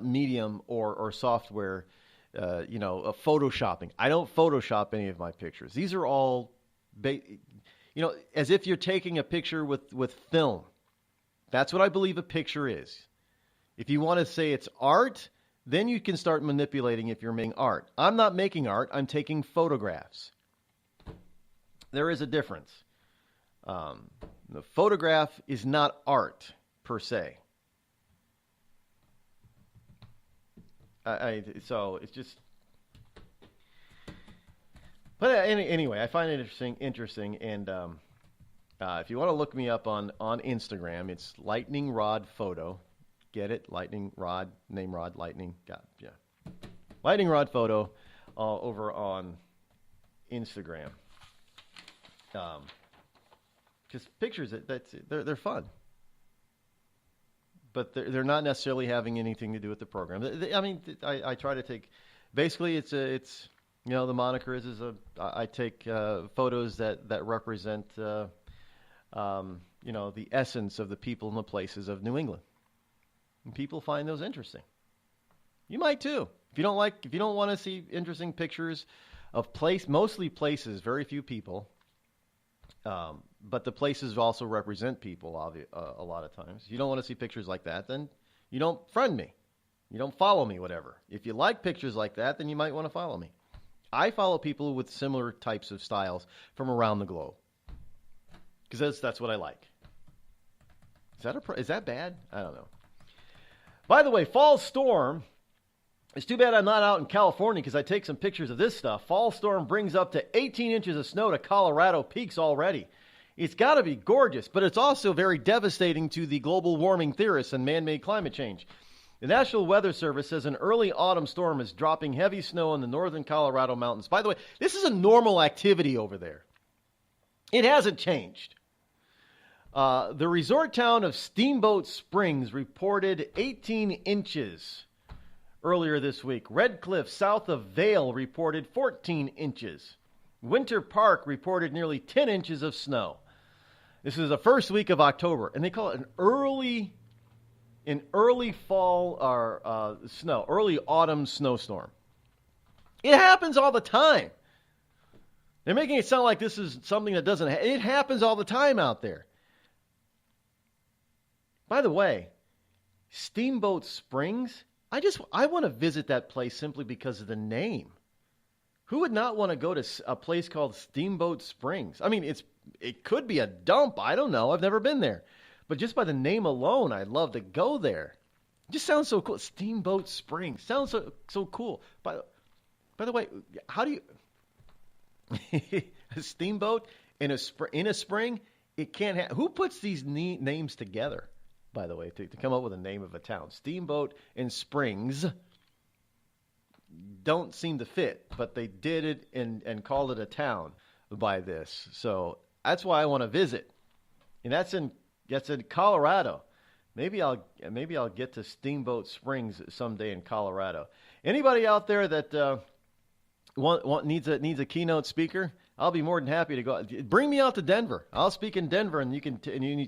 medium or software, photoshopping. I don't Photoshop any of my pictures. These are all, as if you're taking a picture with film. That's what I believe a picture is. If you want to say it's art, then you can start manipulating if you're making art. I'm not making art. I'm taking photographs. There is a difference. The photograph is not art per se. So it's just. But anyway, I find it interesting, and if you want to look me up on Instagram, it's Lightning Rod Photo. Get it? Lightning Rod, name Rod, Lightning. Yeah. Lightning Rod Photo over on Instagram. Because pictures, they're fun. But they're not necessarily having anything to do with the program. I try to take, basically it's the moniker is I take photos that represent the essence of the people and the places of New England. And people find those interesting. You might too. If you don't want to see interesting pictures of mostly places, very few people. But the places also represent people a lot of times. If you don't want to see pictures like that, then you don't friend me. You don't follow me, whatever. If you like pictures like that, then you might want to follow me. I follow people with similar types of styles from around the globe. Because that's what I like. Is that bad? I don't know. By the way, fall storm. It's too bad I'm not out in California because I take some pictures of this stuff. Fall storm brings up to 18 inches of snow to Colorado peaks already. It's got to be gorgeous, but it's also very devastating to the global warming theorists and man-made climate change. The National Weather Service says an early autumn storm is dropping heavy snow in the northern Colorado mountains. By the way, this is a normal activity over there. It hasn't changed. The resort town of Steamboat Springs reported 18 inches earlier this week. Red Cliff, south of Vail, reported 14 inches. Winter Park reported nearly 10 inches of snow. This is the first week of October, and they call it an early fall or early autumn snowstorm. It happens all the time. They're making it sound like this is something that doesn't. It happens all the time out there. By the way, Steamboat Springs. I want to visit that place simply because of the name. Who would not want to go to a place called Steamboat Springs? I mean, it could be a dump. I don't know. I've never been there. But just by the name alone, I'd love to go there. It just sounds so cool. Steamboat Springs. Sounds so cool. By the way, how do you... a steamboat in a spring? It can't have... Who puts these names together, by the way, to come up with a name of a town? Steamboat and Springs don't seem to fit, but they did it and called it a town by this. So that's why I want to visit. And that's in Colorado. Maybe I'll get to Steamboat Springs someday in Colorado. Anybody out there that needs a keynote speaker? I'll be more than happy to go. Bring me out to Denver. I'll speak in Denver, and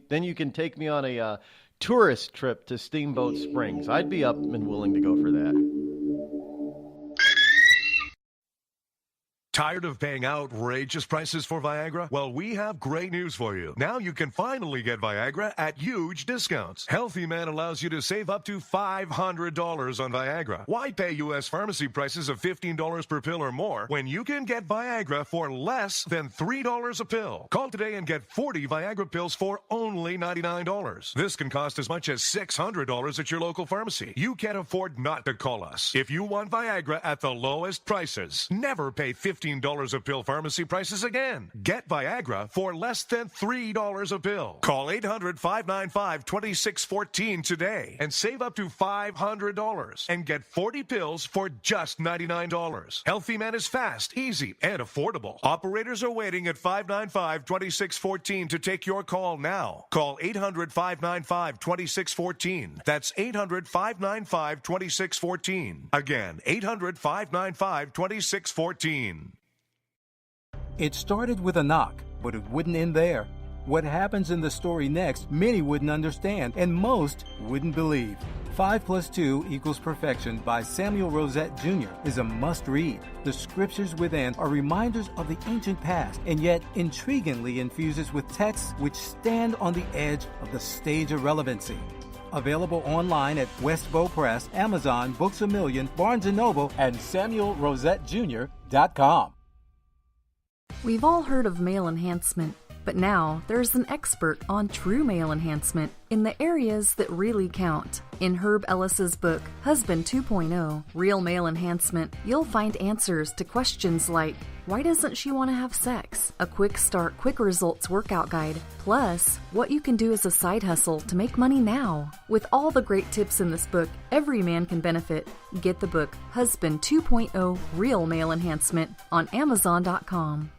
then you can take me on a tourist trip to Steamboat Springs. I'd be up and willing to go for that. Tired of paying outrageous prices for Viagra? Well, we have great news for you. Now you can finally get Viagra at huge discounts. Healthy Man allows you to save up to $500 on Viagra. Why pay U.S. pharmacy prices of $15 per pill or more when you can get Viagra for less than $3 a pill? Call today and get 40 Viagra pills for only $99. This can cost as much as $600 at your local pharmacy. You can't afford not to call us. If you want Viagra at the lowest prices, never pay $15 a pill pharmacy prices again. Get Viagra for less than $3 a pill. Call 800-595-2614 today and save up to $500 and get 40 pills for just $99. Healthy Man is fast, easy, and affordable. Operators are waiting at 595-2614 to take your call now. Call 800-595-2614. That's 800-595-2614. Again, 800-595-2614. It started with a knock, but it wouldn't end there. What happens in the story next, many wouldn't understand, and most wouldn't believe. 5 + 2 = Perfection by Samuel Rosette Jr. is a must-read. The scriptures within are reminders of the ancient past, and yet intriguingly infuses with texts which stand on the edge of the stage of relevancy. Available online at Westbow Press, Amazon, Books A Million, Barnes & Noble, and SamuelRosetteJr.com. We've all heard of male enhancement, but now there's an expert on true male enhancement in the areas that really count. In Herb Ellis's book, Husband 2.0, Real Male Enhancement, you'll find answers to questions like, why doesn't she want to have sex? A quick start, quick results workout guide, plus what you can do as a side hustle to make money now. With all the great tips in this book, every man can benefit. Get the book, Husband 2.0, Real Male Enhancement, on Amazon.com.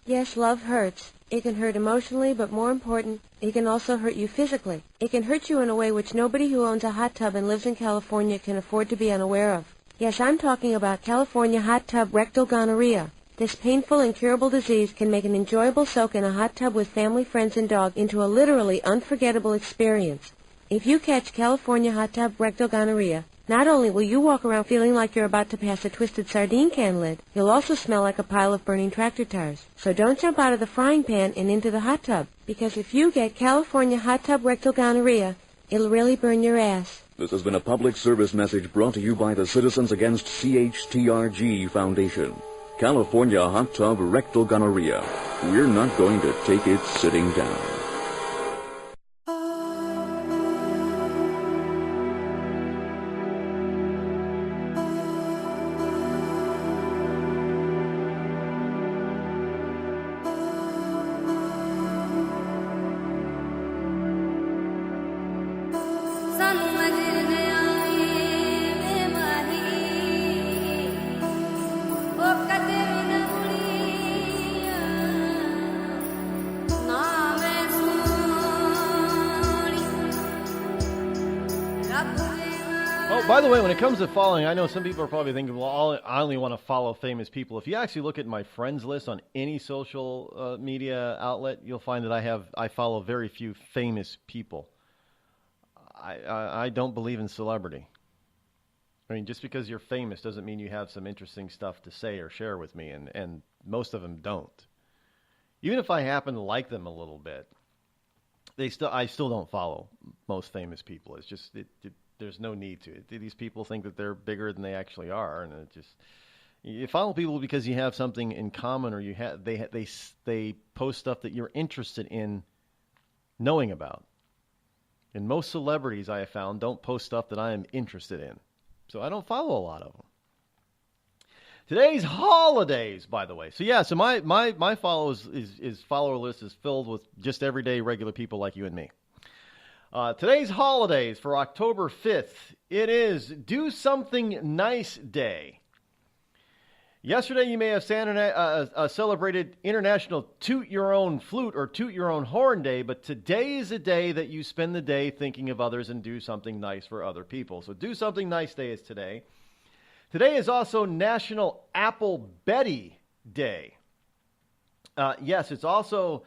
Yes, love hurts. It can hurt emotionally, but more important, it can also hurt you physically. It can hurt you in a way which nobody who owns a hot tub and lives in California can afford to be unaware of. Yes, I'm talking about California hot tub rectal gonorrhea. This painful, incurable disease can make an enjoyable soak in a hot tub with family, friends, and dog into a literally unforgettable experience. If you catch California hot tub rectal gonorrhea, not only will you walk around feeling like you're about to pass a twisted sardine can lid, you'll also smell like a pile of burning tractor tires. So don't jump out of the frying pan and into the hot tub, because if you get California hot tub rectal gonorrhea, it'll really burn your ass. This has been a public service message brought to you by the Citizens Against CHTRG Foundation. California hot tub rectal gonorrhea. We're not going to take it sitting down. By the way, when it comes to following, I know some people are probably thinking, well, I only want to follow famous people. If you actually look at my friends list on any social media outlet, you'll find that I follow very few famous people. I don't believe in celebrity. I mean, just because you're famous doesn't mean you have some interesting stuff to say or share with me, and most of them don't. Even if I happen to like them a little bit, I still don't follow most famous people. It's just there's no need to. These people think that they're bigger than they actually are, and you follow people because you have something in common, or they post stuff that you're interested in knowing about. And most celebrities I have found don't post stuff that I am interested in, so I don't follow a lot of them. Today's holidays, by the way. So my follower list is filled with just everyday regular people like you and me. Today's holidays for October 5th, it is Do Something Nice Day. Yesterday you may have celebrated International Toot Your Own Flute or Toot Your Own Horn Day, but today is a day that you spend the day thinking of others and do something nice for other people. So Do Something Nice Day is today. Today is also National Apple Betty Day. Yes, it's also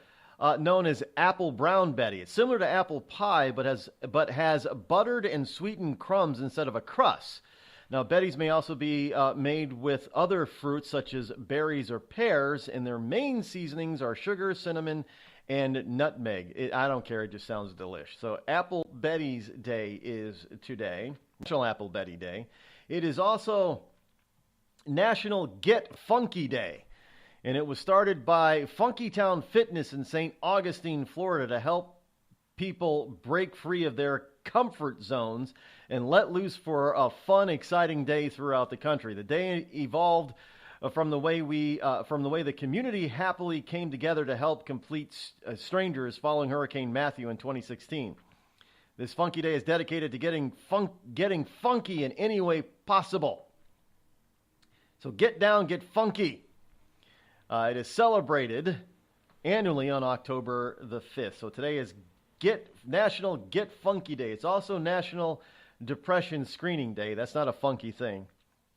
known as Apple Brown Betty. It's similar to apple pie, but has buttered and sweetened crumbs instead of a crust. Now, Betties may also be made with other fruits such as berries or pears, and their main seasonings are sugar, cinnamon, and nutmeg. I don't care. It just sounds delish. So Apple Betty's Day is today, National Apple Betty Day. It is also National Get Funky Day. And it was started by Funky Town Fitness in St. Augustine, Florida, to help people break free of their comfort zones and let loose for a fun, exciting day throughout the country. The day evolved from the way the community happily came together to help complete strangers following Hurricane Matthew in 2016. This Funky Day is dedicated to getting funky in any way possible. So get down, get funky. It is celebrated annually on October the 5th. So today is National Get Funky Day. It's also National Depression Screening Day. That's not a funky thing,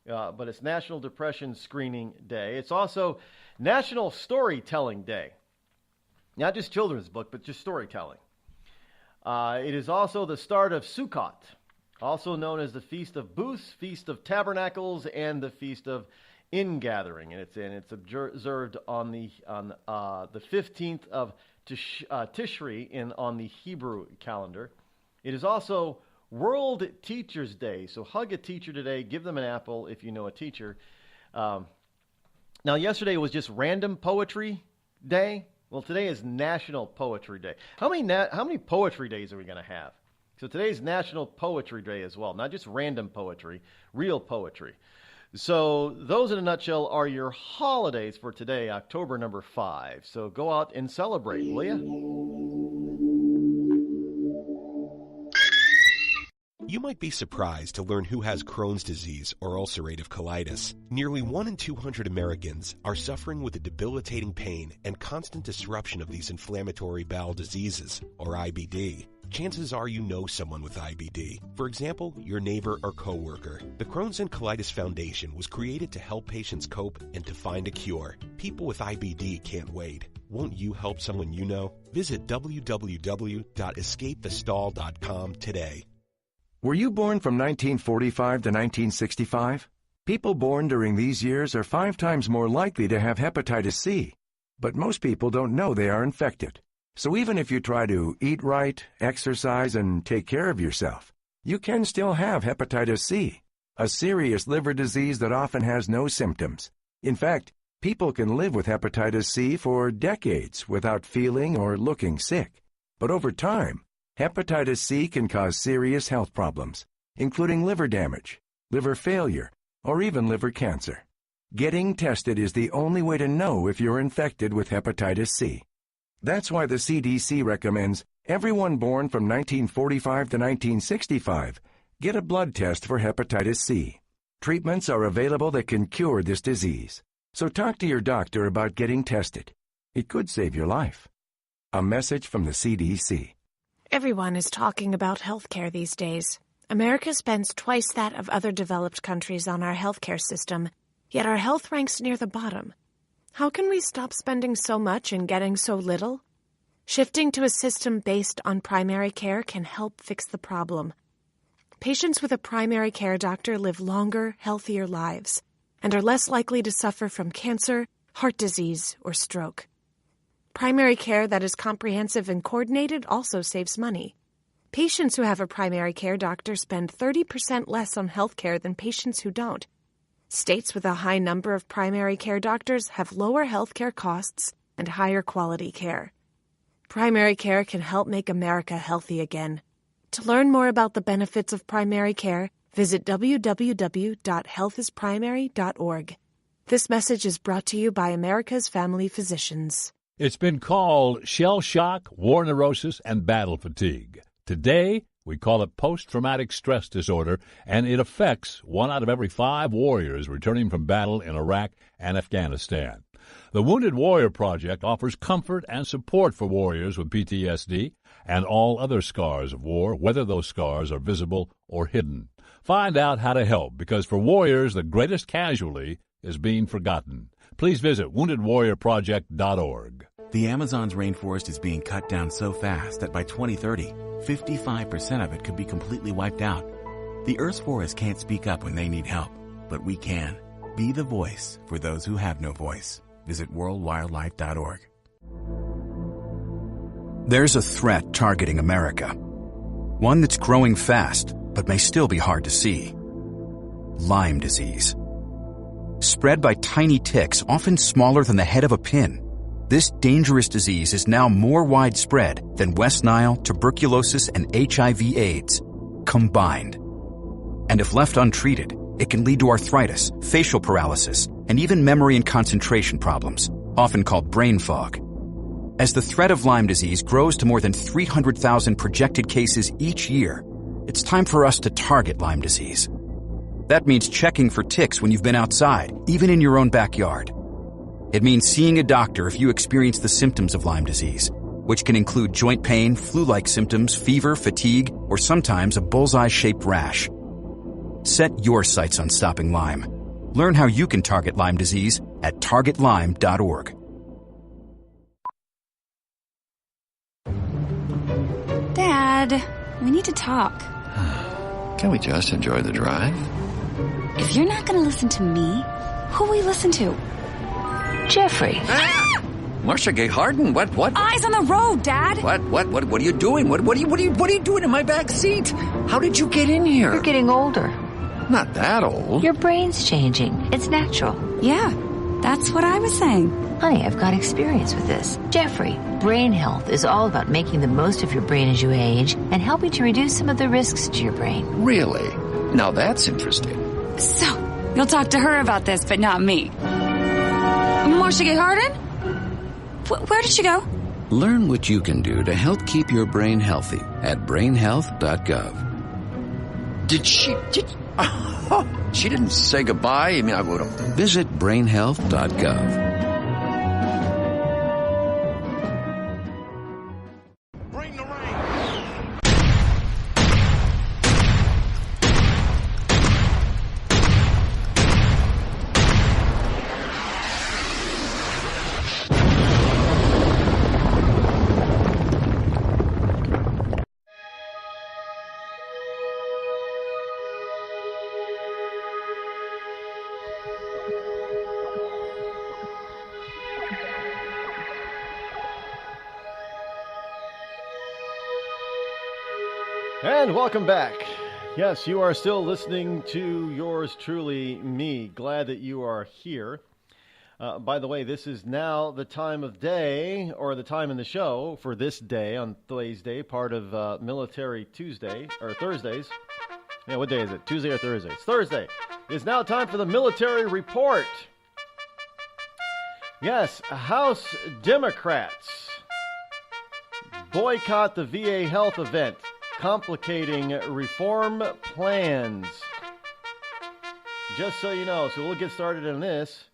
but it's National Depression Screening Day. It's also National Storytelling Day. Not just children's book, but just storytelling. It is also the start of Sukkot, also known as the Feast of Booths, Feast of Tabernacles, and the Feast of ingathering, and it's observed on the 15th of Tishri on the Hebrew calendar. It is also World Teachers Day, so hug a teacher today. Give them an apple if you know a teacher. Now, yesterday was just Random Poetry Day. Well, today is National Poetry Day. How many poetry days are we going to have? So today's National Poetry Day as well, not just random poetry, real poetry. So those in a nutshell are your holidays for today, October number 5. So go out and celebrate, will you? You might be surprised to learn who has Crohn's disease or ulcerative colitis. Nearly 1 in 200 Americans are suffering with a debilitating pain and constant disruption of these inflammatory bowel diseases, or IBD. Chances are you know someone with IBD. For example, your neighbor or coworker. The Crohn's and Colitis Foundation was created to help patients cope and to find a cure. People with IBD can't wait. Won't you help someone you know? Visit www.escapethestall.com today. Were you born from 1945 to 1965? People born during these years are 5 times more likely to have hepatitis C, but most people don't know they are infected. So even if you try to eat right, exercise, and take care of yourself, you can still have hepatitis C, a serious liver disease that often has no symptoms. In fact, people can live with hepatitis C for decades without feeling or looking sick. But over time, hepatitis C can cause serious health problems, including liver damage, liver failure, or even liver cancer. Getting tested is the only way to know if you're infected with hepatitis C. That's why the CDC recommends everyone born from 1945 to 1965 get a blood test for hepatitis C. Treatments are available that can cure this disease. So talk to your doctor about getting tested. It could save your life. A message from the CDC. Everyone is talking about healthcare these days. America spends twice that of other developed countries on our healthcare system, yet our health ranks near the bottom. How can we stop spending so much and getting so little? Shifting to a system based on primary care can help fix the problem. Patients with a primary care doctor live longer, healthier lives and are less likely to suffer from cancer, heart disease, or stroke. Primary care that is comprehensive and coordinated also saves money. Patients who have a primary care doctor spend 30% less on health care than patients who don't. States with a high number of primary care doctors have lower health care costs and higher quality care. Primary care can help make America healthy again. To learn more about the benefits of primary care, visit www.healthisprimary.org. This message is brought to you by America's Family Physicians. It's been called shell shock, war neurosis, and battle fatigue. Today, we call it post-traumatic stress disorder, and it affects 1 out of every 5 warriors returning from battle in Iraq and Afghanistan. The Wounded Warrior Project offers comfort and support for warriors with PTSD and all other scars of war, whether those scars are visible or hidden. Find out how to help, because for warriors, the greatest casualty is being forgotten. Please visit woundedwarriorproject.org. The Amazon's rainforest is being cut down so fast that by 2030, 55% of it could be completely wiped out. The Earth's forests can't speak up when they need help, but we can. Be the voice for those who have no voice. Visit worldwildlife.org. There's a threat targeting America. One that's growing fast, but may still be hard to see. Lyme disease. Spread by tiny ticks, often smaller than the head of a pin. This dangerous disease is now more widespread than West Nile, tuberculosis, and HIV/AIDS combined. And if left untreated, it can lead to arthritis, facial paralysis, and even memory and concentration problems, often called brain fog. As the threat of Lyme disease grows to more than 300,000 projected cases each year, it's time for us to target Lyme disease. That means checking for ticks when you've been outside, even in your own backyard. It means seeing a doctor if you experience the symptoms of Lyme disease, which can include joint pain, flu-like symptoms, fever, fatigue, or sometimes a bullseye-shaped rash. Set your sights on stopping Lyme. Learn how you can target Lyme disease at targetlyme.org. Dad, we need to talk. Can we just enjoy the drive? If you're not going to listen to me, Who we listen to? Jeffrey. Marcia Gay Harden, what? Eyes on the road, Dad. What are you doing? What are you doing in my back seat? How did you get in here? You're getting older. Not that old. Your brain's changing. It's natural. Yeah, that's what I was saying. Honey, I've got experience with this. Jeffrey, brain health is all about making the most of your brain as you age and helping to reduce some of the risks to your brain. Really? Now that's interesting. So, you'll talk to her about this, but not me. Marcia Gay Harden? Where did she go? Learn what you can do to help keep your brain healthy at brainhealth.gov. She didn't say goodbye. I mean, I would have. Visit brainhealth.gov. And welcome back. Yes, you are still listening to yours truly, me. Glad that you are here. By the way, this is now the time of day, or the time in the show for this day on Thursday, part of Military Tuesday, or Thursdays. Yeah, what day is it? Tuesday or Thursday? It's Thursday. It's now time for the Military Report. Yes, House Democrats boycott the VA health event, complicating reform plans. Just so you know, so we'll get started on this.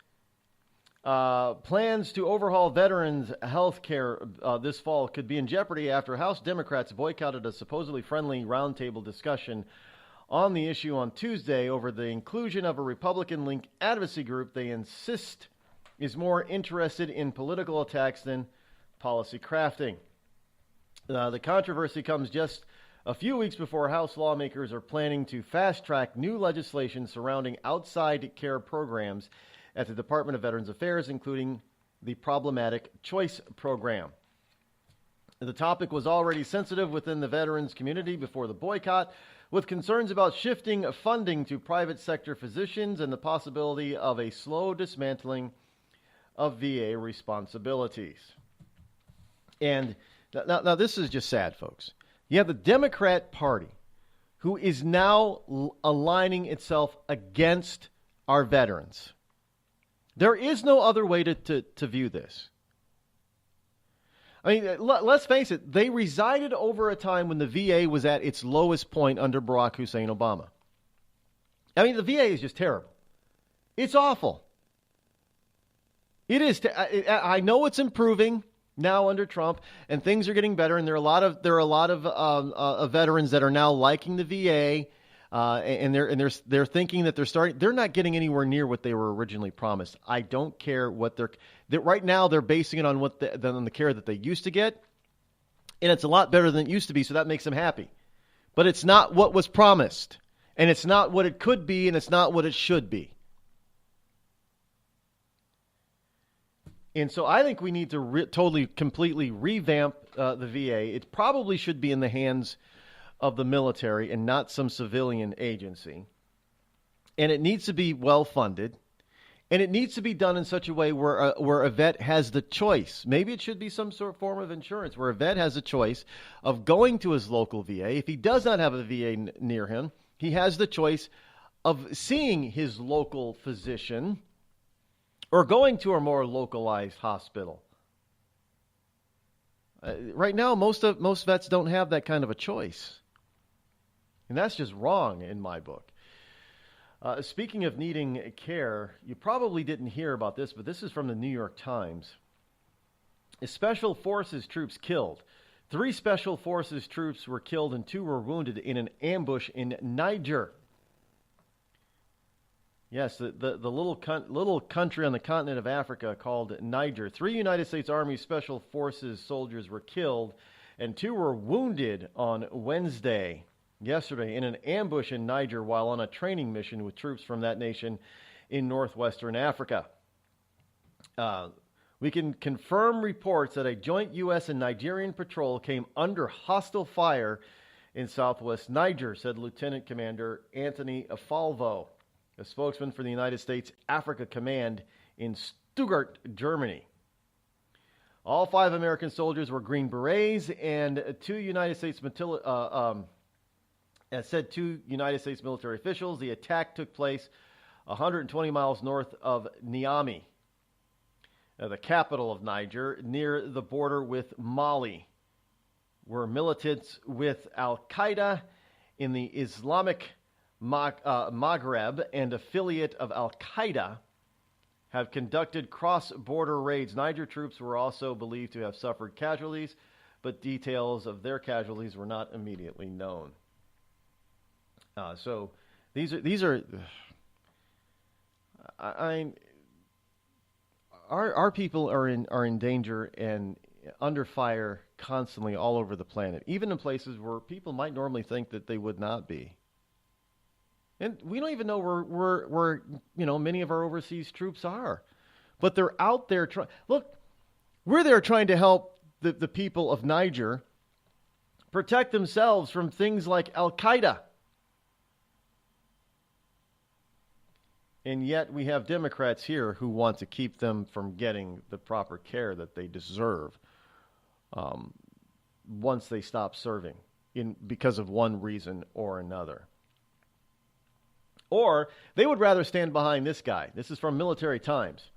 Plans to overhaul veterans' health care this fall could be in jeopardy after House Democrats boycotted a supposedly friendly roundtable discussion on the issue on Tuesday over the inclusion of a Republican-linked advocacy group they insist is more interested in political attacks than policy crafting. The controversy comes just a few weeks before House lawmakers are planning to fast-track new legislation surrounding outside care programs at the Department of Veterans Affairs, including the problematic Choice Program. The topic was already sensitive within the veterans community before the boycott, with concerns about shifting funding to private sector physicians and the possibility of a slow dismantling of VA responsibilities. And now this is just sad, folks. You have the Democrat Party, who is now aligning itself against our veterans. There is no other way to view this. I mean, let's face it, they resided over a time when the VA was at its lowest point under Barack Hussein Obama. I mean, the VA is just terrible. It's awful. It is. I know it's improving now under Trump, and things are getting better, and there are a lot of veterans that are now liking the VA, and they're thinking that they're not getting anywhere near what they were originally promised. I don't care what right now they're basing it on on the care that they used to get, and it's a lot better than it used to be, so that makes them happy. But it's not what was promised, and it's not what it could be, and it's not what it should be. And so I think we need to completely revamp the VA. It probably should be in the hands of the military and not some civilian agency. And it needs to be well funded. And it needs to be done in such a way where a vet has the choice. Maybe it should be some sort of form of insurance where a vet has a choice of going to his local VA. If he does not have a VA near him, he has the choice of seeing his local physician or going to a more localized hospital. Right now, most vets don't have that kind of a choice. And that's just wrong in my book. Speaking of needing care, you probably didn't hear about this, but this is from the New York Times. Special Forces troops killed. 3 Special Forces troops were killed and 2 were wounded in an ambush in Niger. Yes, the little country on the continent of Africa called Niger. 3 United States Army Special Forces soldiers were killed and 2 were wounded on yesterday, in an ambush in Niger while on a training mission with troops from that nation in northwestern Africa. We can confirm reports that a joint U.S. and Nigerian patrol came under hostile fire in southwest Niger, said Lieutenant Commander Anthony Afalvo, a spokesman for the United States Africa Command in Stuttgart, Germany. All 5 American soldiers were Green Berets, and 2 United States military officials. The attack took place 120 miles north of Niamey, the capital of Niger, near the border with Mali, where militants with Al-Qaeda in the Islamic Maghreb and affiliate of Al-Qaeda have conducted cross-border raids. Niger troops were also believed to have suffered casualties, but details of their casualties were not immediately known. So these are our people are in danger and under fire constantly all over the planet, even in places where people might normally think that they would not be. And we don't even know where many of our overseas troops are. But they're out there trying. Look, we're there trying to help the people of Niger protect themselves from things like Al-Qaeda. And yet we have Democrats here who want to keep them from getting the proper care that they deserve once they stop serving because of one reason or another. Or they would rather stand behind this guy. This is from Military Times.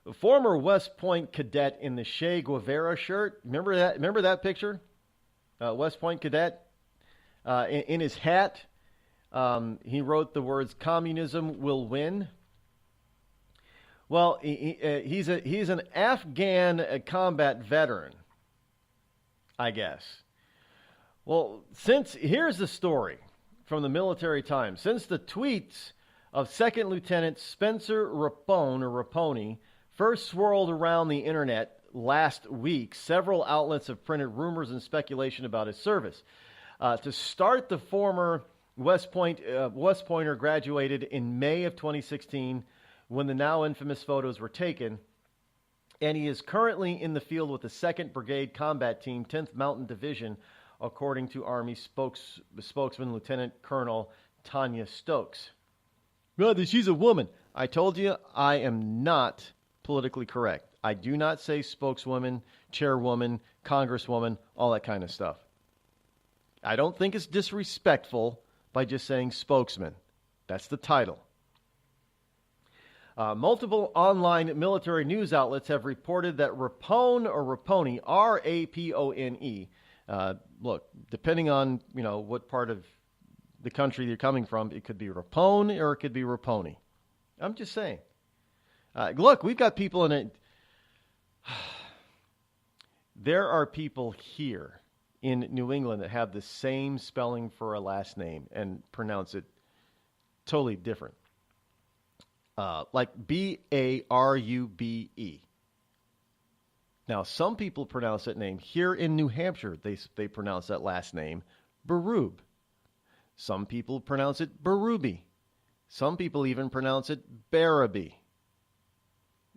A former West Point cadet in the Che Guevara shirt. Remember that picture? West Point cadet in his hat. He wrote the words, "Communism will win." Well, he's an Afghan combat veteran, I guess. Well, here's the story from the Military Times. Since the tweets of Second Lieutenant Spencer Raponi first swirled around the internet last week, several outlets have printed rumors and speculation about his service. To start, the former West Pointer graduated in May of 2016 when the now infamous photos were taken, and he is currently in the field with the 2nd Brigade Combat Team, 10th Mountain Division, according to Army spokesman Lieutenant Colonel Tanya Stokes. Brother, she's a woman. I told you I am not politically correct. I do not say spokeswoman, chairwoman, congresswoman, all that kind of stuff. I don't think it's disrespectful by just saying spokesman. That's the title. Multiple online military news outlets have reported that Raponi, R-A-P-O-N-E, look, depending on, what part of the country you're coming from, it could be Rapone or it could be Raponi. I'm just saying. Look, we've got people in it. There are people here in New England that have the same spelling for a last name and pronounce it totally different. Like B-A-R-U-B-E. Now, some people pronounce that name. Here in New Hampshire, they pronounce that last name Baroob. Some people pronounce it Baruby. Some people even pronounce it Barabee.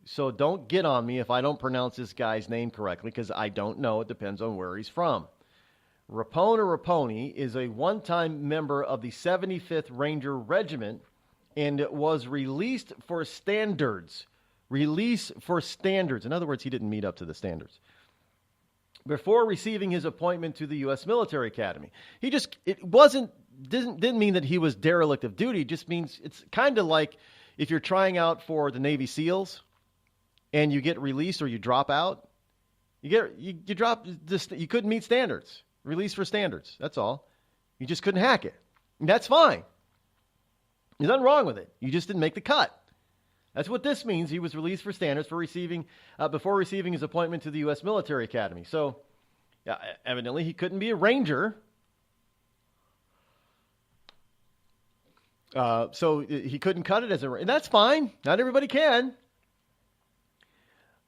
So don't get on me if I don't pronounce this guy's name correctly, because I don't know. It depends on where he's from. Rapone or Raponi is a one-time member of the 75th Ranger Regiment and was released for standards. Release for standards. In other words, he didn't meet up to the standards before receiving his appointment to the U.S. Military Academy. Didn't mean that he was derelict of duty. It just means it's kind of like if you're trying out for the Navy SEALs and you get released or you drop out, you drop this. You couldn't meet standards. Release for standards. That's all. You just couldn't hack it. And that's fine. There's nothing wrong with it. You just didn't make the cut. That's what this means. He was released for standards before receiving his appointment to the U.S. Military Academy. So, evidently, he couldn't be a ranger. So he couldn't cut it as a ranger. And that's fine. Not everybody can.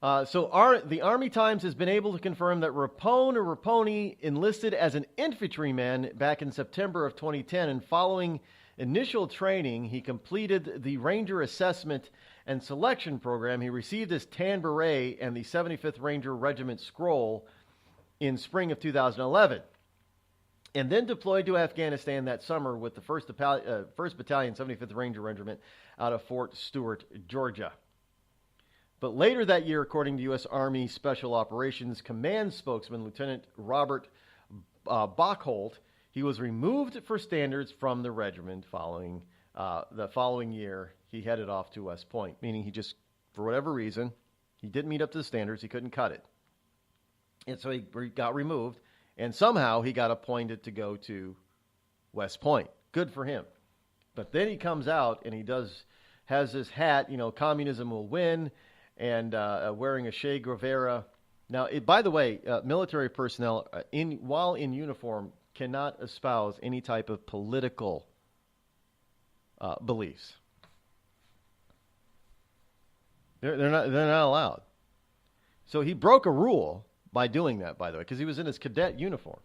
The Army Times has been able to confirm that Rapone or Raponi enlisted as an infantryman back in September of 2010, and following initial training, he completed the Ranger Assessment and Selection Program. He received his Tan Beret and the 75th Ranger Regiment Scroll in spring of 2011, and then deployed to Afghanistan that summer with the 1st Battalion, 75th Ranger Regiment out of Fort Stewart, Georgia. But later that year, according to U.S. Army Special Operations Command spokesman Lieutenant Robert Bachholt, he was removed for standards from the regiment following the following year. He headed off to West Point, meaning he just, for whatever reason, he didn't meet up to the standards. He couldn't cut it. And so he got removed, and somehow he got appointed to go to West Point. Good for him. But then he comes out and he has this hat, communism will win, and wearing a Che Guevara. Now, by the way, military personnel, while in uniform, cannot espouse any type of political beliefs. They're not allowed. So he broke a rule by doing that, by the way, because he was in his cadet uniform.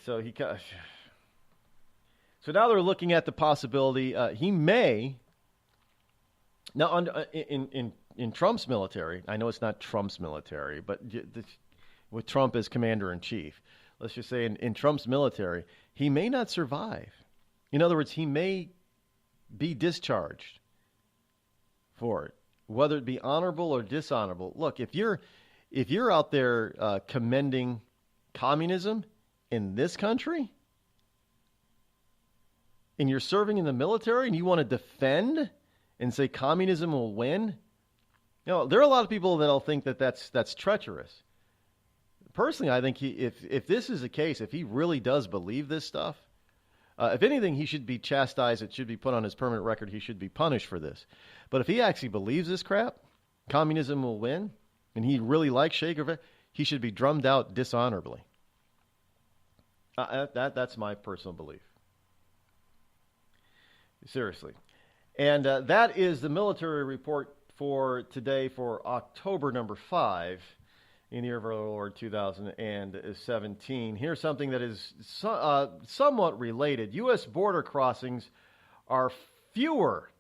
So now they're looking at the possibility he may. Now, in Trump's military, I know it's not Trump's military, but with Trump as commander-in-chief, let's just say in Trump's military, he may not survive. In other words, he may be discharged for it, whether it be honorable or dishonorable. Look, if you're out there commending communism in this country, and you're serving in the military, and you want to defend and say communism will win, there are a lot of people that'll think that that's treacherous. Personally, I think if this is the case, if he really does believe this stuff, if anything, he should be chastised. It should be put on his permanent record. He should be punished for this. But if he actually believes this crap, communism will win, and he really likes Che Guevara, he should be drummed out dishonorably. That's my personal belief. Seriously. And that is the military report for today for October number 5 in the year of our Lord 2017. Here's something that is somewhat related. U.S. border crossings are fewer,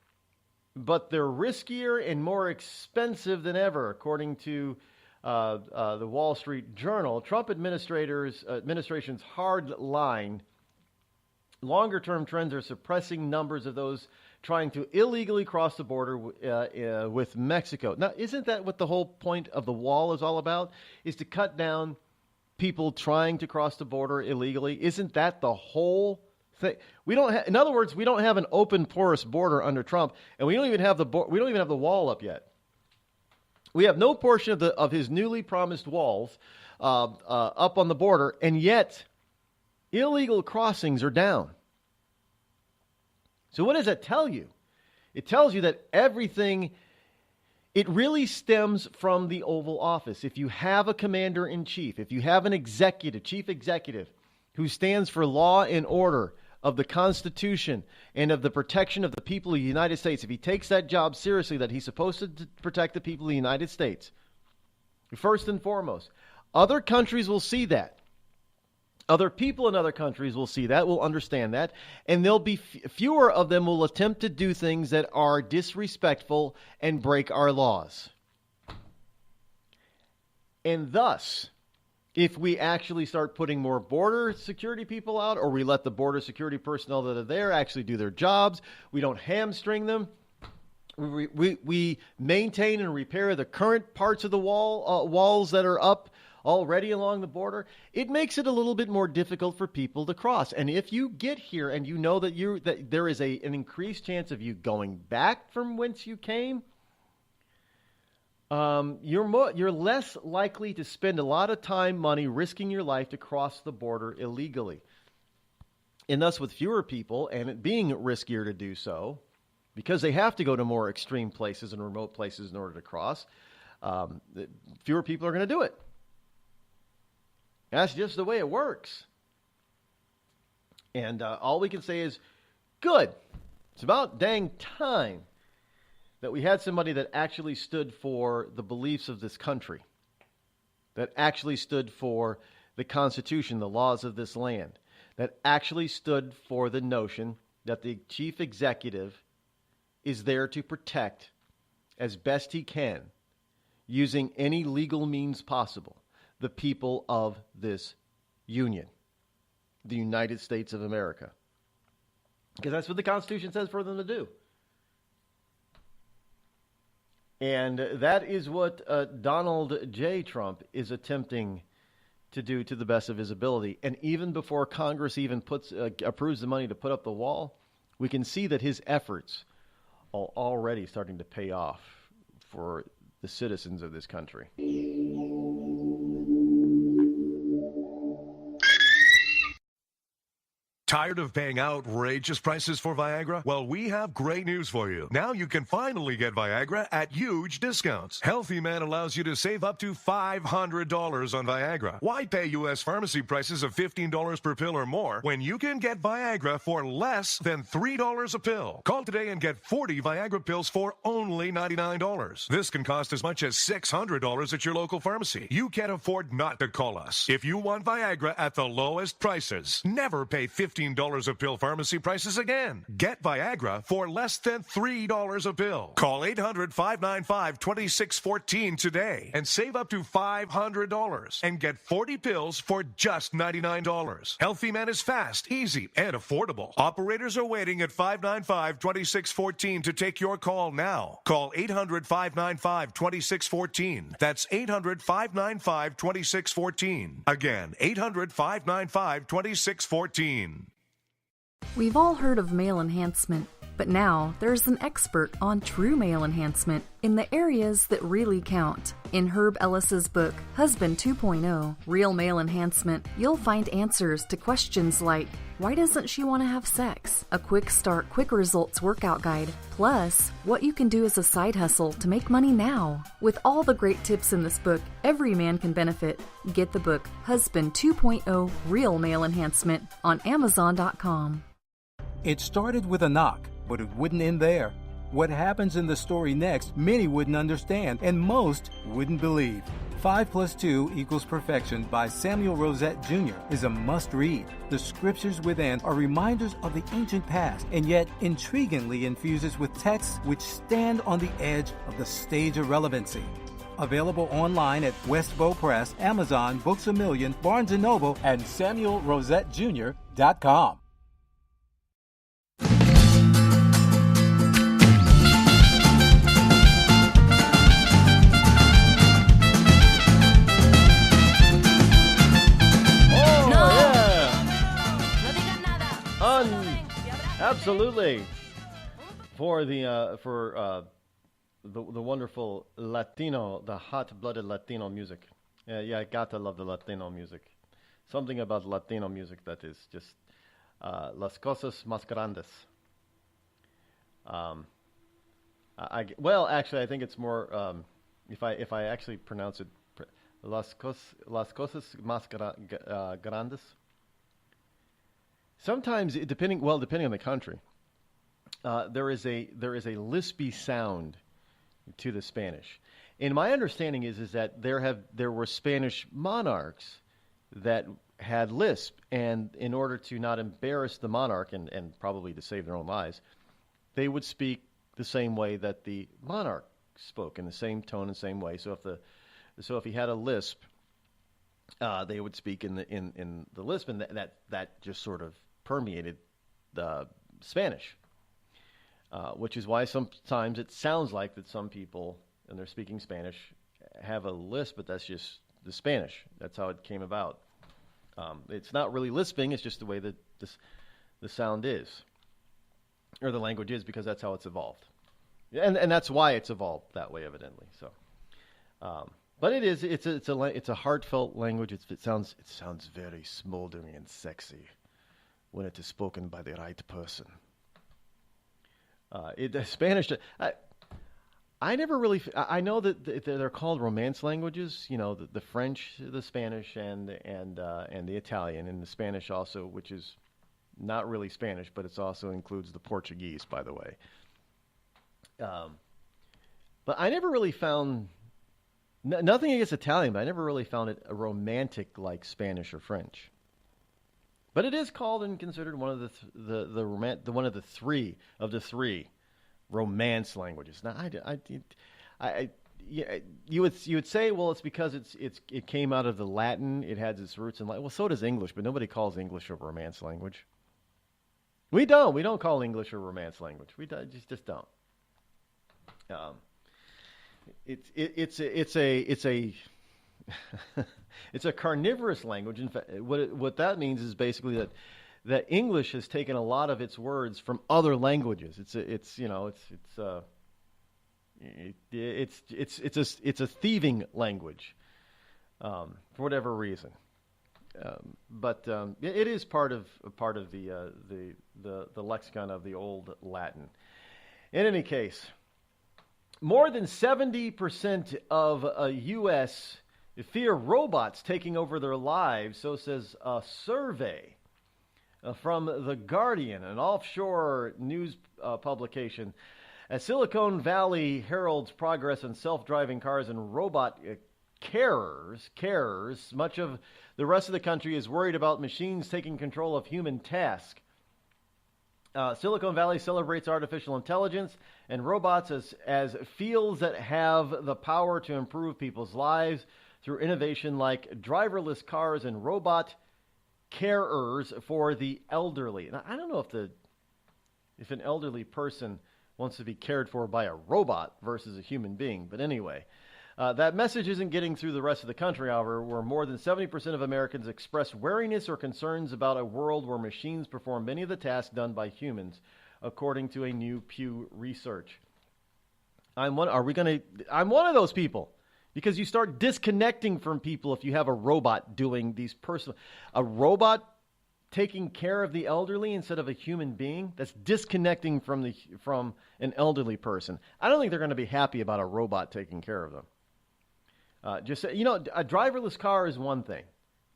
but they're riskier and more expensive than ever, according to the Wall Street Journal. Trump administration's hard line. Longer-term trends are suppressing numbers of those trying to illegally cross the border with Mexico. Now, isn't that what the whole point of the wall is all about? Is to cut down people trying to cross the border illegally? Isn't that the whole thing? In other words, we don't have an open, porous border under Trump, and we don't even have the wall up yet. We have no portion of his newly promised walls up on the border, and yet illegal crossings are down. So what does that tell you? It tells you that everything, it really stems from the Oval Office. If you have a commander-in-chief, if you have an chief executive, who stands for law and order of the Constitution and of the protection of the people of the United States, if he takes that job seriously, that he's supposed to protect the people of the United States, first and foremost, other countries will see that. Other people in other countries will see that, will understand that, and there'll be fewer of them will attempt to do things that are disrespectful and break our laws. And thus, if we actually start putting more border security people out, or we let the border security personnel that are there actually do their jobs, we don't hamstring them, we maintain and repair the current parts of the walls that are up already along the border, it makes it a little bit more difficult for people to cross. And if you get here and you know that there is an increased chance of you going back from whence you came, you're less likely to spend a lot of time, money, risking your life to cross the border illegally. And thus, with fewer people and it being riskier to do so, because they have to go to more extreme places and remote places in order to cross, fewer people are going to do it. That's just the way it works. And all we can say is, good. It's about dang time that we had somebody that actually stood for the beliefs of this country, that actually stood for the Constitution, the laws of this land, that actually stood for the notion that the chief executive is there to protect as best he can, using any legal means possible, the people of this union, the United States of America. Because that's what the Constitution says for them to do. And that is what Donald J. Trump is attempting to do to the best of his ability. And even before Congress even approves the money to put up the wall, we can see that his efforts are already starting to pay off for the citizens of this country. Tired of paying outrageous prices for Viagra? Well, we have great news for you. Now you can finally get Viagra at huge discounts. Healthy Man allows you to save up to $500 on Viagra. Why pay U.S. pharmacy prices of $15 per pill or more when you can get Viagra for less than $3 a pill? Call today and get 40 Viagra pills for only $99. This can cost as much as $600 at your local pharmacy. You can't afford not to call us. If you want Viagra at the lowest prices, never pay $15 a pill pharmacy prices again. Get Viagra for less than $3 a pill. Call 800-595-2614 today and save up to $500 and get 40 pills for just $99. Healthy Man is fast, easy, and affordable. Operators are waiting at 595-2614 to take your call now. Call 800-595-2614. That's 800-595-2614. Again, 800-595-2614. We've all heard of male enhancement, but now there's an expert on true male enhancement in the areas that really count. In Herb Ellis's book, Husband 2.0, Real Male Enhancement, you'll find answers to questions like, why doesn't she want to have sex? A quick start, quick results workout guide, plus what you can do as a side hustle to make money now. With all the great tips in this book, every man can benefit. Get the book, Husband 2.0, Real Male Enhancement, on Amazon.com. It started with a knock, but it wouldn't end there. What happens in the story next, many wouldn't understand, and most wouldn't believe. 5 + 2 = Perfection by Samuel Rosette Jr. is a must-read. The scriptures within are reminders of the ancient past, and yet intriguingly infuses with texts which stand on the edge of the stage of relevancy. Available online at Westbow Press, Amazon, Books A Million, Barnes & Noble, and SamuelRosetteJr.com. Absolutely, for the wonderful Latino, the hot-blooded Latino music. Yeah, I gotta love the Latino music. Something about Latino music that is just las cosas más grandes. Actually, I think it's more if I actually pronounce it, las cosas más grandes. Sometimes, depending on the country, there is a lispy sound to the Spanish. And my understanding is that there were Spanish monarchs that had lisp, and in order to not embarrass the monarch and probably to save their own lives, they would speak the same way that the monarch spoke, in the same tone and same way. So if he had a lisp, they would speak in the lisp, and that just sort of permeated the Spanish, which is why sometimes it sounds like that some people, and they're speaking Spanish, have a lisp, but that's just the Spanish. That's how it came about. It's not really lisping; it's just the way that the sound is, or the language is, because that's how it's evolved, and that's why it's evolved that way, evidently. So. But it's a heartfelt language. It sounds very smoldering and sexy when it is spoken by the right person. Spanish. I never really. I know that they're called Romance languages. You know, the French, the Spanish, and the Italian, and the Spanish also, which is not really Spanish, but it also includes the Portuguese, by the way. But I never really found. Nothing against Italian, but I never really found it a romantic like Spanish or French. But it is called and considered one of the three romance languages. Now, you would say, well, it's because it came out of the Latin. It has its roots in Latin. Well, so does English, but nobody calls English a romance language. We don't call English a romance language. We just don't. It's a carnivorous language. In fact, what that means is basically that English has taken a lot of its words from other languages. It's a thieving language for whatever reason. But it is part of the lexicon of the old Latin. In any case, more than 70% of U.S. fear robots taking over their lives. So says a survey from The Guardian, an offshore news publication. As Silicon Valley heralds progress in self-driving cars and robot carers, much of the rest of the country is worried about machines taking control of human tasks. Silicon Valley celebrates artificial intelligence and robots as fields that have the power to improve people's lives through innovation like driverless cars and robot carers for the elderly. Now, I don't know if an elderly person wants to be cared for by a robot versus a human being, but anyway. That message isn't getting through the rest of the country, however, where more than 70% of Americans express wariness or concerns about a world where machines perform many of the tasks done by humans, according to a new Pew research. I'm one of those people, because you start disconnecting from people if you have a robot doing these a robot taking care of the elderly instead of a human being. That's disconnecting from an elderly person. I don't think they're going to be happy about a robot taking care of them. A driverless car is one thing.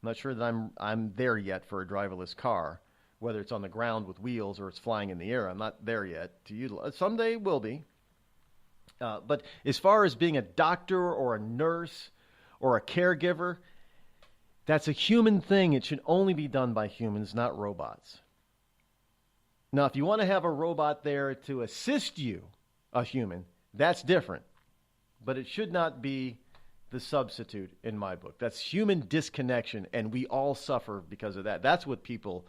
I'm not sure that I'm there yet for a driverless car, whether it's on the ground with wheels or it's flying in the air. I'm not there yet to utilize. Someday will be. But as far as being a doctor or a nurse or a caregiver, that's a human thing. It should only be done by humans, not robots. Now, if you want to have a robot there to assist you, a human, that's different. But it should not be the substitute in my book. That's human disconnection, and we all suffer because of that. That's what people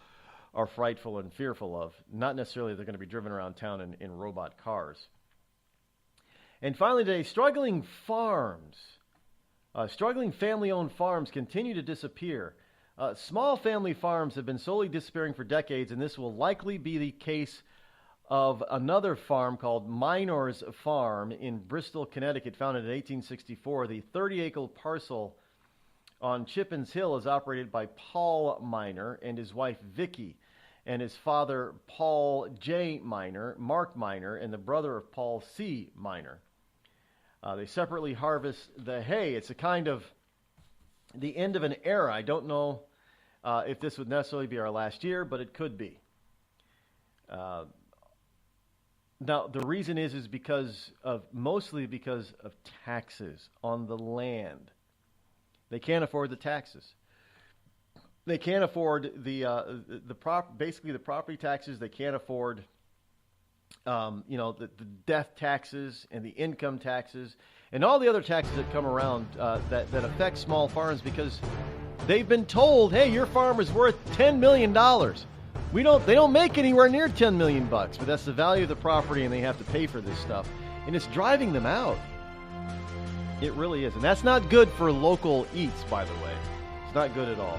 are frightful and fearful of, not necessarily they're going to be driven around town in robot cars. And finally today, struggling family-owned farms continue to disappear. Small family farms have been slowly disappearing for decades, and this will likely be the case of another farm called Minor's Farm in Bristol, Connecticut, founded in 1864. The 30-acre parcel on Chippens Hill is operated by Paul Minor and his wife Vicky, and his father Paul J. Minor, Mark Minor, and the brother of Paul C. Minor. They separately harvest the hay. It's a kind of the end of an era. I don't know if this would necessarily be our last year, but it could be. Now, the reason is mostly because of taxes on the land. They can't afford the taxes. They can't afford the property taxes. They can't afford, the death taxes and the income taxes and all the other taxes that come around that affect small farms, because they've been told, hey, your farm is worth $10 million. They don't make anywhere near $10 million, but that's the value of the property, and they have to pay for this stuff, and it's driving them out. It really is, and that's not good for local eats, by the way. It's not good at all.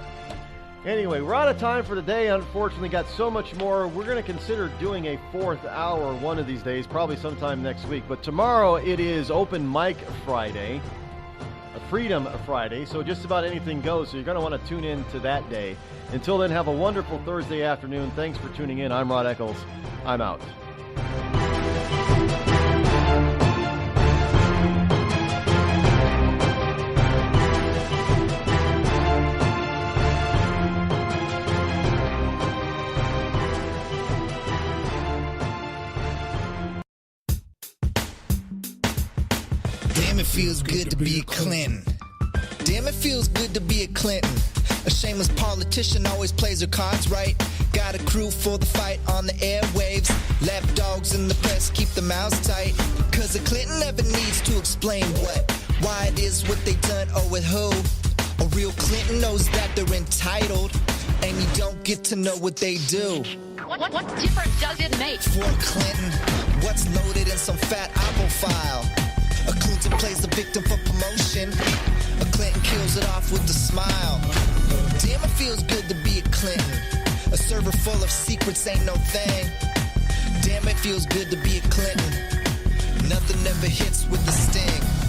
Anyway, we're out of time for today. Unfortunately, got so much more. We're going to consider doing a fourth hour one of these days, probably sometime next week. But tomorrow it is Open Mic Friday, Freedom Friday, so just about anything goes. So you're going to want to tune in to that day. Until then, have a wonderful Thursday afternoon. Thanks for tuning in. I'm Rod Eccles. I'm out. Damn, it feels good to be a Clinton. Damn, it feels good to be a Clinton. A shameless politician always plays her cards right. Got a crew for the fight on the airwaves. Lapdogs in the press keep their mouths tight. Cause a Clinton never needs to explain why it is what they done or with who. A real Clinton knows that they're entitled, and you don't get to know what they do. What difference does it make? For Clinton, what's loaded in some fat Apple file? A Clinton plays the victim for promotion. A Clinton kills it off with a smile. Damn, it feels good to be a Clinton. A server full of secrets ain't no thing. Damn, it feels good to be a Clinton. Nothing ever hits with the sting.